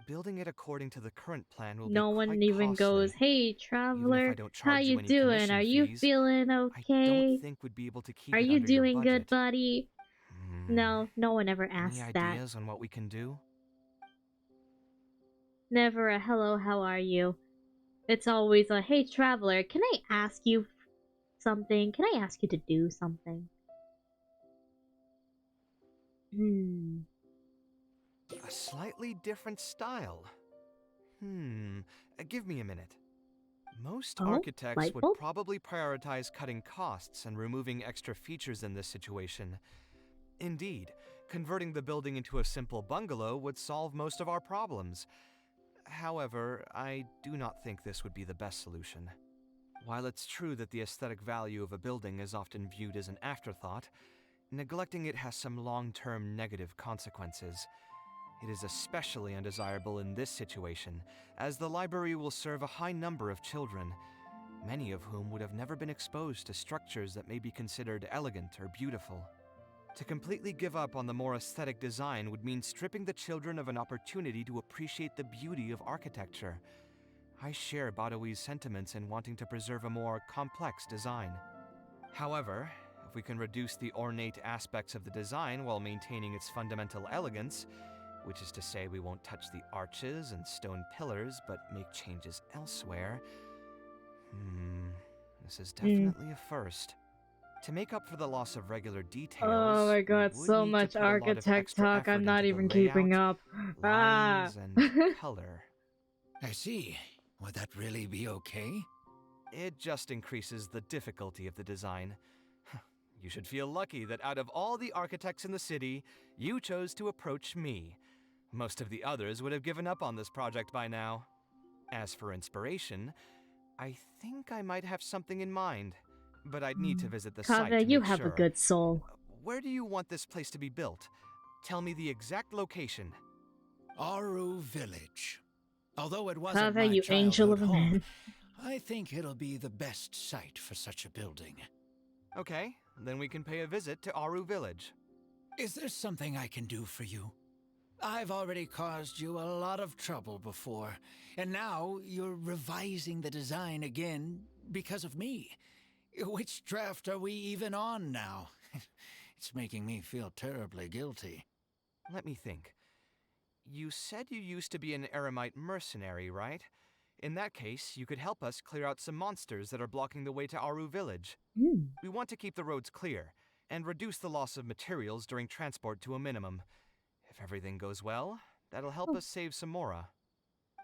Building it according to the current plan will No be one quite even costly. goes, "Hey, Even if I traveler, don't how charge you you any doing? commission Are you fees, feeling I don't okay? think we'd be able to keep Are it you under your doing good, budget. buddy?" No, no one ever Any asks that. ideas on what we can do? Never a hello, how are you? It's always a, "Hey, traveler, can I ask you something? Can I ask you to do something?" A slightly different style. Give me a minute. Most Oh, architects light would bulb? probably prioritize cutting costs and removing extra features in this situation. Indeed, converting the building into a simple bungalow would solve most of our problems. However, I do not think this would be the best solution. While it's true that the aesthetic value of a building is often viewed as an afterthought, neglecting it has some long-term negative consequences. It is especially undesirable in this situation, as the library will serve a high number of children, many of whom would have never been exposed to structures that may be considered elegant or beautiful. To completely give up on the more aesthetic design would mean stripping the children of an opportunity to appreciate the beauty of architecture. I share Badawi's sentiments in wanting to preserve a more complex design. However, if we can reduce the ornate aspects of the design while maintaining its fundamental elegance, which is to say we won't touch the arches and stone pillars, but make changes elsewhere. This is definitely a first. To make up for the loss of regular details, Oh my god, we would so need much to put a lot of architect extra talk, effort I'm not into the even keeping layout, up. Ah! lines, and color. I see. Would that really be okay? It just increases the difficulty of the design. You should feel lucky that out of all the architects in the city, you chose to approach me. Most of the others would have given up on this project by now. As for inspiration, I think I might have something in mind, but I'd need to visit the site Kaveh, to you make have sure. a good soul. Where do you want this place to be built? Tell me the exact location. Aru Village. Although it wasn't Kaveh, my you angel childhood of a home, man. I think it'll be the best site for such a building. Okay, then we can pay a visit to Aru Village. Is there something I can do for you? I've already caused you a lot of trouble before, and now you're revising the design again because of me. Which draft are we even on now? It's making me feel terribly guilty. Let me think. You said you used to be an Eremite mercenary, right? In that case, you could help us clear out some monsters that are blocking the way to Aru Village. We want to keep the roads clear, and reduce the loss of materials during transport to a minimum. If everything goes well, that'll help us save some Mora.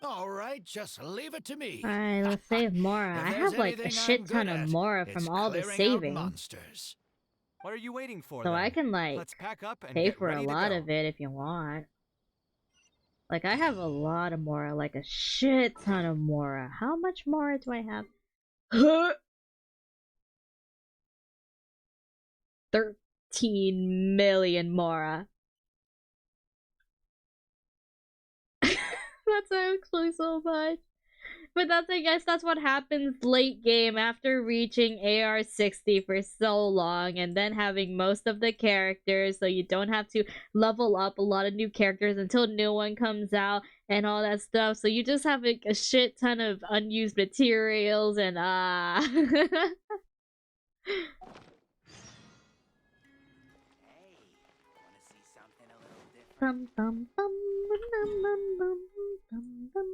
All right, just leave it to me. Alright, let's save Mora. If I there's have like a anything I'm shit good ton of at, Mora it's from all the clearing out saving. monsters. What are you waiting for, So then? I can like Let's pack up and pay get for a ready to lot go. of it if you want. Like I have a lot of Mora, like a shit ton of Mora. How much Mora do I have? 13 million Mora. That's actually so much. But that's, I guess that's what happens late game after reaching AR 60 for so long and then having most of the characters, so you don't have to level up a lot of new characters until new one comes out and all that stuff. So you just have like a shit ton of unused materials and Bum, bum, bum, bum, bum, bum, bum, bum, bum,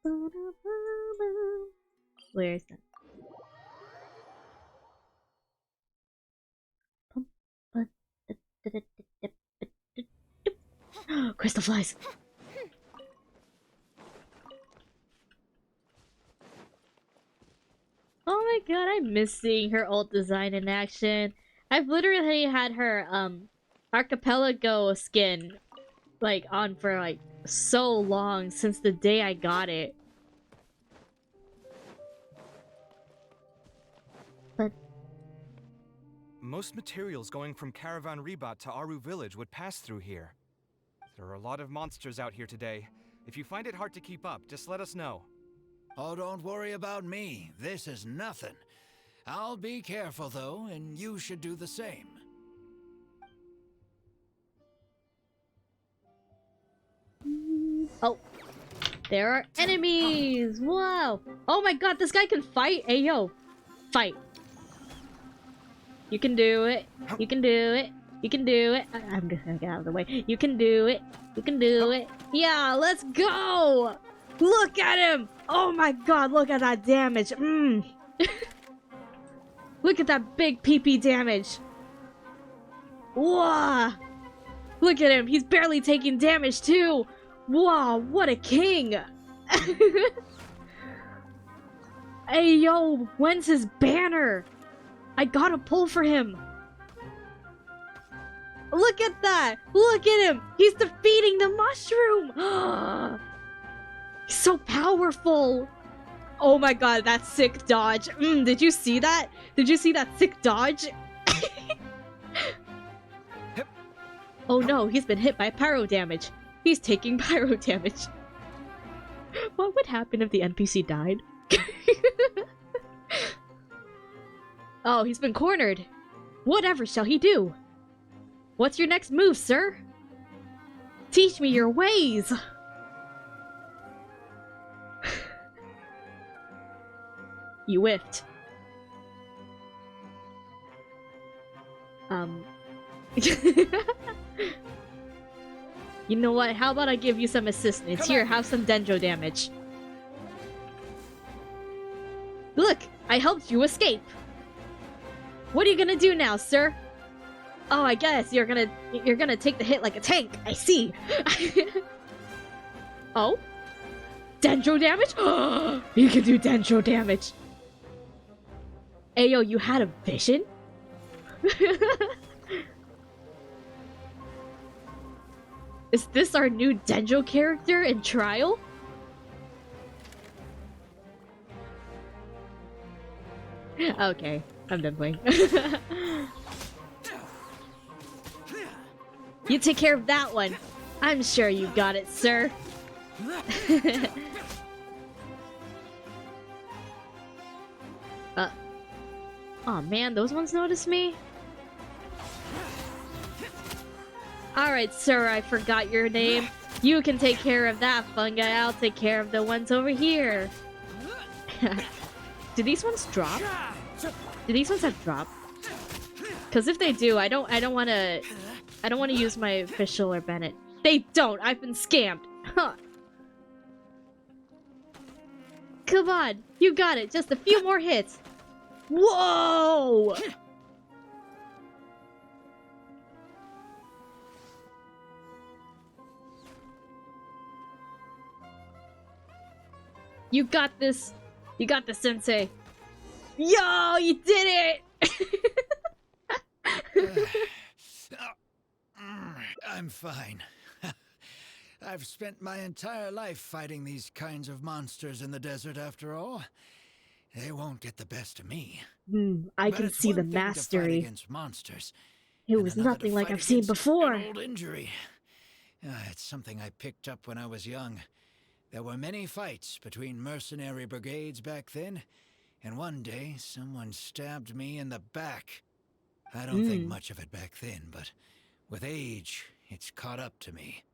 bum, bum. Where is that? Bum, bum, Crystal flies. Oh my god, I miss seeing her ult design in action. I've literally had her archipelago skin like on for like so long since the day I got it. But Most materials going from Caravan Rebat to Aru Village would pass through here. There are a lot of monsters out here today. If you find it hard to keep up, just let us know. Oh, don't worry about me. This is nothing. I'll be careful, though, and you should do the same. oh, there are enemies! Wow! Oh my god, this guy can fight! Hey yo, fight! You can do it. You can do it. You can do it. I'm just gonna get out of the way. You can do it. You can do it. Yeah, let's go! Look at him! Oh my god, look at that damage. Look at that big PP damage. Wow! Look at him. He's barely taking damage too. Wow, what a king! Hey yo, when's his banner? I gotta pull for him. Look at that! Look at him! He's defeating the mushroom! He's so powerful! Oh my god, that sick dodge. Did you see that? Did you see that sick dodge? Oh no, he's been hit by pyro damage. He's taking pyro damage. What would happen if the NPC died? Oh, he's been cornered. Whatever shall he do? What's your next move, sir? Teach me your ways! You whiffed. You know what? How about I give you some assistance? Here, have some Dendro damage. Look! I helped you escape! What are you gonna do now, sir? Oh, I guess you're gonna take the hit like a tank. I see. Oh? Dendro damage? You can do Dendro damage. Ayo, you had a vision? Is this our new Dendro character in Trial? Okay, I'm done playing. You take care of that one. I'm sure you got it, sir. Oh man, those ones noticed me? Alright, sir, I forgot your name. You can take care of that fungi, I'll take care of the ones over here. Do these ones drop? Do these ones have drop? Because if they do, I don't wanna use my official or Bennett. They don't! I've been scammed! Huh. Come on! You got it! Just a few more hits! Whoa! You got this! You got this, Sensei! Yo! You did it! I'm fine. I've spent my entire life fighting these kinds of monsters in the desert after all. They won't get the best of me. I can see the mastery. Against monsters, it was nothing like I've seen before. An old injury. It's something I picked up when I was young. There were many fights between mercenary brigades back then, and one day someone stabbed me in the back. I don't think much of it back then, but with age, it's caught up to me.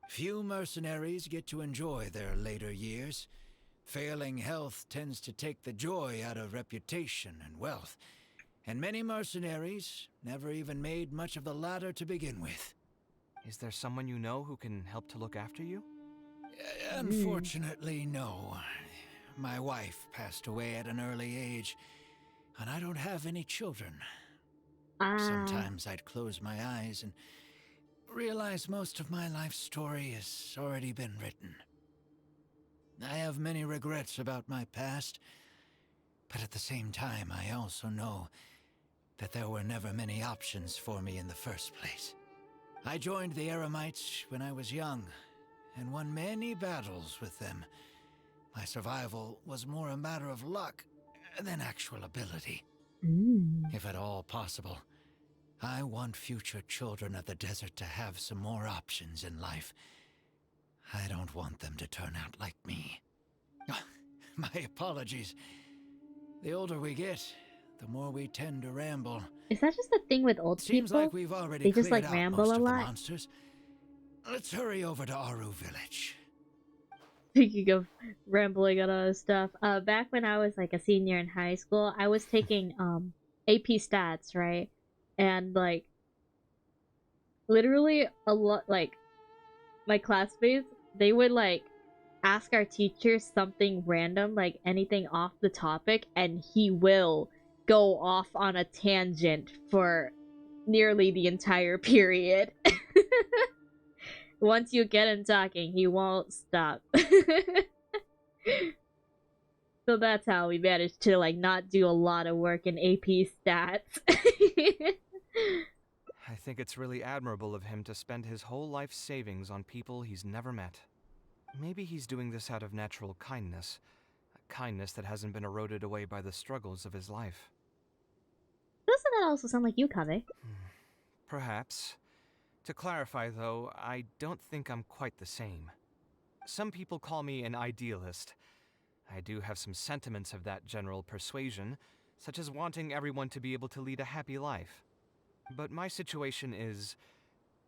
Few mercenaries get to enjoy their later years. Failing health tends to take the joy out of reputation and wealth, and many mercenaries never even made much of the latter to begin with. Is there someone you know who can help to look after you? Unfortunately, no. My wife passed away at an early age, and I don't have any children. Sometimes I'd close my eyes and realize most of my life story has already been written. I have many regrets about my past, but at the same time, I also know that there were never many options for me in the first place. I joined the Eremites when I was young, and won many battles with them. My survival was more a matter of luck than actual ability. If at all possible, I want future children of the desert to have some more options in life. I don't want them to turn out like me. My apologies. The older we get, the more we tend to ramble. Is that just a thing with old Seems people? like we've already They just cleared like out ramble most a of the lot. monsters. Let's hurry over to Aru Village. Speaking of rambling on other stuff, back when I was like a senior in high school, I was taking AP stats, right? And like literally a lot, like my classmates, they would like ask our teacher something random, like anything off the topic, and he will go off on a tangent for nearly the entire period. Once you get him talking, he won't stop. So that's how we managed to like not do a lot of work in AP stats. I think it's really admirable of him to spend his whole life savings on people he's never met. Maybe he's doing this out of natural kindness, a kindness that hasn't been eroded away by the struggles of his life. Doesn't that also sound like you, Kave? Perhaps. To clarify, though, I don't think I'm quite the same. Some people call me an idealist. I do have some sentiments of that general persuasion, such as wanting everyone to be able to lead a happy life. But my situation is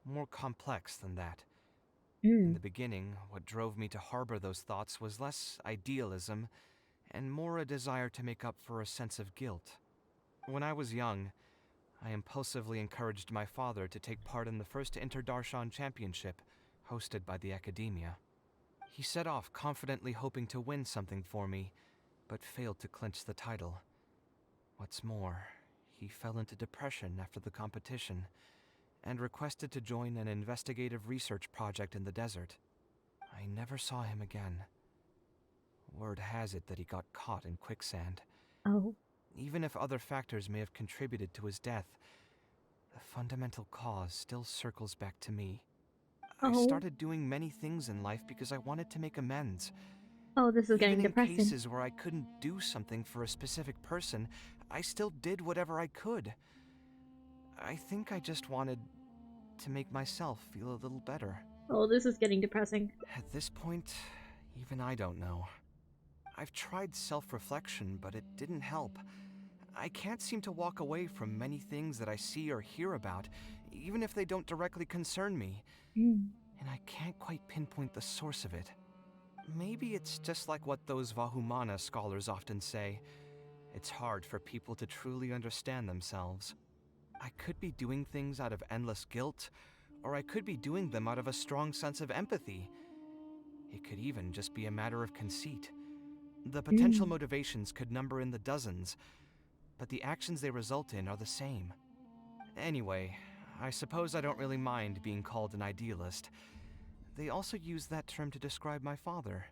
more complex than that. In the beginning, what drove me to harbor those thoughts was less idealism and more a desire to make up for a sense of guilt. When I was young, I impulsively encouraged my father to take part in the first Inter-Darshan Championship, hosted by the Academia. He set off confidently hoping to win something for me, but failed to clinch the title. What's more, he fell into depression after the competition, and requested to join an investigative research project in the desert. I never saw him again. Word has it that he got caught in quicksand. Oh. Even if other factors may have contributed to his death, the fundamental cause still circles back to me. I started doing many things in life because I wanted to make amends. Oh, this is getting Even in depressing. cases where I couldn't do something for a specific person, I still did whatever I could. I think I just wanted to make myself feel a little better. Oh, this is getting depressing. At this point, even I don't know. I've tried self-reflection, but it didn't help. I can't seem to walk away from many things that I see or hear about, even if they don't directly concern me. And I can't quite pinpoint the source of it. Maybe it's just like what those Vahumana scholars often say. It's hard for people to truly understand themselves. I could be doing things out of endless guilt, or I could be doing them out of a strong sense of empathy. It could even just be a matter of conceit. The potential motivations could number in the dozens, but the actions they result in are the same. Anyway, I suppose I don't really mind being called an idealist. They also used that term to describe my father.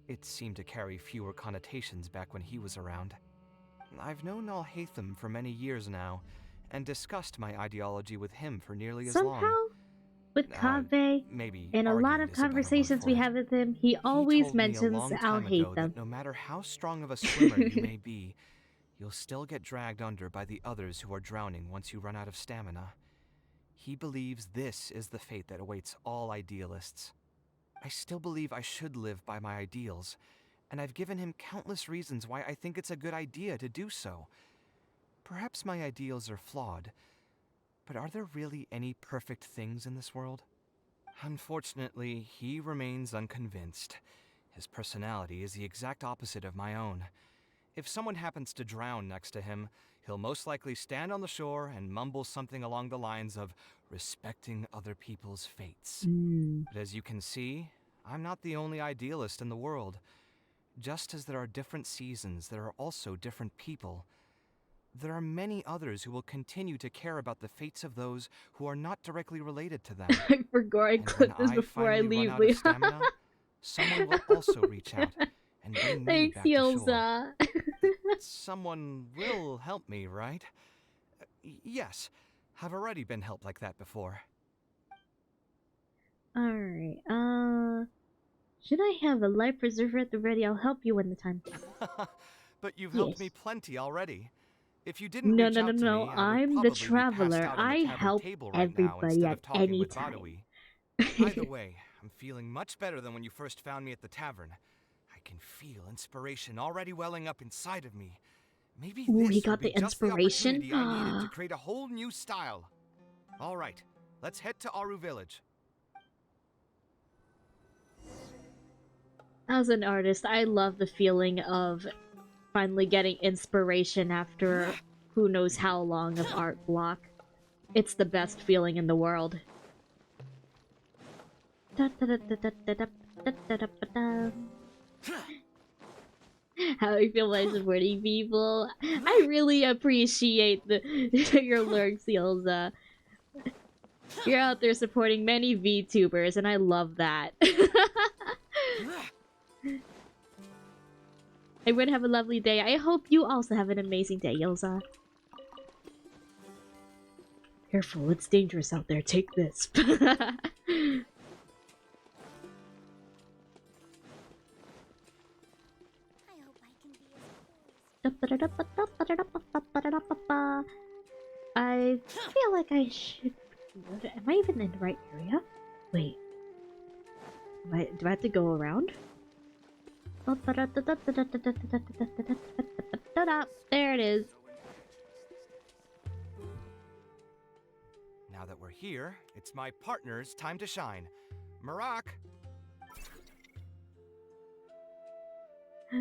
It seemed to carry fewer connotations back when he was around. I've known Al-Haytham for many years now, and discussed my ideology with him for nearly as long. Somehow, with Kave, Maybe in a lot argued of is a better word conversations for we it. have with him, he He always told me a mentions long I'll time hate ago them. that no matter how strong of a swimmer you may be, you'll still get dragged under by the others who are drowning once you run out of stamina. He believes this is the fate that awaits all idealists. I still believe I should live by my ideals, and I've given him countless reasons why I think it's a good idea to do so. Perhaps my ideals are flawed, but are there really any perfect things in this world? Unfortunately, he remains unconvinced. His personality is the exact opposite of my own. If someone happens to drown next to him, he'll most likely stand on the shore and mumble something along the lines of respecting other people's fates. But as you can see, I'm not the only idealist in the world. Just as there are different seasons, there are also different people. there are many others who will continue to care about the fates of those who are not directly related to them. I forgot I And clipped when this I before I finally run leave. out of stamina, someone will also reach out and bring me Thanks, back to shore. Yelza. Someone will help me, right? Yes, I've already been helped like that before. Alright, should I have a life preserver at the ready? I'll help you when the time comes. But you've helped me Yes. plenty already. If you didn't No, reach no, no, out to no. me, I would I'm the probably be passed traveler. out on the I tavern help table right now everybody instead at of talking any with time. Badawi. Either way, I'm feeling much better than when you first found me at the tavern. I can feel inspiration already welling up inside of me. Maybe Ooh, this he will got be the just the inspiration. opportunity I needed to create a whole new style. All right, let's head to Aru Village. As an artist, I love the feeling of finally getting inspiration after who knows how long of art block. It's the best feeling in the world. How I feel by supporting people. I really appreciate your lurks, Yelza. You're out there supporting many VTubers, and I love that. I'm gonna have a lovely day. I hope you also have an amazing day, Yelza. Careful, it's dangerous out there. Take this. I feel like I should... Am I even in the right area? Wait. Do I have to go around? There it is. Now that we're here, it's my partner's time to shine. Marak!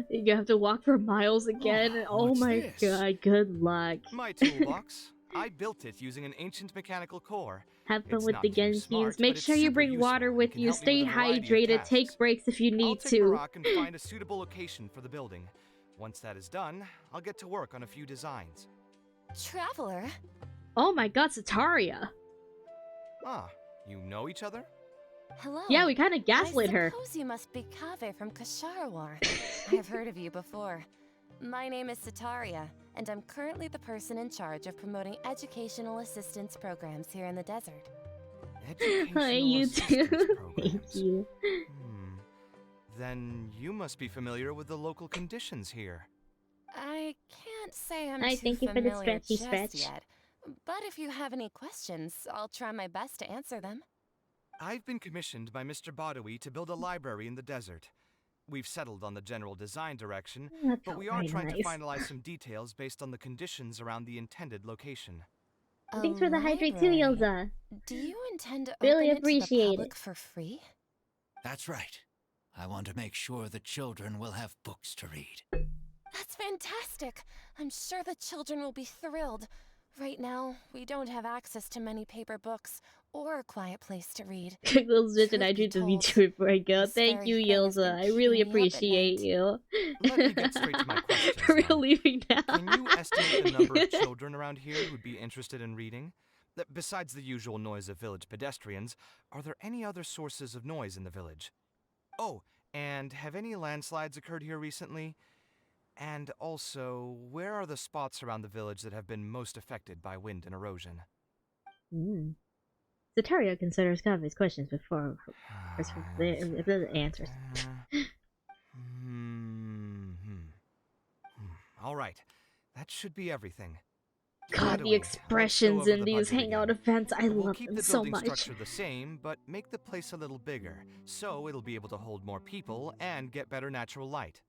You have to walk for miles again. Oh my god, good luck. My toolbox. I built it using an ancient mechanical core. Have fun It's with not the too Genshins. smart, Make but sure it's you super bring useful water and with can you. help me Stay with a variety of hydrated. tasks. Take breaks if you I'll need take to. Marak and find a suitable location for the building. Once that is done, I'll get to work on a few designs. Traveler? Oh my god, Sataria. Ah, you know each other? Hello. Yeah, we kind of gaslit her. I suppose you must be Kaveh from Kasharwar. I've heard of you before. My name is Sataria, and I'm currently the person in charge of promoting educational assistance programs here in the desert. Hi, you too. Thank you. Then you must be familiar with the local conditions here. I can't say I'm Hi, too thank you for the familiar scratchy just scratch. yet, but if you have any questions, I'll try my best to answer them. I've been commissioned by Mr. Badawi to build a library in the desert. We've settled on the general design direction, but we are trying to finalize some details based on the conditions around the intended location. Thanks for the hydrate too, Yelza. Do you intend to Really open it to the appreciate public it. for free? That's right. I want to make sure the children will have books to read. That's fantastic! I'm sure the children will be thrilled. Right now, we don't have access to many paper books or a quiet place to read. Those bitch and hydrate the VTuber before I go. Thank you, Yelza. I really appreciate you. Let me get straight to my questions. We're leaving now. Can you estimate the number of children around here who'd be interested in reading? Besides the usual noise of village pedestrians, are there any other sources of noise in the village? Oh, and have any landslides occurred here recently? And also, where are the spots around the village that have been most affected by wind and erosion? Sataria considers Kave's questions before the answers. All right, that should be everything. God, the expressions in these hangout events, I love keep them the so building much. structure the same, but make the place a little bigger, so it'll be able to hold more people and get better natural light.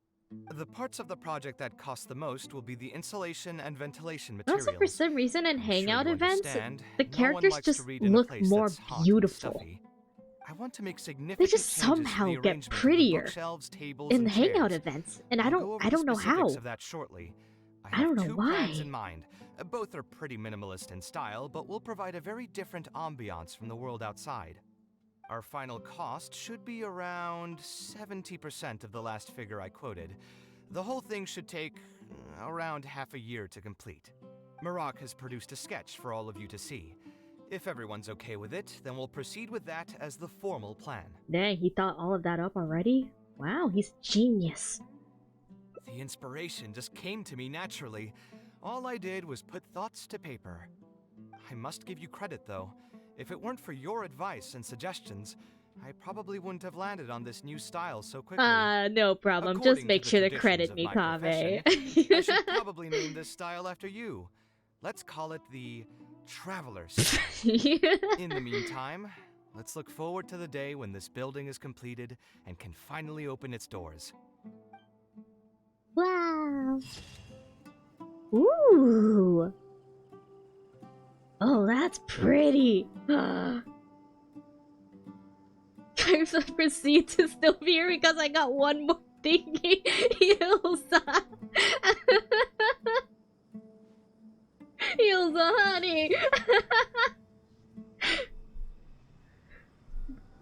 The parts of the project that cost the most will be the insulation and ventilation materials. Also, for some reason in hangout events, the no characters just look more beautiful. I want to make significant They just changes to somehow the get arrangement of the prettier bookshelves, tables, in and the hangout chairs. events, and I I'll go don't over the know specifics how. of that shortly. I don't know two why. plans in mind. Both are pretty minimalist in style, but will provide a very different ambiance from the world outside. Our final cost should be around 70% of the last figure I quoted. The whole thing should take around half a year to complete. Marak has produced a sketch for all of you to see. If everyone's okay with it, then we'll proceed with that as the formal plan. Dang, he thought all of that up already? Wow, he's genius. The inspiration just came to me naturally. All I did was put thoughts to paper. I must give you credit, though. If it weren't for your advice and suggestions, I probably wouldn't have landed on this new style so quickly. No problem. According Just make to the sure to traditions credit of me, my Kave. profession, I should probably name this style after you. Let's call it the Traveler style. In the meantime, let's look forward to the day when this building is completed and can finally open its doors. Wow. Ooh. Oh, that's pretty. I proceed to still be here because I got one more thingy. Hilsa. Hilsa, honey.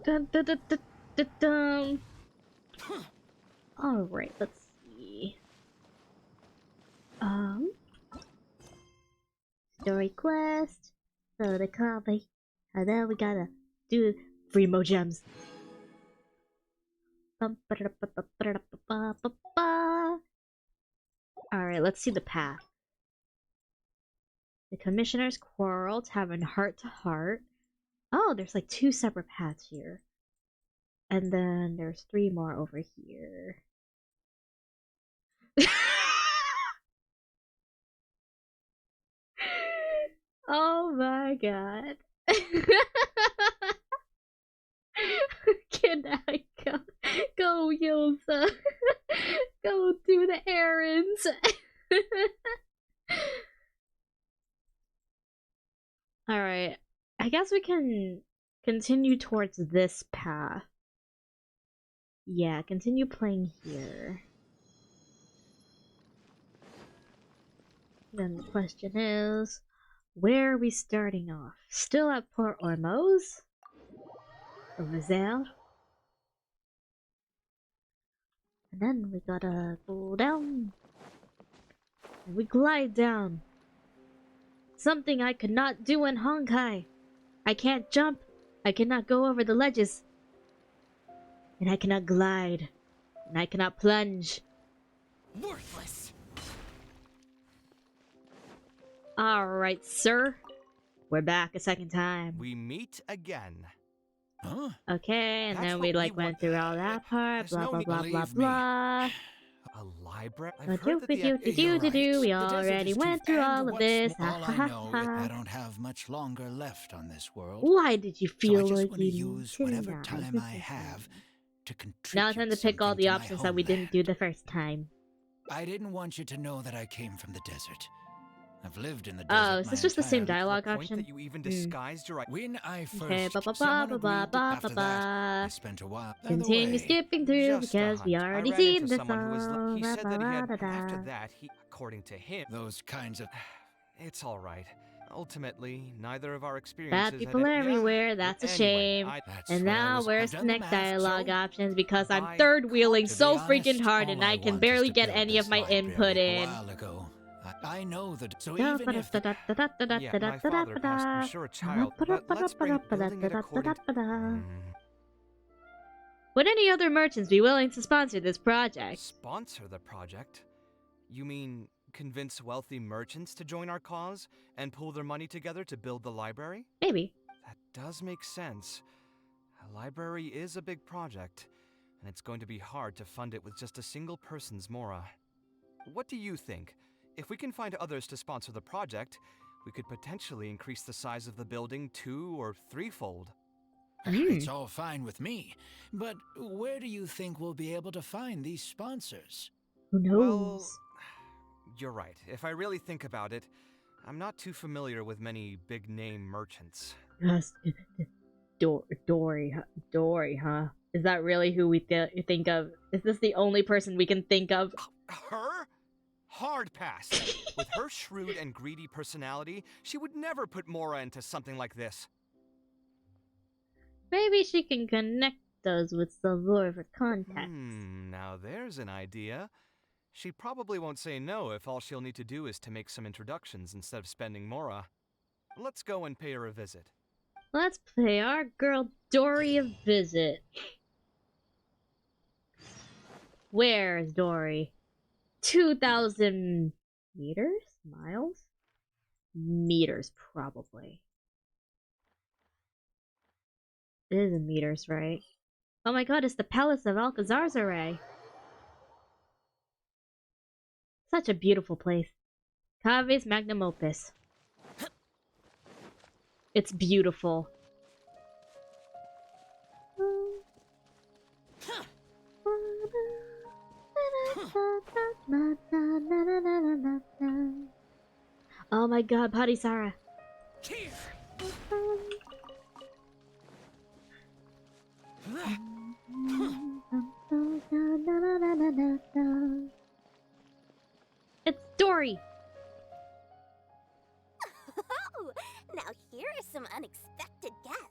Dun, dun, dun, dun, dun, dun. All right, let's see. Story quest. So the copy. And then we gotta do 3 more gems. Alright, let's see the path. The commissioners quarreled, having heart to heart. Oh, there's like 2 separate paths here. And then there's 3 more over here. Oh my god. Can I go Yilza? Go do the errands. Alright. I guess we can continue towards this path. Yeah, continue playing here. Then the question is, where are we starting off? Still at Port Ormuz? Or Vizel? And then we gotta go down. And we glide down. Something I could not do in Honkai. I can't jump. I cannot go over the ledges. And I cannot glide. And I cannot plunge. Worthless. Alright, sir. We're back a second time. We meet again. Huh? Okay, and That's then what we like we went want. through all that part. There's Blah no blah need- blah blah Believe me. blah. A library? Do I've heard that the You're right. we The desert already is went too- through and all of what's this. more, Ha all ha I ha know is I ha. don't have much longer left on this world. Why did you So I feel just like want to you use need whatever tonight? time I have to contribute Now it's time to pick all something the to my options that we didn't do homeland. the first time. I didn't want you to know that I came from the desert. I've lived in the Oh, desert is my this just the same entire dialogue To the point option? that you even disguised your When I first, Okay, ba ba ba someone ba ba agreed. ba After ba that, I ba. spent a while. By the Continue way, skipping through Just a because we hunch. already I ran seen into this someone who was all. he Ba said ba that he had da da. after that he according to him those kinds of it's all right. Ultimately, neither of our experiences Bad had people it- everywhere, that's a Anyway, shame. That's And what I now was- where's I've the done next math, dialogue so options because I'm by third wheeling To be so honest, freaking hard all and I I can want barely is to get build any this of my input library in. A while ago. I know that. So Yeah, even if the, Yeah, my father passed I'm sure a child, but let's bring building it according to Would any other merchants be willing to sponsor this project? sponsor the project? You mean convince wealthy merchants to join our cause and pool their money together to build the library? Maybe. That does make sense. A library is a big project, and it's going to be hard to fund it with just a single person's mora. What do you think? If we can find others to sponsor the project, we could potentially increase the size of the building 2- or 3-fold. it's all fine with me, but where do you think we'll be able to find these sponsors? Who knows? Well, you're right. If I really think about it, I'm not too familiar with many big-name merchants. Yes. Dory, huh? Is that really who we think of? Is this the only person we can think of? Her? Hard pass. With her shrewd and greedy personality, she would never put Mora into something like this. Maybe she can connect us with some more of her contacts. Now there's an idea. She probably won't say no if all she'll need to do is to make some introductions instead of spending Mora. Let's go and pay her a visit. Let's pay our girl Dory a visit. Where is Dory? 2,000 meters? Miles? Meters, probably. It is in meters, right? Oh my god, it's the Palace of Alcazarzaray. Such a beautiful place. Cave's magnum opus. It's beautiful. Oh my god, Padisara. It's Dory! Oh, now here are some unexpected guests.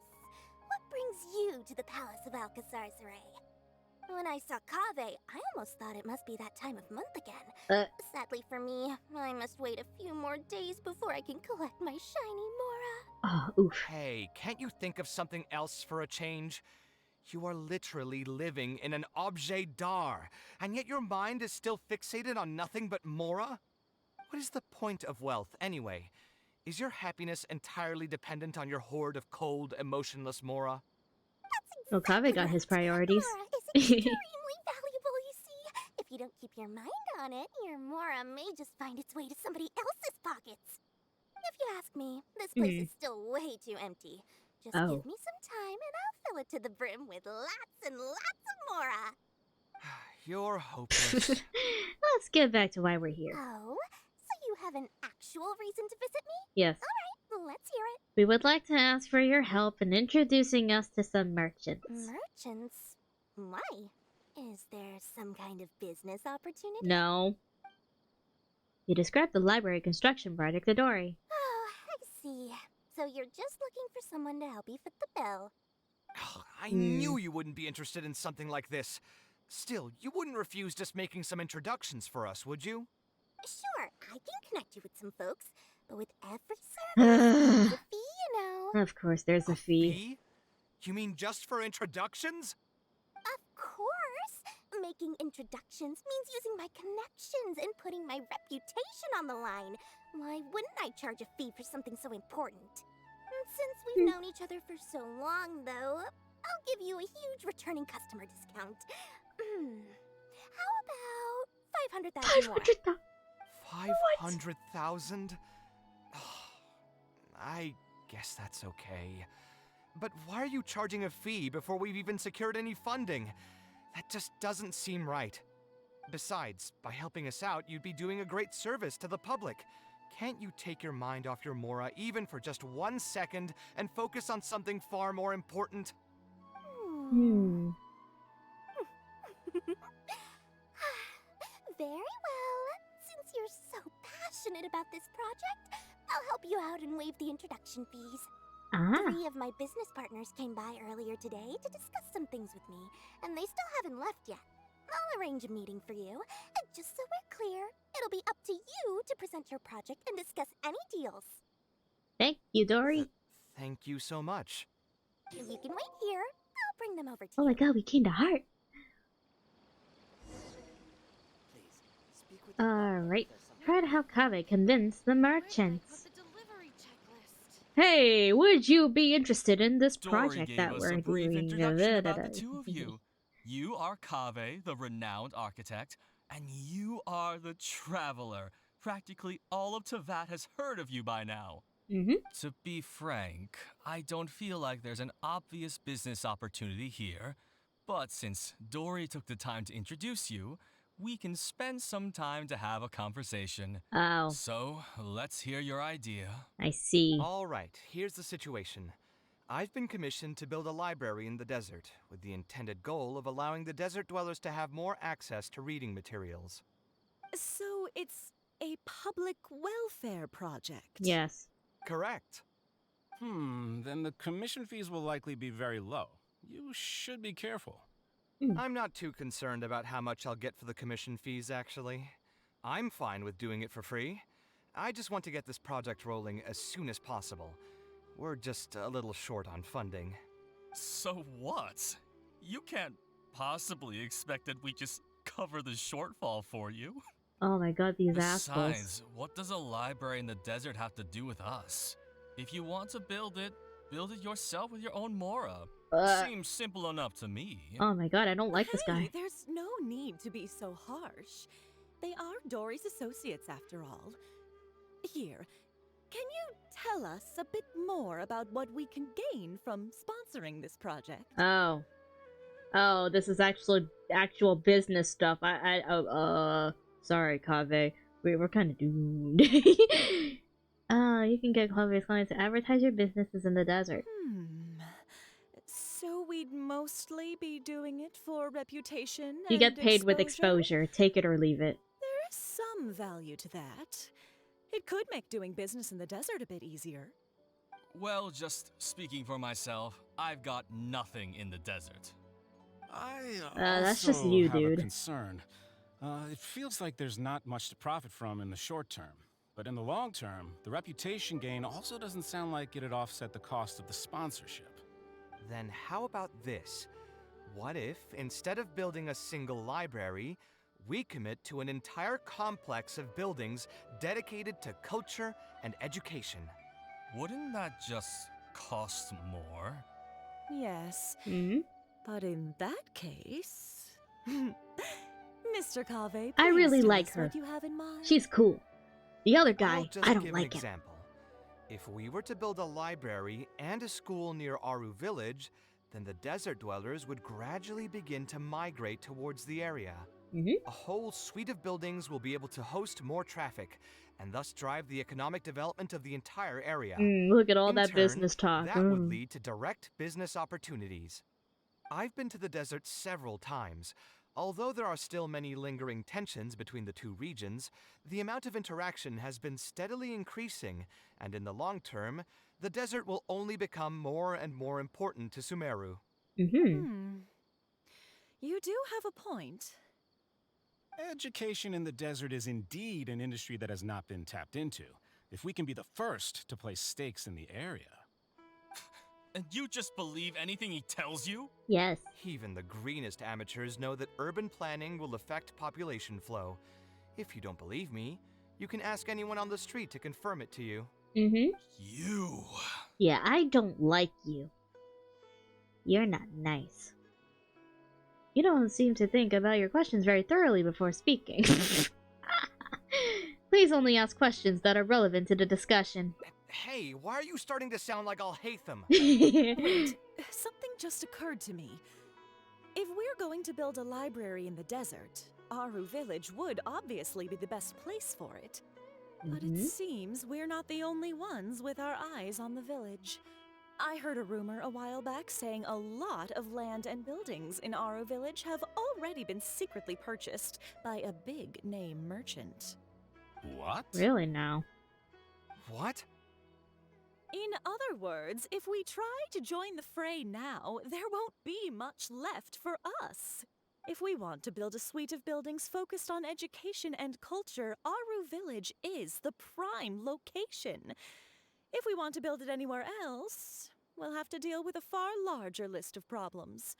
What brings you to the Palace of Alcazarzaray? When I saw Kaveh, I almost thought it must be that time of month again. Sadly for me, I must wait a few more days before I can collect my shiny Mora. Oh, oof. Hey, can't you think of something else for a change? You are literally living in an objet d'art, and yet your mind is still fixated on nothing but Mora? What is the point of wealth, anyway? Is your happiness entirely dependent on your hoard of cold, emotionless Mora? Well, Kaveh got his priorities. Mora is extremely valuable, you see. If you don't keep your mind on it, your Mora may just find its way to somebody else's pockets. If you ask me, this place is still way too empty. Just give me some time and I'll fill it to the brim with lots and lots of Mora. You're hopeless. Let's get back to why we're here. Oh, so you have an actual reason to visit me? Yes. Alright, let's hear it. We would like to ask for your help in introducing us to some merchants. Merchants? Why? Is there some kind of business opportunity? No. You described the library construction project to Dory. Oh, I see. So you're just looking for someone to help you fit the bill. I knew you wouldn't be interested in something like this. Still, you wouldn't refuse just making some introductions for us, would you? Sure, I can connect you with some folks, but with every service, there's a fee, you know. Of course, there's a fee. You mean just for introductions? Of course! Making introductions means using my connections and putting my reputation on the line. Why wouldn't I charge a fee for something so important? Since we've known each other for so long, though, I'll give you a huge returning customer discount. How about 500,000 more? 500,000? I guess that's okay. But why are you charging a fee before we've even secured any funding? That just doesn't seem right. Besides, by helping us out, you'd be doing a great service to the public. Can't you take your mind off your Mora even for just 1 second and focus on something far more important? Very well. Since you're so passionate about this project, I'll help you out and waive the introduction fees. 3 of my business partners came by earlier today to discuss some things with me, and they still haven't left yet. I'll arrange a meeting for you, and just so we're clear, it'll be up to you to present your project and discuss any deals. Thank you, Dory. Thank you so much. You can wait here. I'll bring them over to you. Oh my god, we came to Heart. Alright, try to help Kaveh convince the merchants. Hey, would you be interested in this project that we're doing? About the two of you. You are Kaveh, the renowned architect, and you are the traveler. Practically all of Teyvat has heard of you by now. To be frank, I don't feel like there's an obvious business opportunity here, but since Dory took the time to introduce you, we can spend some time to have a conversation. Oh. So, let's hear your idea. I see. All right, here's the situation. I've been commissioned to build a library in the desert, with the intended goal of allowing the desert dwellers to have more access to reading materials. So it's a public welfare project? Yes. Correct. Then the commission fees will likely be very low. You should be careful. I'm not too concerned about how much I'll get for the commission fees, actually. I'm fine with doing it for free. I just want to get this project rolling as soon as possible. We're just a little short on funding. So what? You can't possibly expect that we just cover the shortfall for you. Oh my god, these assholes. Besides, what does a library in the desert have to do with us? If you want to build it yourself with your own Mora. Seems simple enough to me. Oh my god, I don't like this guy. Hey, there's no need to be so harsh. They are Dory's associates after all. Here, can you tell us a bit more about what we can gain from sponsoring this project? Oh. Oh, this is actual business stuff. Sorry, Kaveh. We're kind of doomed. You can get Kave's clients to advertise your businesses in the desert. So we'd mostly be doing it for reputation You and get paid with exposure? exposure. Take it or leave it. There is some value to that. It could make doing business in the desert a bit easier. Well, just speaking for myself, I've got nothing in the desert. That's just you, have dude. a concern. It feels like there's not much to profit from in the short term. But in the long term, the reputation gain also doesn't sound like it'd offset the cost of the sponsorship. Then how about this? What if, instead of building a single library, we commit to an entire complex of buildings dedicated to culture and education? Wouldn't that just cost more? Yes. But in that case... Mr. Kaveh, I really please tell like us her. what you have in mind. She's cool. The other I'll guy, just I don't give like an him. example. If we were to build a library and a school near Aru Village, then the desert dwellers would gradually begin to migrate towards the area. A whole suite of buildings will be able to host more traffic, and thus drive the economic development of the entire area. Look at all In that turn, business talk. That would lead to direct business opportunities. I've been to the desert several times. Although there are still many lingering tensions between the two regions, the amount of interaction has been steadily increasing, and in the long term, the desert will only become more and more important to Sumeru. You do have a point. Education in the desert is indeed an industry that has not been tapped into. If we can be the first to place stakes in the area. And you just believe anything he tells you? Yes. Even the greenest amateurs know that urban planning will affect population flow. If you don't believe me, you can ask anyone on the street to confirm it to you. You. Yeah, I don't like you. You're not nice. You don't seem to think about your questions very thoroughly before speaking. Please only ask questions that are relevant to the discussion. Hey, why are you starting to sound like I'll hate them? Wait, something just occurred to me. If we're going to build a library in the desert, Aru Village would obviously be the best place for it. But it seems we're not the only ones with our eyes on the village. I heard a rumor a while back saying a lot of land and buildings in Aru Village have already been secretly purchased by a big-name merchant. What? Really now? What? In other words, if we try to join the fray now, there won't be much left for us. If we want to build a suite of buildings focused on education and culture, Aru Village is the prime location. If we want to build it anywhere else, we'll have to deal with a far larger list of problems.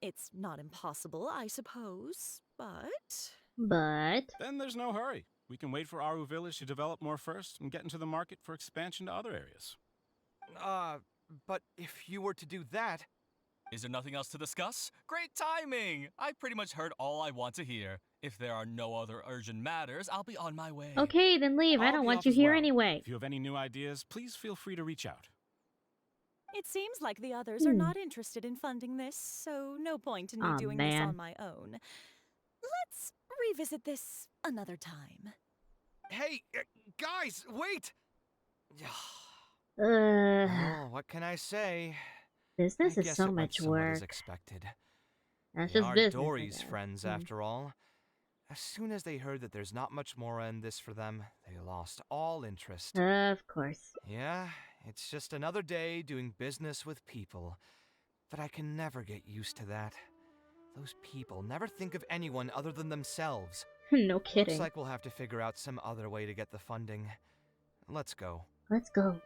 It's not impossible, I suppose, but... Then there's no hurry. We can wait for Aru Village to develop more first and get into the market for expansion to other areas. But if you were to do that... Is there nothing else to discuss? Great timing! I pretty much heard all I want to hear. If there are no other urgent matters, I'll be on my way. Okay, then leave. I don't want you here anyway. If you have any new ideas, please feel free to reach out. It seems like the others are not interested in funding this, so no point in me doing this on my own. Let's revisit this another time. Hey, guys, wait! Oh, what can I say? Business I is guess so it went much somewhat work. as expected. That's They just are business. Dory's friends, after all. As soon as they heard that there's not much more in this for them, they lost all interest. Of course. Yeah, it's just another day doing business with people. But I can never get used to that. Those people never think of anyone other than themselves. No Looks kidding. like we'll have to figure out some other way to get the funding. Let's go. Let's go.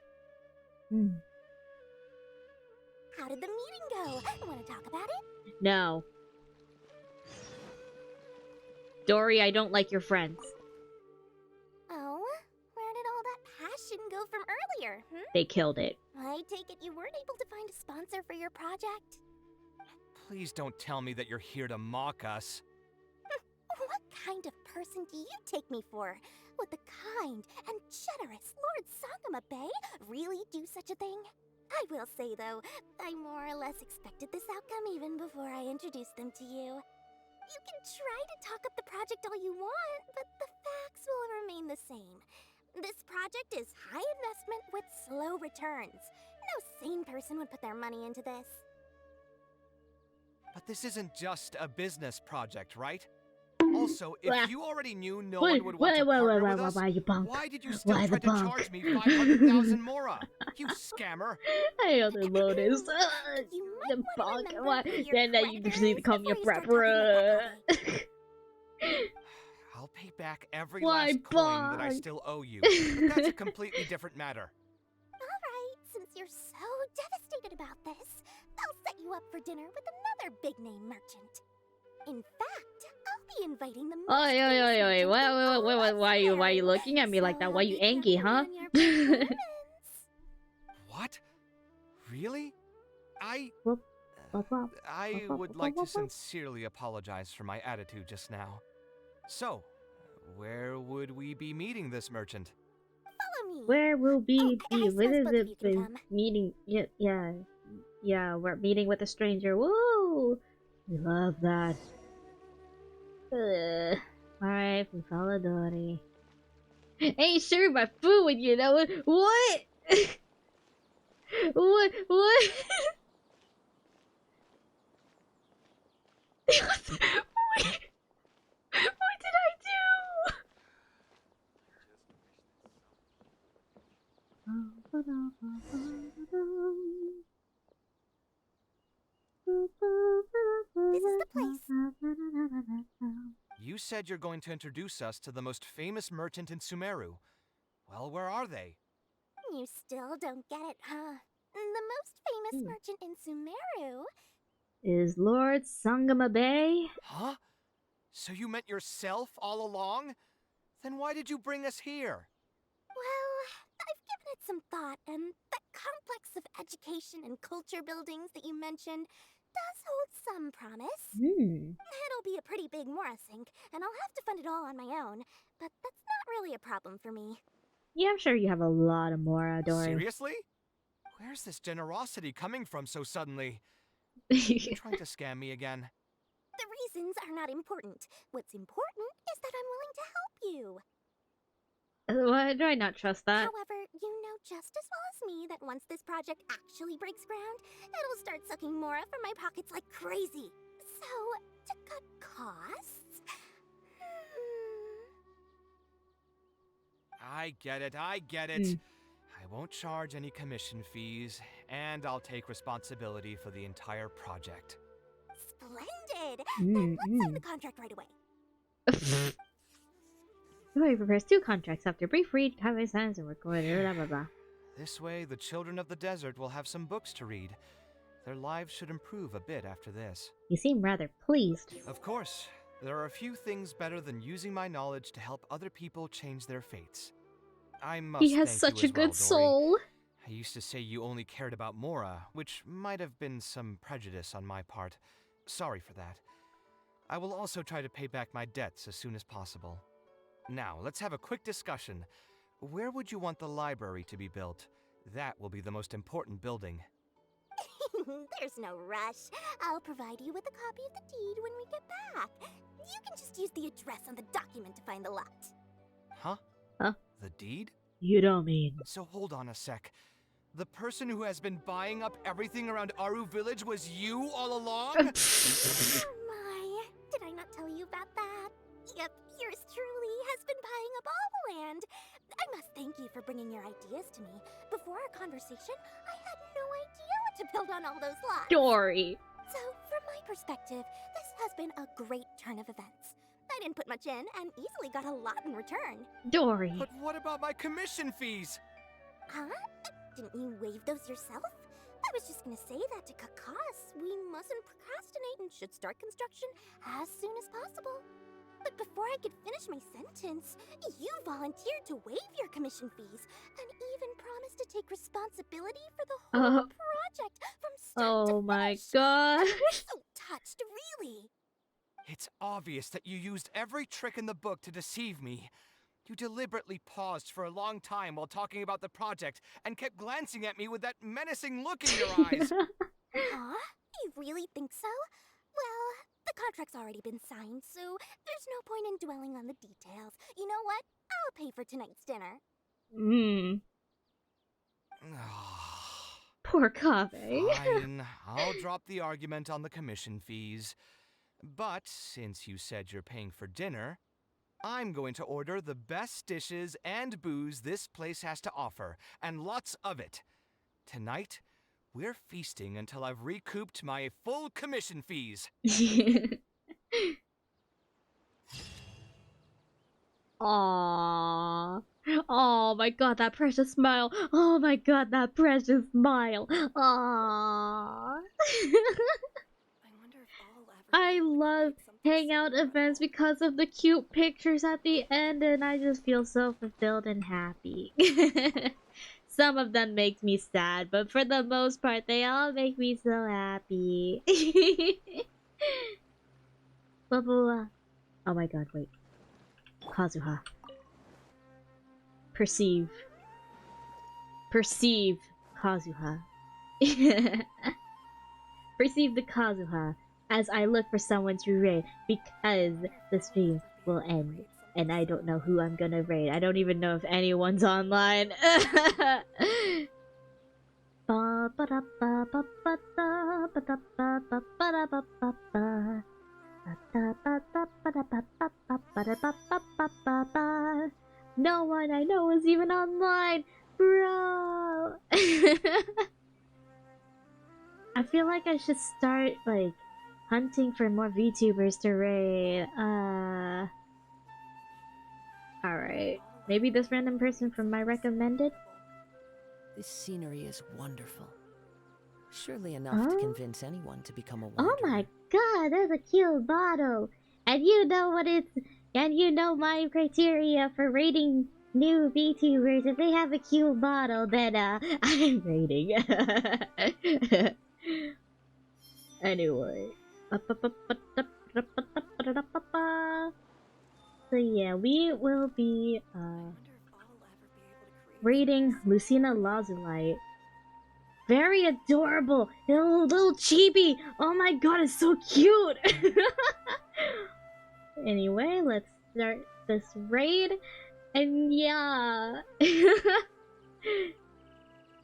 Hmm. How did the meeting go? Want to talk about it? No. Dory, I don't like your friends. Oh, where did all that passion go from earlier, They killed it. I take it you weren't able to find a sponsor for your project? Please don't tell me that you're here to mock us. What kind of person do you take me for? Would the kind and generous Lord Sangama Bay really do such a thing? I will say, though, I more or less expected this outcome even before I introduced them to you. You can try to talk up the project all you want, but the facts will remain the same. This project is high investment with slow returns. No sane person would put their money into this. But this isn't just a business project, right? Also, if you already knew no one would want to partner with us, why did you still try to charge me 500,000 mora? You scammer! Hey, other Lotus. The bunk. Why? Then you proceed to call me a brat, bruh. I'll pay back every Why, last coin that I Bonk? still owe you, but that's a completely different matter. Alright, since you're so devastated about this, I'll set you up for dinner with another big-name merchant. In fact, I'll be inviting the most Oi, oi, oi, oi. famous Why are you looking at me like that? Why you angry, huh? What? Really? I would like to sincerely apologize for my attitude just now. So, where would we be meeting this merchant? Follow me. Where will we be? What is both of it? you can come. Meeting? Yeah. We're meeting with a stranger. Woo! We love that. Alright, we follow Dory. Ain't sure my food, you know what? What? What? What did I do? This is the place. You said you're going to introduce us to the most famous merchant in Sumeru. Well, where are they? You still don't get it, huh? The most famous merchant in Sumeru. Is Lord Sangama Bay? Huh? So you meant yourself all along? Then why did you bring us here? Well, I've given it some thought, and that complex of education and culture buildings that you mentioned does hold some promise. It'll be a pretty big Mora sink, and I'll have to fund it all on my own, but that's not really a problem for me. Yeah, I'm sure you have a lot of Mora, Dory. Seriously? Where's this generosity coming from so suddenly? Are you trying to scam me again? The reasons are not important. What's important is that I'm willing to help you. Why do I not trust that? However, you know just as well as me that once this project actually breaks ground, it'll start sucking Mora from my pockets like crazy. So, to cut costs... I get it. I won't charge any commission fees, and I'll take responsibility for the entire project. Splendid! Then let's sign the contract right away. Dory prepares 2 contracts after brief read, have a signs and recorded, blah blah blah. This way, the children of the desert will have some books to read. Their lives should improve a bit after this. You seem rather pleased. Of course. There are a few things better than using my knowledge to help other people change their fates. I must He has thank such you a as well, good Dory. soul. I used to say you only cared about Mora, which might have been some prejudice on my part. Sorry for that. I will also try to pay back my debts as soon as possible. Now, let's have a quick discussion. Where would you want the library to be built? That will be the most important building. There's no rush. I'll provide you with a copy of the deed when we get back. You can just use the address on the document to find the lot. Huh? Huh? The deed? You don't mean... So hold on a sec. The person who has been buying up everything around Aru Village was you all along? Oh my, did I not tell you about that? Yep, yours truly has been buying up all the land. I must thank you for bringing your ideas to me. Before our conversation, I had no idea what to build on all those lots. Dory! So, from my perspective, this has been a great turn of events. I didn't put much in and easily got a lot in return. Dory. But what about my commission fees? Huh? Didn't you waive those yourself? I was just gonna say that to Kakas. We mustn't procrastinate and should start construction as soon as possible. But before I could finish my sentence, you volunteered to waive your commission fees and even promised to take responsibility for the whole project from start to my finish. god. I'm so touched, really. It's obvious that you used every trick in the book to deceive me. You deliberately paused for a long time while talking about the project and kept glancing at me with that menacing look in your eyes. Huh? You really think so? Well, the contract's already been signed, so there's no point in dwelling on the details. You know what? I'll pay for tonight's dinner. Poor Kaveh. Fine, I'll drop the argument on the commission fees. But since you said you're paying for dinner, I'm going to order the best dishes and booze this place has to offer, and lots of it. Tonight, we're feasting until I've recouped my full commission fees. Aww. Oh my god, that precious smile. Oh my god, that precious smile. Aww. I love hangout events because of the cute pictures at the end, and I just feel so fulfilled and happy. Some of them make me sad, but for the most part, they all make me so happy. Blah, blah, blah. Oh my god, wait. Kazuha. Perceive. Perceive Kazuha. Perceive the Kazuha as I look for someone to raid because the stream will end and I don't know who I'm gonna raid. I don't even know if anyone's online. No one I know is even online, bro. I feel like I should start like hunting for more VTubers to raid. Alright. Maybe this random person from my recommended? This scenery is wonderful. Surely enough to convince anyone to become a wanderer. Oh my god, that's a cute bottle! And you know what it's... And you know my criteria for rating new VTubers. If they have a cute bottle, then I'm rating. Anyway. So yeah, we will be rating Lucina Lazulite. Very adorable! Little chibi! Oh my god, it's so cute! Anyway, let's start this raid. And yeah.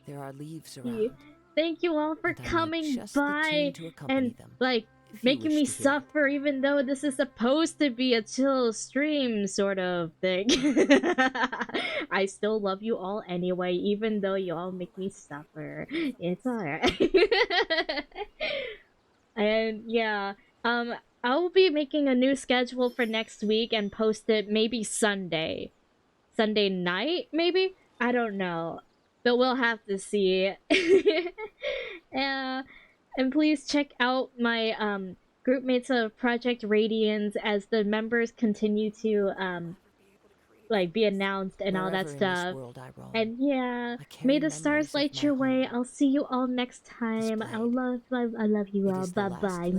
There are leaves around. Thank you all for coming by and like making me suffer even though this is supposed to be a chill stream sort of thing. I still love you all anyway, even though you all make me suffer. It's alright. And yeah, I will be making a new schedule for next week and post it maybe Sunday. Sunday night, maybe? I don't know. But we'll have to see. And please check out my group mates of Project Radiance as the members continue to like be announced and all that stuff. And yeah, may the stars light your way. I'll see you all next time. I love you all. Bye bye.